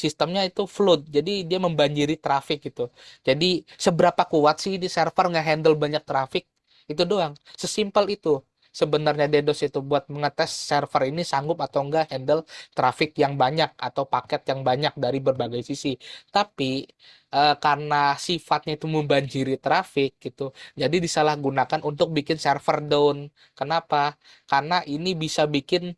sistemnya itu flood, jadi dia membanjiri traffic gitu. Jadi seberapa kuat sih di server nge-handle banyak traffic, itu doang. Sesimpel itu. Sebenarnya DDoS itu buat mengetes server ini sanggup atau enggak handle traffic yang banyak atau paket yang banyak dari berbagai sisi. Tapi karena sifatnya itu membanjiri traffic gitu, jadi disalahgunakan untuk bikin server down. Kenapa? Karena ini bisa bikin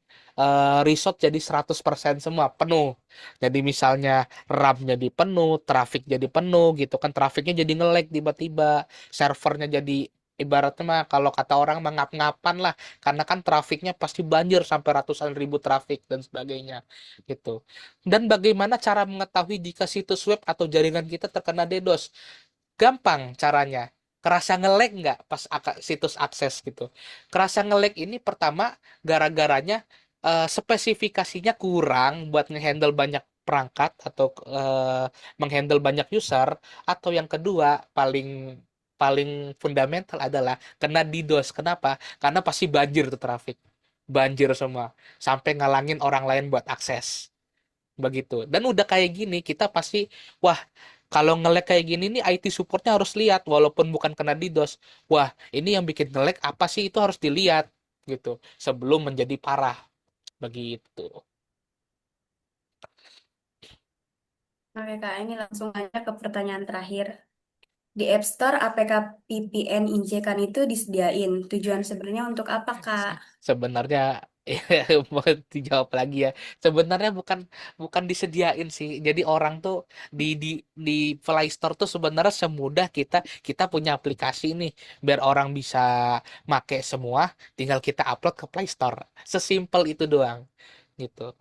resource jadi 100% semua penuh. Jadi misalnya RAM jadi penuh, traffic jadi penuh gitu kan, trafficnya jadi nge-lag tiba-tiba, servernya jadi ibaratnya mah kalau kata orang mah ngap-ngapan lah, karena kan trafficnya pasti banjir sampai ratusan ribu traffic dan sebagainya gitu. Dan bagaimana cara mengetahui jika situs web atau jaringan kita terkena DDoS? Gampang caranya. Kerasa nge-lag nggak pas situs akses gitu? Kerasa nge-lag ini pertama gara-garanya spesifikasinya kurang buat ngehandle banyak perangkat atau menghandle banyak user, atau yang kedua paling paling fundamental adalah kena DDoS. Kenapa? Karena pasti banjir tuh traffic. Banjir semua. Sampai ngalangin orang lain buat akses. Begitu. Dan udah kayak gini, kita pasti, wah, kalau nge-lag kayak gini nih IT supportnya harus lihat, walaupun bukan kena DDoS. Wah, ini yang bikin nge-lag apa sih? Itu harus dilihat gitu sebelum menjadi parah. Begitu. Oke Kak, ini langsung aja ke pertanyaan terakhir. Di App Store, APK VPN injekan itu disediain. Tujuan sebenarnya untuk apa, Kak? Sebenarnya mau dijawab lagi ya. Sebenarnya bukan bukan disediain sih. Jadi orang tuh di Play Store tuh sebenarnya semudah kita kita punya aplikasi nih biar orang bisa make semua, tinggal kita upload ke Play Store. Sesimpel itu doang gitu.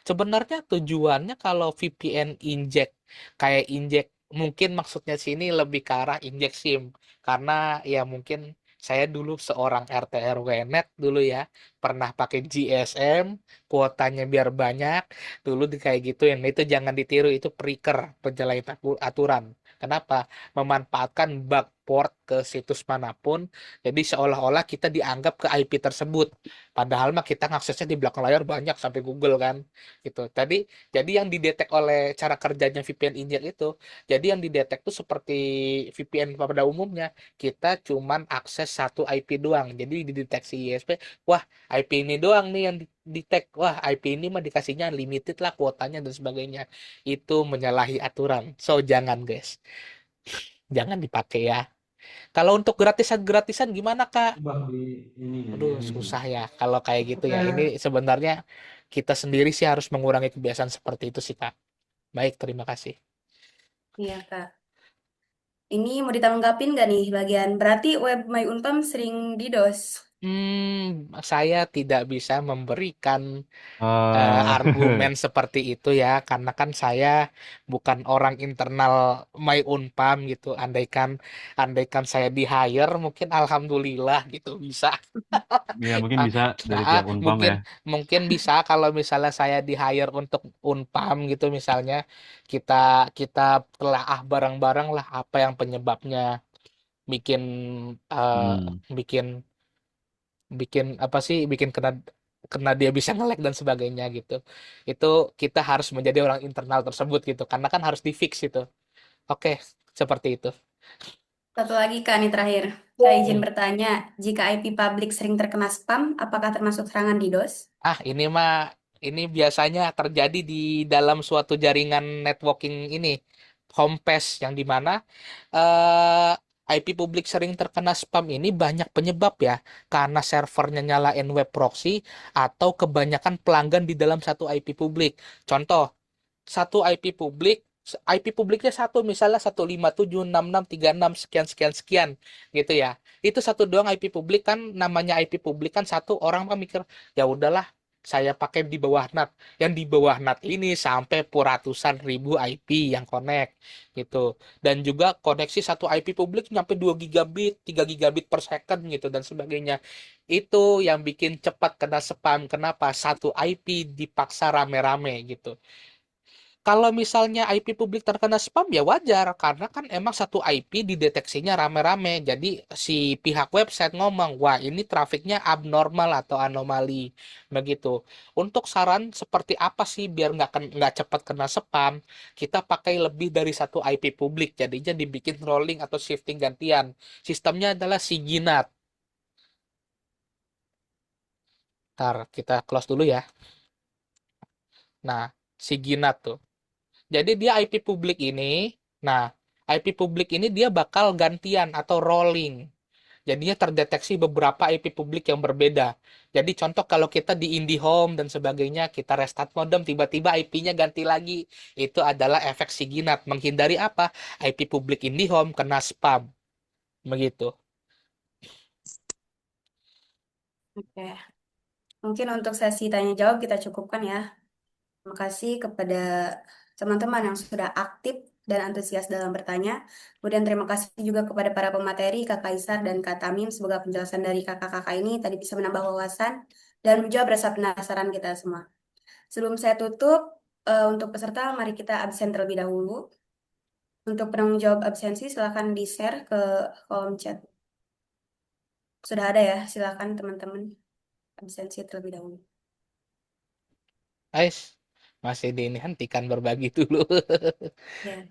Sebenarnya tujuannya kalau VPN inject, kayak inject, mungkin maksudnya sini lebih ke arah inject SIM, karena ya mungkin saya dulu seorang RT RW net dulu ya, pernah pakai GSM, kuotanya biar banyak, dulu di kayak gitu ya. Nah, itu jangan ditiru, itu preker, penyalahan aturan. Kenapa? Memanfaatkan bug port ke situs manapun, jadi seolah-olah kita dianggap ke IP tersebut. Padahal mah kita ngaksesnya di belakang layar banyak sampai Google kan gitu. Jadi yang didetek oleh cara kerjanya VPN inject itu, jadi yang didetek tuh seperti VPN pada umumnya, kita cuman akses satu IP doang. Jadi dideteksi ISP, wah IP ini doang nih yang detect, wah IP ini mah dikasihnya limited lah kuotanya dan sebagainya. Itu menyalahi aturan. So jangan guys, jangan dipakai ya. Kalau untuk gratisan-gratisan gimana Kak? Aduh, susah ya kalau kayak gitu ya. Ini sebenarnya kita sendiri sih harus mengurangi kebiasaan seperti itu sih, Kak. Baik, terima kasih. Iya, Kak. Ini mau ditanggapi nggak nih bagian? Berarti web My Unpam sering DDoS. Saya tidak bisa memberikan Eh, argumen seperti itu ya, karena kan saya bukan orang internal My Unpam gitu. Andaikan saya di hire, mungkin alhamdulillah gitu bisa. ya mungkin Ah, bisa dari ah, pihak Unpam mungkin ya. mungkin bisa kalau misalnya saya di hire untuk Unpam gitu misalnya, kita kita telaah bareng-bareng lah apa yang penyebabnya bikin eh, Hmm. bikin bikin apa sih, bikin kena kena dia bisa nge-lag dan sebagainya gitu. Itu kita harus menjadi orang internal tersebut gitu, karena kan harus di fix itu. Oke, seperti itu. Satu lagi, Kak, ini terakhir. Saya izin Hmm. bertanya, jika IP publik sering terkena spam, apakah termasuk serangan DDoS? Ini biasanya terjadi di dalam suatu jaringan networking ini, home pass, yang dimana eh, IP publik sering terkena spam ini banyak penyebab ya, karena servernya nyalain web proxy atau kebanyakan pelanggan di dalam satu IP publik. Contoh, satu IP publiknya satu, misalnya 157.66.36 sekian sekian sekian gitu ya. Itu satu doang IP publik, kan namanya IP publik kan satu, orang kan mikir ya udahlah saya pakai di bawah NAT. Yang di bawah NAT ini sampai ratusan ribu IP yang connect gitu. Dan juga koneksi satu IP publik nyampe 2 gigabit, 3 gigabit per second gitu dan sebagainya. Itu yang bikin cepat kena spam. Kenapa? Satu IP dipaksa rame-rame gitu. Kalau misalnya IP publik terkena spam ya wajar, karena kan emang satu IP dideteksinya rame-rame. Jadi si pihak website ngomong, wah ini trafiknya abnormal atau anomali, begitu. Untuk saran seperti apa sih biar nggak cepat kena spam, kita pakai lebih dari satu IP publik. Jadinya dibikin rolling atau shifting gantian. Sistemnya adalah Siginat. Ntar kita close dulu ya. Nah, Siginat tuh. Jadi dia IP publik ini, nah IP publik ini dia bakal gantian atau rolling. Jadinya terdeteksi beberapa IP publik yang berbeda. Jadi contoh kalau kita di IndiHome dan sebagainya, kita restart modem, tiba-tiba IP-nya ganti lagi. Itu adalah efek Siginat. Menghindari apa? IP publik IndiHome kena spam. Begitu. Oke, mungkin untuk sesi tanya jawab kita cukupkan ya. Terima kasih kepada teman-teman yang sudah aktif dan antusias dalam bertanya. Kemudian terima kasih juga kepada para pemateri, Kak Kaisar dan Kak Tamim. Semoga penjelasan dari kakak-kakak ini tadi bisa menambah wawasan dan menjawab rasa penasaran kita semua. Sebelum saya tutup, untuk peserta mari kita absen terlebih dahulu. Untuk penanggung jawab absensi silakan di-share ke kolom chat. Sudah ada ya, silakan teman-teman absensi terlebih dahulu. Guys, masih dihentikan berbagi dulu. Ya.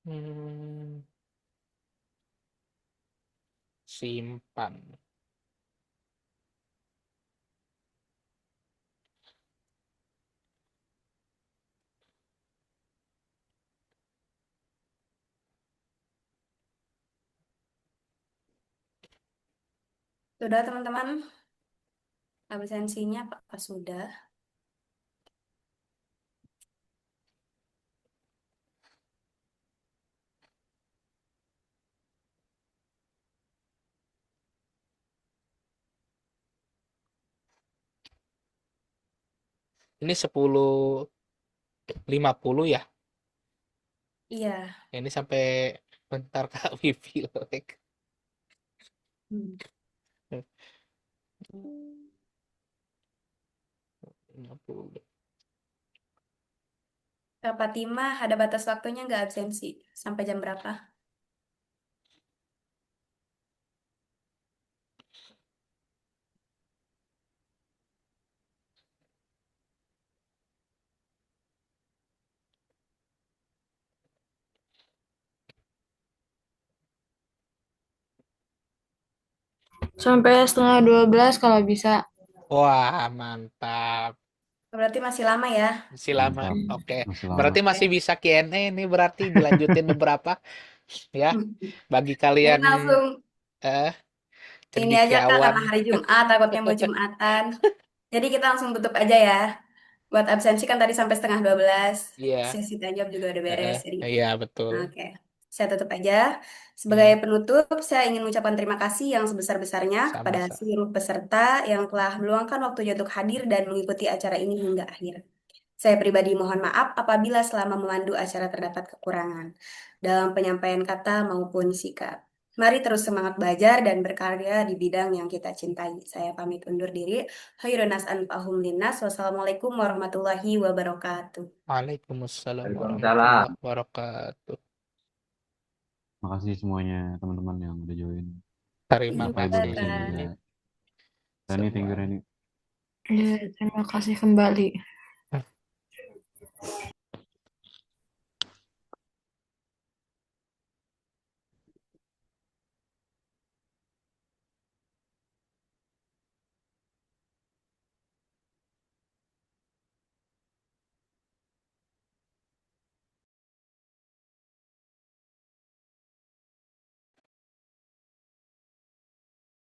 Hmm, simpan. Sudah teman-teman, absensinya apakah sudah? Ini 10.50 ya. Iya. Ini sampai bentar Kak Wifi lag. Hmm. 50. Kak Fatimah, ada batas waktunya nggak absensi? Sampai jam berapa? Sampai setengah 12 kalau bisa. Wah, mantap. Berarti masih lama ya? Masih lama. Mantap. Oke. Masih lama. Berarti masih bisa Q&A ini berarti dilanjutin beberapa ya. Bagi Ini kalian langsung eh ini aja Kak, cendekiawan. karena hari Jumat, takutnya mau Jumatan. Jadi kita langsung tutup aja ya. Buat absensi kan tadi sampai setengah 12. Iya. Sesi tanya jawab juga udah beres. Jadi, Iya, betul. oke. Saya tutup aja. Sebagai penutup, saya ingin mengucapkan terima kasih yang sebesar-besarnya kepada Sama-sama. seluruh peserta yang telah meluangkan waktunya untuk hadir dan mengikuti acara ini hingga akhir. Saya pribadi mohon maaf apabila selama memandu acara terdapat kekurangan dalam penyampaian kata maupun sikap. Mari terus semangat belajar dan berkarya di bidang yang kita cintai. Saya pamit undur diri. Khairunas anfa'hum linnas. Wassalamualaikum warahmatullahi wabarakatuh. Waalaikumsalam Waalaikumsalam. warahmatullahi wabarakatuh. Makasih semuanya teman-teman yang udah join. Terima Bapak Ibu kasih. dosen juga. Reni, thank you Reni. Iya, terima kasih kembali.